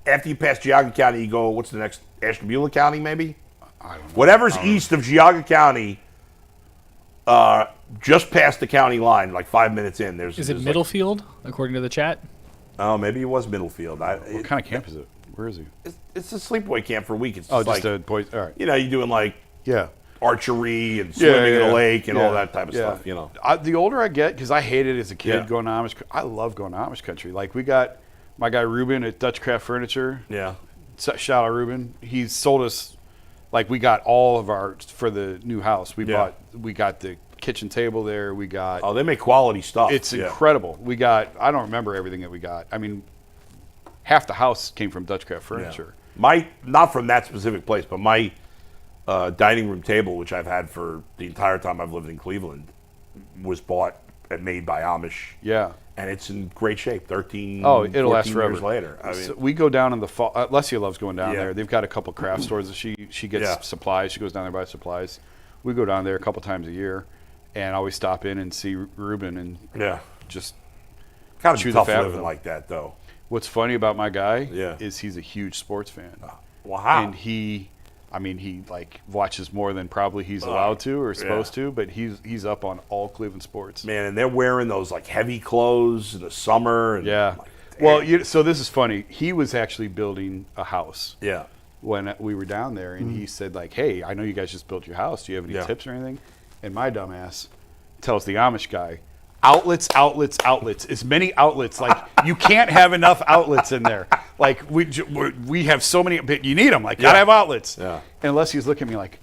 after you pass Geauga County, you go. What's the next? Ashtabula County, maybe. I don't know. Whatever's east of Geauga County, just past the county line, like 5 minutes in. Is it Middlefield, according to the chat? Oh, maybe it was Middlefield. What kind of camp is it? Where is he? It's a sleepaway camp for a week. It's just like a boys. All right. You know, you're doing like archery and swimming in the lake and all that type of stuff. You know, the older I get, because I hated it as a kid going to Amish. I love going to Amish country. Like we got my guy Ruben at Dutch Craft Furniture. Yeah. Shout out Ruben. He sold us, like we got all of our for the new house. We got the kitchen table there. We got they make quality stuff. It's incredible. We got I don't remember everything that we got. I mean, half the house came from Dutch Craft Furniture. Not from that specific place, but my dining room table, which I've had for the entire time I've lived in Cleveland, was bought and made by Amish. Yeah. And it's in great shape. 13, it'll last 14 forever. years later. I mean, So we go down in the fall. Lesia loves going down there. They've got a couple craft stores that she gets supplies. She goes down there buys supplies. We go down there a couple times a year, and always stop in and see Ruben and just kind chew of the tough fat with living him. like that, though. What's funny about my guy Yeah. is he's a huge sports fan. Wow. And he like watches more than probably he's allowed to or supposed to, but he's up on all Cleveland sports. Man, and they're wearing those like heavy clothes in the summer. And Yeah. like, Well, so this is funny. He was actually building a house. Yeah. When we were down there, and he said, like, hey, I know you guys just built your house. Do you have any tips or anything? And my dumbass tells the Amish guy, outlets, as many outlets. Like, you can't have enough outlets in there. Like, we have so many, but you need them. Like, gotta have outlets. Yeah. And Leslie's looking at me like,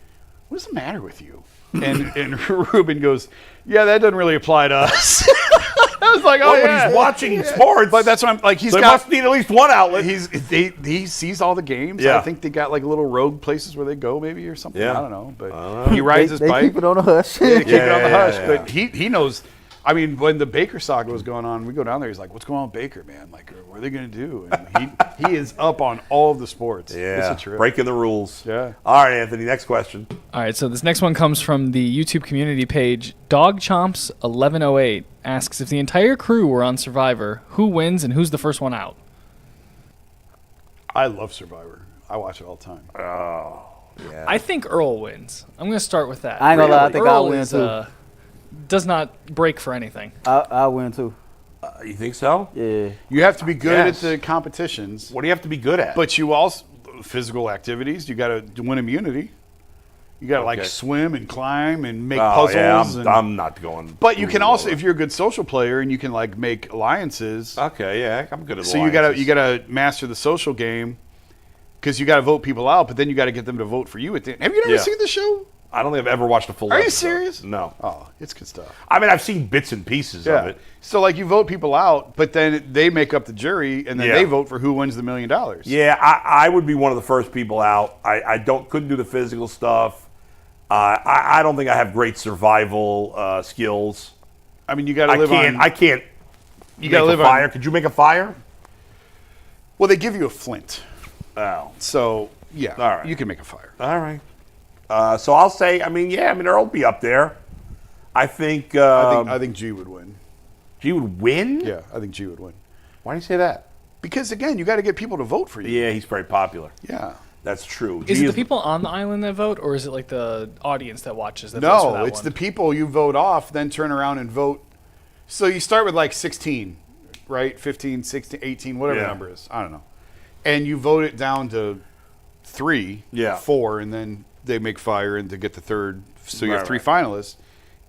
what's the matter with you? And Ruben goes, yeah, that doesn't really apply to us. I was like, but he's watching sports. But that's what I'm like. He must need at least one outlet. He sees all the games. Yeah. I think they got like little rogue places where they go, maybe or something. Yeah. I don't know. But he rides his they bike. keep it on the hush. They keep it on the hush. Yeah. But he knows. I mean, when the Baker saga was going on, we go down there. He's like, "What's going on with Baker, man? Like, what are they going to do?" And he is up on all of the sports. Yeah. It's a trip. Breaking the rules. Yeah. All right, Anthony. Next question. All right, so this next one comes from the YouTube community page. DogChomps1108 asks, if the entire crew were on Survivor, who wins and who's the first one out? I love Survivor. I watch it all the time. Oh, yeah. I think Earl wins. I'm going to start with that. I ain't gonna lie, I think I'll Earl win is, too. does not break for anything. I'll win too. You think so? Yeah. You have to be good Yes. at the competitions, What do you have to be good at? but you also physical activities. You got to win immunity. You got to like Okay. swim and climb and make oh, puzzles. yeah, and, I'm not going. but you can Ooh, also, if you're a good social player and you can like make alliances. Okay, yeah, I'm good at So you gotta master the social game because you gotta vote people out, but then you gotta get them to vote for you at the end. Have you ever Yeah. seen the show? I don't think I've ever watched a full Are you episode. serious? No. Oh, it's good stuff. I mean, I've seen bits and pieces of it. So like you vote people out, but then they make up the jury and then Yeah. they vote for who wins the $1 million. Yeah, I would be one of the first people out. I couldn't do the physical stuff. I don't think I have great survival skills. I mean, you gotta live on. I can't. You gotta live a fire. on. Could you make a fire? Well, they give you a flint, Oh, so yeah, All right. you can make a fire. all right. So I'll say. Earl will be up there. I think. I think G would win. G would win. Yeah, I think G would win. Why do you say that? Because again, you got to get people to vote for you. Yeah, he's very popular. Yeah. That's true. Is G it the people on the island that vote, or is it like the audience that watches that votes for No, that it's one? the people you vote off, then turn around and vote. So you start with like 16, right? 15, 16, 18, whatever Yeah. the number is. I don't know. And you vote it down to 3, Yeah. 4, and then they make fire and to get the third. So you have Right, 3 finalists.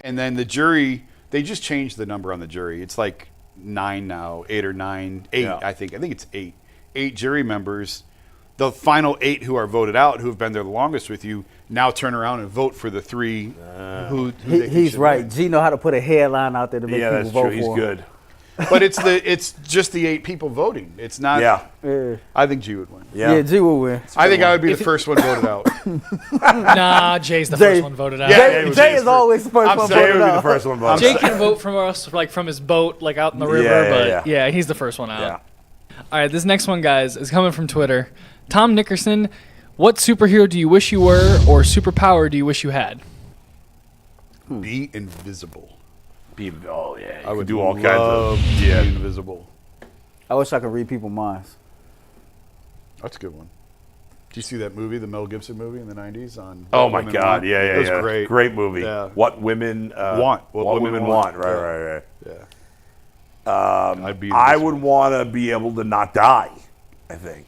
And then the jury, they just changed the number on the jury. It's like 9 now, 8 or 9, 8, Yeah. I think. I think it's 8. 8 jury members. The final 8 who are voted out, who have been there the longest with you, now turn around and vote for the 3 who they think He's should right. win. G know how to put a headline out there to make Yeah, people that's vote true. He's for him. good. But it's just the 8 people voting. It's not. Yeah. Yeah. I think G would win. Yeah, G will win. I think I would be the first one voted out. Nah, Jay's the Jay- first one voted out. Yeah, Jay, it was Jay his is always the 1st I'm one saying Jay voted would be the out. first one voted. Jay can vote from us, like from his boat, like out in the river, Yeah, but yeah. he's the first one out. Yeah. All right, this next one, guys, is coming from Twitter. Tom Nickerson, what superhero do you wish you were, or superpower do you wish you had? Be invisible. Oh yeah. I would do all kinds love of. to Yeah. be invisible. I wish I could read people's minds. That's a good one. Did you see that movie, the Mel Gibson movie in the 90s on Oh What my Women God! Want? Yeah, yeah, It was yeah. great. Great movie. Yeah. What women Want. What women want. Right, Yeah. right, right. Yeah. I'd be I invisible. would want to be able to not die. I think.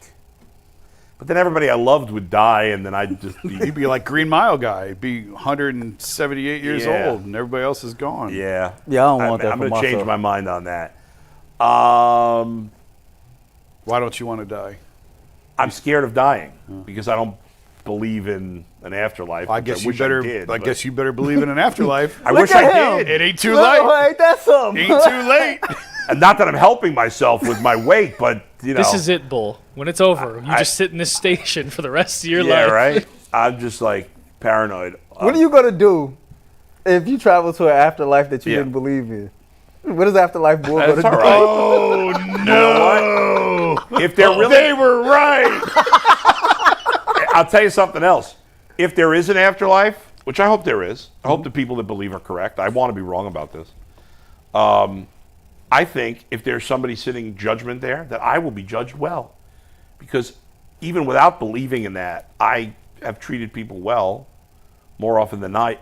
But then everybody I loved would die, and then I'd just be. He'd be like Green Mile guy, be 178 years Yeah. old, and everybody else is gone. Yeah. Yeah, I don't want that I'm for going to change myself. my mind on that. Why don't you want to die? I'm scared of dying because I don't believe in an afterlife. I which guess you wish better. did, I but guess you better believe in an afterlife. I wish I at him. did. It ain't too No, late. ain't that something? Ain't too late. And not that I'm helping myself with my weight, but you know. This is it, Bull. When it's over, you I- just sit in this station for the rest of your Yeah, life. right. I'm just like, paranoid. What are you gonna do if you travel to an afterlife that you didn't believe in? What is afterlife bull gonna do? Right. Oh no! You know what? If they're really, they were right. I'll tell you something else. If there is an afterlife, which I hope there is, I hope the people that believe are correct. I want to be wrong about this. I think if there's somebody sitting in judgment there, that I will be judged well. Because even without believing in that, I have treated people well more often than not,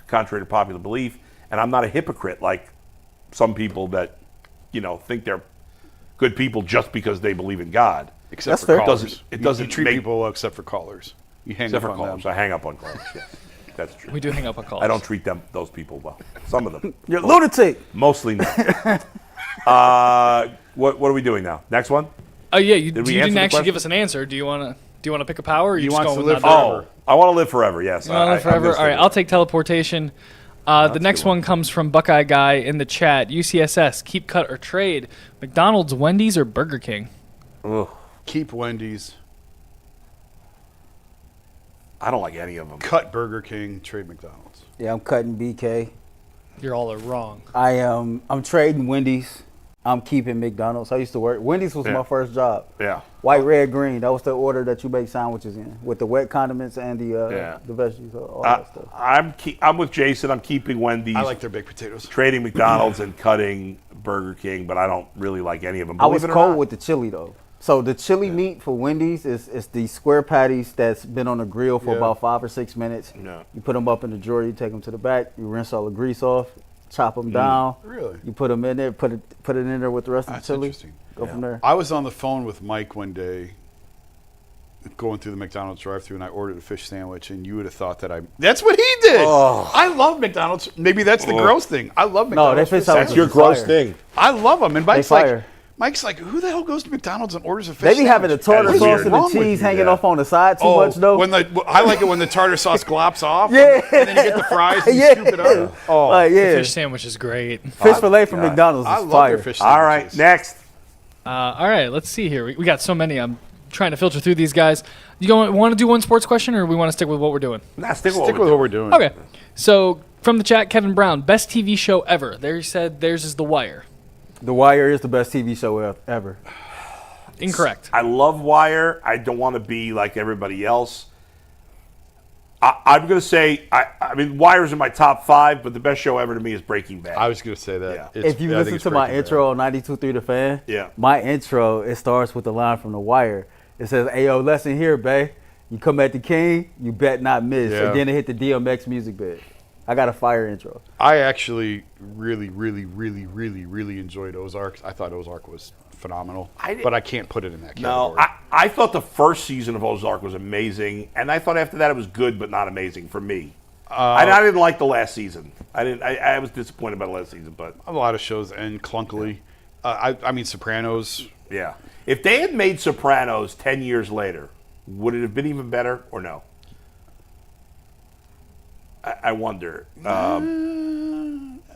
contrary to popular belief, and I'm not a hypocrite like some people that, think they're good people just because they believe in God. Except for callers. It doesn't you treat make, people well except for callers. You hang except up for on callers. them. I hang up on callers, yes. That's true. We do hang up on calls. I don't treat those people well. Some of them. You're a lunatic. Mostly not. What are we doing now? Next one? Oh yeah, you Did we didn't answer the actually question? give us an answer. Do you want to pick a power? Or you He just wants going to with live not- forever. I want to live forever, yes. You wanna live forever? All right, I'll take teleportation. The next one comes from Buckeye Guy in the chat. UCSS, keep, cut, or trade. McDonald's, Wendy's, or Burger King? Ugh, Keep Wendy's. I don't like any of them. Cut Burger King. Trade McDonald's. Yeah, I'm cutting BK. You're all wrong. I'm trading Wendy's. I'm keeping McDonald's. I used to work. Wendy's was my first job. Yeah. White, red, green. That was the order that you make sandwiches in, with the wet condiments and the veggies, all that stuff. I'm with Jason. I'm keeping Wendy's. I like their baked potatoes. Trading McDonald's and cutting Burger King, but I don't really like any of them. I was Believe it or cold not. with the chili though. So the chili meat for Wendy's is the square patties that's been on the grill for about 5 or 6 minutes. Yeah. You put them up in the drawer. You take them to the back. You rinse all the grease off. Chop them down. Really? You put them in there. Put it in there with the rest of That's the chili. interesting. Go from there. I was on the phone with Mike one day going through the McDonald's drive-thru and I ordered a fish sandwich and you would have thought that that's what he did. Oh. I love McDonald's. Maybe that's the gross thing. I love McDonald's. fish That's sandwiches your is gross fire. thing. I love them. And fire. Mike's like, who the hell goes to McDonald's and orders a fish They be sandwich? having the tartar That is sauce weird. and Wrong the with cheese you? hanging off on the side too much though. I like it when the tartar sauce glops off. Yeah. And then you get the fries and you Yeah. scoop it up. Oh, Like, yeah. Fish sandwich is great. Fish fillet from McDonald's I is love fire. their fish All right, sandwiches. next. All right, let's see here. We got so many. I'm trying to filter through these guys. You want to do one sports question, or we want to stick with what we're doing? Nah, stick with Stick what with we're what we're doing. Okay. So from the chat, Kevin Brown, best TV show ever. There said theirs is The Wire. The Wire is the best TV show ever. Incorrect. I love Wire. I don't want to be like everybody else. I'm going to say, I mean, Wire's in my top 5, but the best show ever to me is Breaking Bad. I was going to say that. Yeah. It's- If you I think listen it's to my Breaking intro on 92.3 The Fan, Yeah. my intro, it starts with the line from The Wire. It says, "Ayo, lesson here, bae. You come at the king, you bet not miss." Yeah. And then it hit the DMX music bed. I got a fire intro. I actually really enjoyed Ozark. I thought Ozark was phenomenal, but I can't put it in that category. No, I thought the first season of Ozark was amazing, and I thought after that it was good, but not amazing for me. I didn't like the last season. I was disappointed by the last season, but A lot of shows end clunkily. I mean, Sopranos. yeah. If they had made Sopranos 10 years later, would it have been even better or no? I wonder.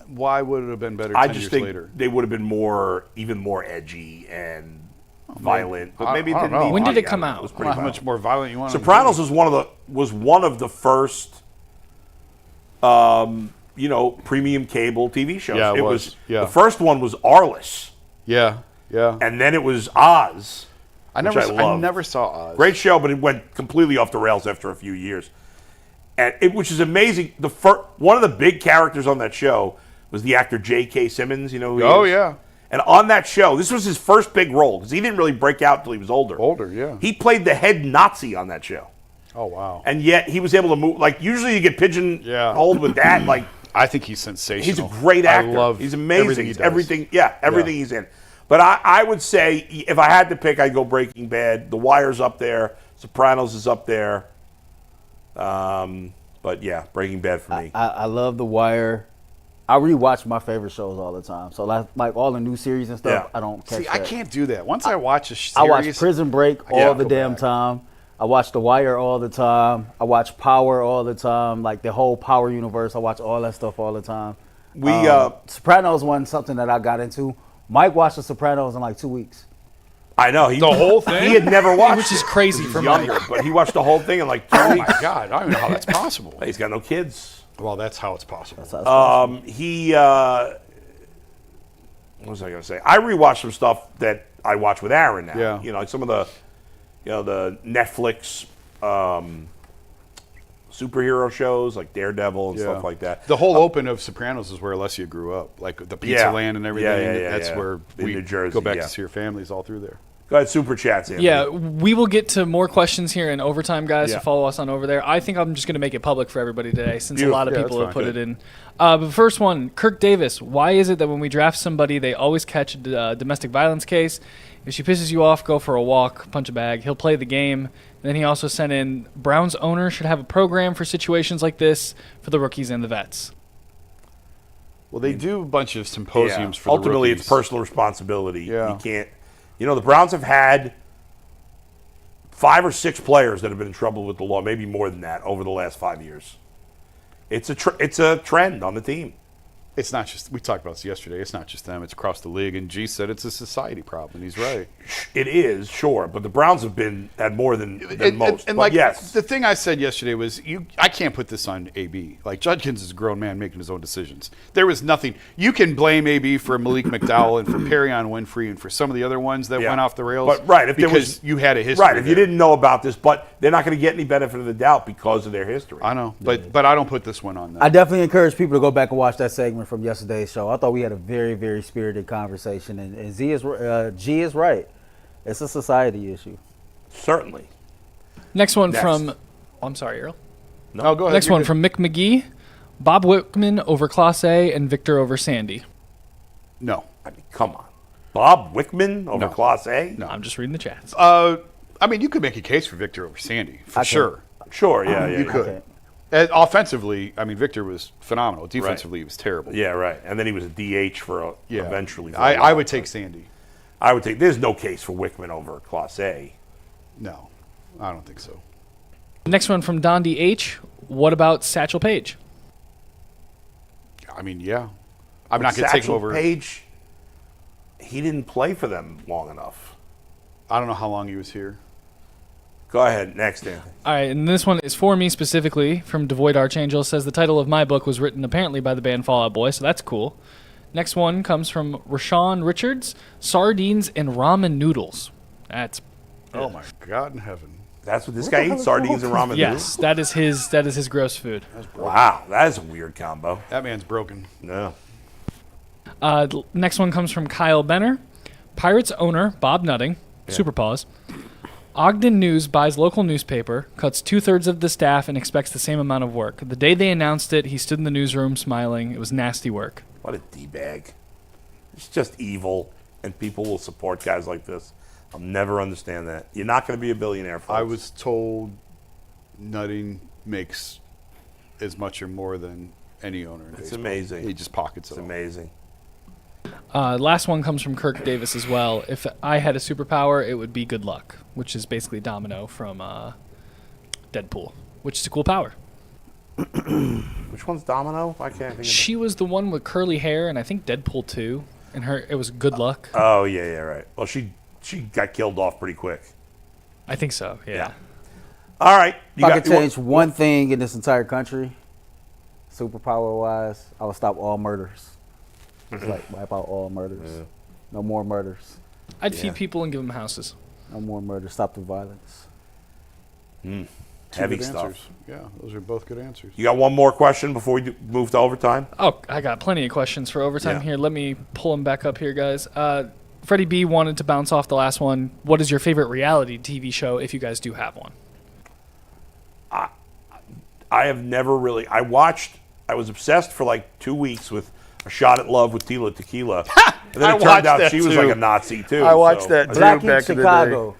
Why would it have been better 10 I years just think later? they would have been even more edgy and violent. But I maybe it don't didn't know. need When to did be. it come I don't know. out? It was I pretty don't know how violent. much more violent you want it to Sopranos be. was one of the first premium cable TV shows. Yeah, it was. Yeah. The first one was Arliss, Yeah. and then it was Oz. I which loved. never saw Oz. Great show, but it went completely off the rails after a few years. And which is amazing. One of the big characters on that show was the actor J.K. Simmons. You know who he Oh, is? yeah. And on that show, this was his first big role because he didn't really break out until he was older. Older, yeah. He played the head Nazi on that show. Oh, wow. And yet he was able to move. Like, usually you get pigeonholed with that. Like, I think he's sensational. he's a great actor. I love he's amazing. everything he does. Everything he's in. But I would say if I had to pick, I'd go Breaking Bad. The Wire's up there. Sopranos is up there. But yeah, Breaking Bad for me. I love The Wire. I rewatch my favorite shows all the time. So like all the new series and stuff, Yeah. I don't catch See, that. I can't do that. Once I watch a series, I watch Prison Break Yeah, all the go damn back. time. I watch The Wire all the time. I watch Power all the time. Like the whole Power universe, I watch all that stuff all the time. Sopranos wasn't something that I got into. Mike watched The Sopranos in like 2 weeks. I know. The whole thing? He had never watched Which is it, crazy 'cause for he's Mike. younger, but he watched the whole thing in like 2 Oh weeks. my God, I don't even know how that's possible. He's got no kids. Well, that's how it's possible. That's how it's What was I going to say? I rewatched some stuff that I watch with Aaron now. Yeah. You know, like some of the, the Netflix superhero shows like Daredevil and stuff like that. The whole open of Sopranos is where Alessia grew up, like the Pizza Land and everything. That's where in we New Jersey, go back to see your families all through there. Go ahead, super chats. Anthony. Yeah, we will get to more questions here in overtime, guys. Yeah. So follow us on over there. I think I'm just going to make it public for everybody today, since a lot of Beautiful. people Yeah, have that's put fine. it in. But first one, Kirk Davis. Why is it that when we draft somebody, they always catch a domestic violence case? If she pisses you off, go for a walk, punch a bag. He'll play the game. And then he also sent in, Browns owner should have a program for situations like this for the rookies and the vets. Well, they do a bunch of symposiums for Ultimately, the rookies. it's personal responsibility. Yeah. You can't. The Browns have had 5 or 6 players that have been in trouble with the law, maybe more than that, over the last 5 years. It's a trend on the team. It's not just, we talked about this yesterday, it's not just them, it's across the league. And G said it's a society problem. He's right. It is, sure, but the Browns have had more than most. And but like, yes, the thing I said yesterday was, I can't put this on AB. Like, Judkins is a grown man making his own decisions. There was nothing. You can blame AB for Malik McDowell and for Perrion Winfrey and for some of the other ones that went off the rails. But if because there was, you had a history. right, if you didn't know about this, but they're not going to get any benefit of the doubt because of their history. I know, but I don't put this one on them. I definitely encourage people to go back and watch that segment from yesterday's show. I thought we had a very, very spirited conversation, and G is right. It's a society issue. Certainly. Next one from, I'm sorry, Earl. No, go ahead. Next one from Mick McGee. Bob Whitman over Class A and Victor over Sandy. No. I mean, come on. Bob Wickman over Class A? No. I'm just reading the chats. I mean, you could make a case for Victor over Sandy, for sure. Sure, yeah. You could. Offensively, I mean, Victor was phenomenal. Defensively, he was terrible. Yeah, right. And then he was a DH eventually. For I would take Sandy. I would take. There's no case for Wickman over Class A. No, I don't think so. Next one from Don D.H. What about Satchel Paige? I mean, yeah. I'm not going to take him over. Page, he didn't play for them long enough. I don't know how long he was here. Go ahead. Next, Anthony. All right, and this one is for me specifically from Devoid Archangel. It says the title of my book was written apparently by the band Fall Out Boy, so that's cool. Next one comes from Rashawn Richards. Sardines and ramen noodles. That's Oh, my God in heaven. That's what this guy eats, sardines and ramen yes, that is his gross food. Wow, that is a weird combo. That man's broken. No. Next one comes from Kyle Benner. Pirates owner Bob Nutting. Super pause. Ogden News buys local newspaper, cuts 2/3 of the staff, and expects the same amount of work. The day they announced it, he stood in the newsroom smiling. It was nasty work. What a D-bag. It's just evil, and people will support guys like this. I'll never understand that. You're not going to be a billionaire, folks. I was told Nutting makes as much or more than any owner in It's baseball. amazing. He just pockets It's it all. amazing. Last one comes from Kirk Davis as well. If I had a superpower, it would be good luck, which is basically Domino from Deadpool, which is a cool power. Which one's Domino? I can't think of She was the one with curly hair, and I think Deadpool 2, and it was good luck. Oh, yeah, right. Well, she got killed off pretty quick. I think so, yeah. All right. If I could change one thing in this entire country, superpower-wise, I would stop all murders. Just like wipe out all murders. Yeah. No more murders. I'd feed people and give them houses. No more murders. Stop the violence. Two Heavy good stuff. answers. Yeah, those are both good answers. You got one more question before we move to overtime? Oh, I got plenty of questions for overtime Yeah. here. Let me pull them back up here, guys. Freddie B wanted to bounce off the last one. What is your favorite reality TV show, if you guys do have one? I have never really. I was obsessed for like 2 weeks with A Shot at Love with Tila Tequila. And then I it turned watched out that she was too. like a Nazi too. I watched so- that too Black Ink back in the day. Chicago.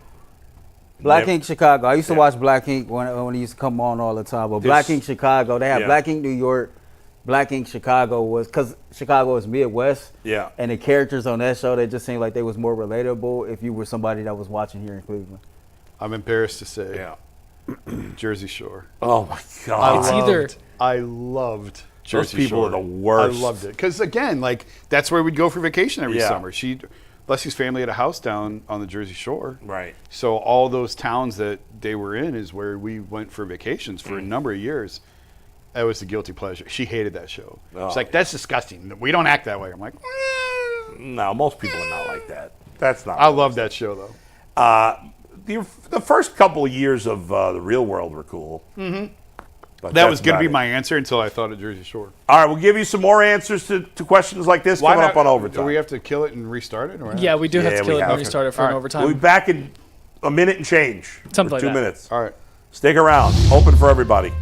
Black Never- Ink Chicago. I used to watch Black Ink when it used to come on all the time. But Black Ink Chicago, they have Yeah. Black Ink New York. Black Ink Chicago was, because Chicago is Midwest. Yeah. And the characters on that show, they just seemed like they was more relatable if you were somebody that was watching here in Cleveland. I'm embarrassed to say. Yeah. Jersey Shore. Oh my God. It's either I loved Jersey people Shore. are the worst. I loved it because again, like that's where we'd go for vacation every Yeah. summer. Leslie's family had a house down on the Jersey Shore. Right. So all those towns that they were in is where we went for vacations for a number of years. That was the guilty pleasure. She hated that show. She's like, that's disgusting. We don't act that way. I'm like, no, most people are not like that. That's not. I love that show, though. The first couple of years of The Real World were cool. Mm-hmm. That was going to be my answer until I thought of Jersey Shore. All right, we'll give you some more answers to questions like this coming up on Overtime. Do we have to kill it and restart it? Or yeah, we do have to kill it and restart it for an overtime. We'll be back in a minute and change. Something like 2 that. minutes. All right. Stick around. Open for everybody.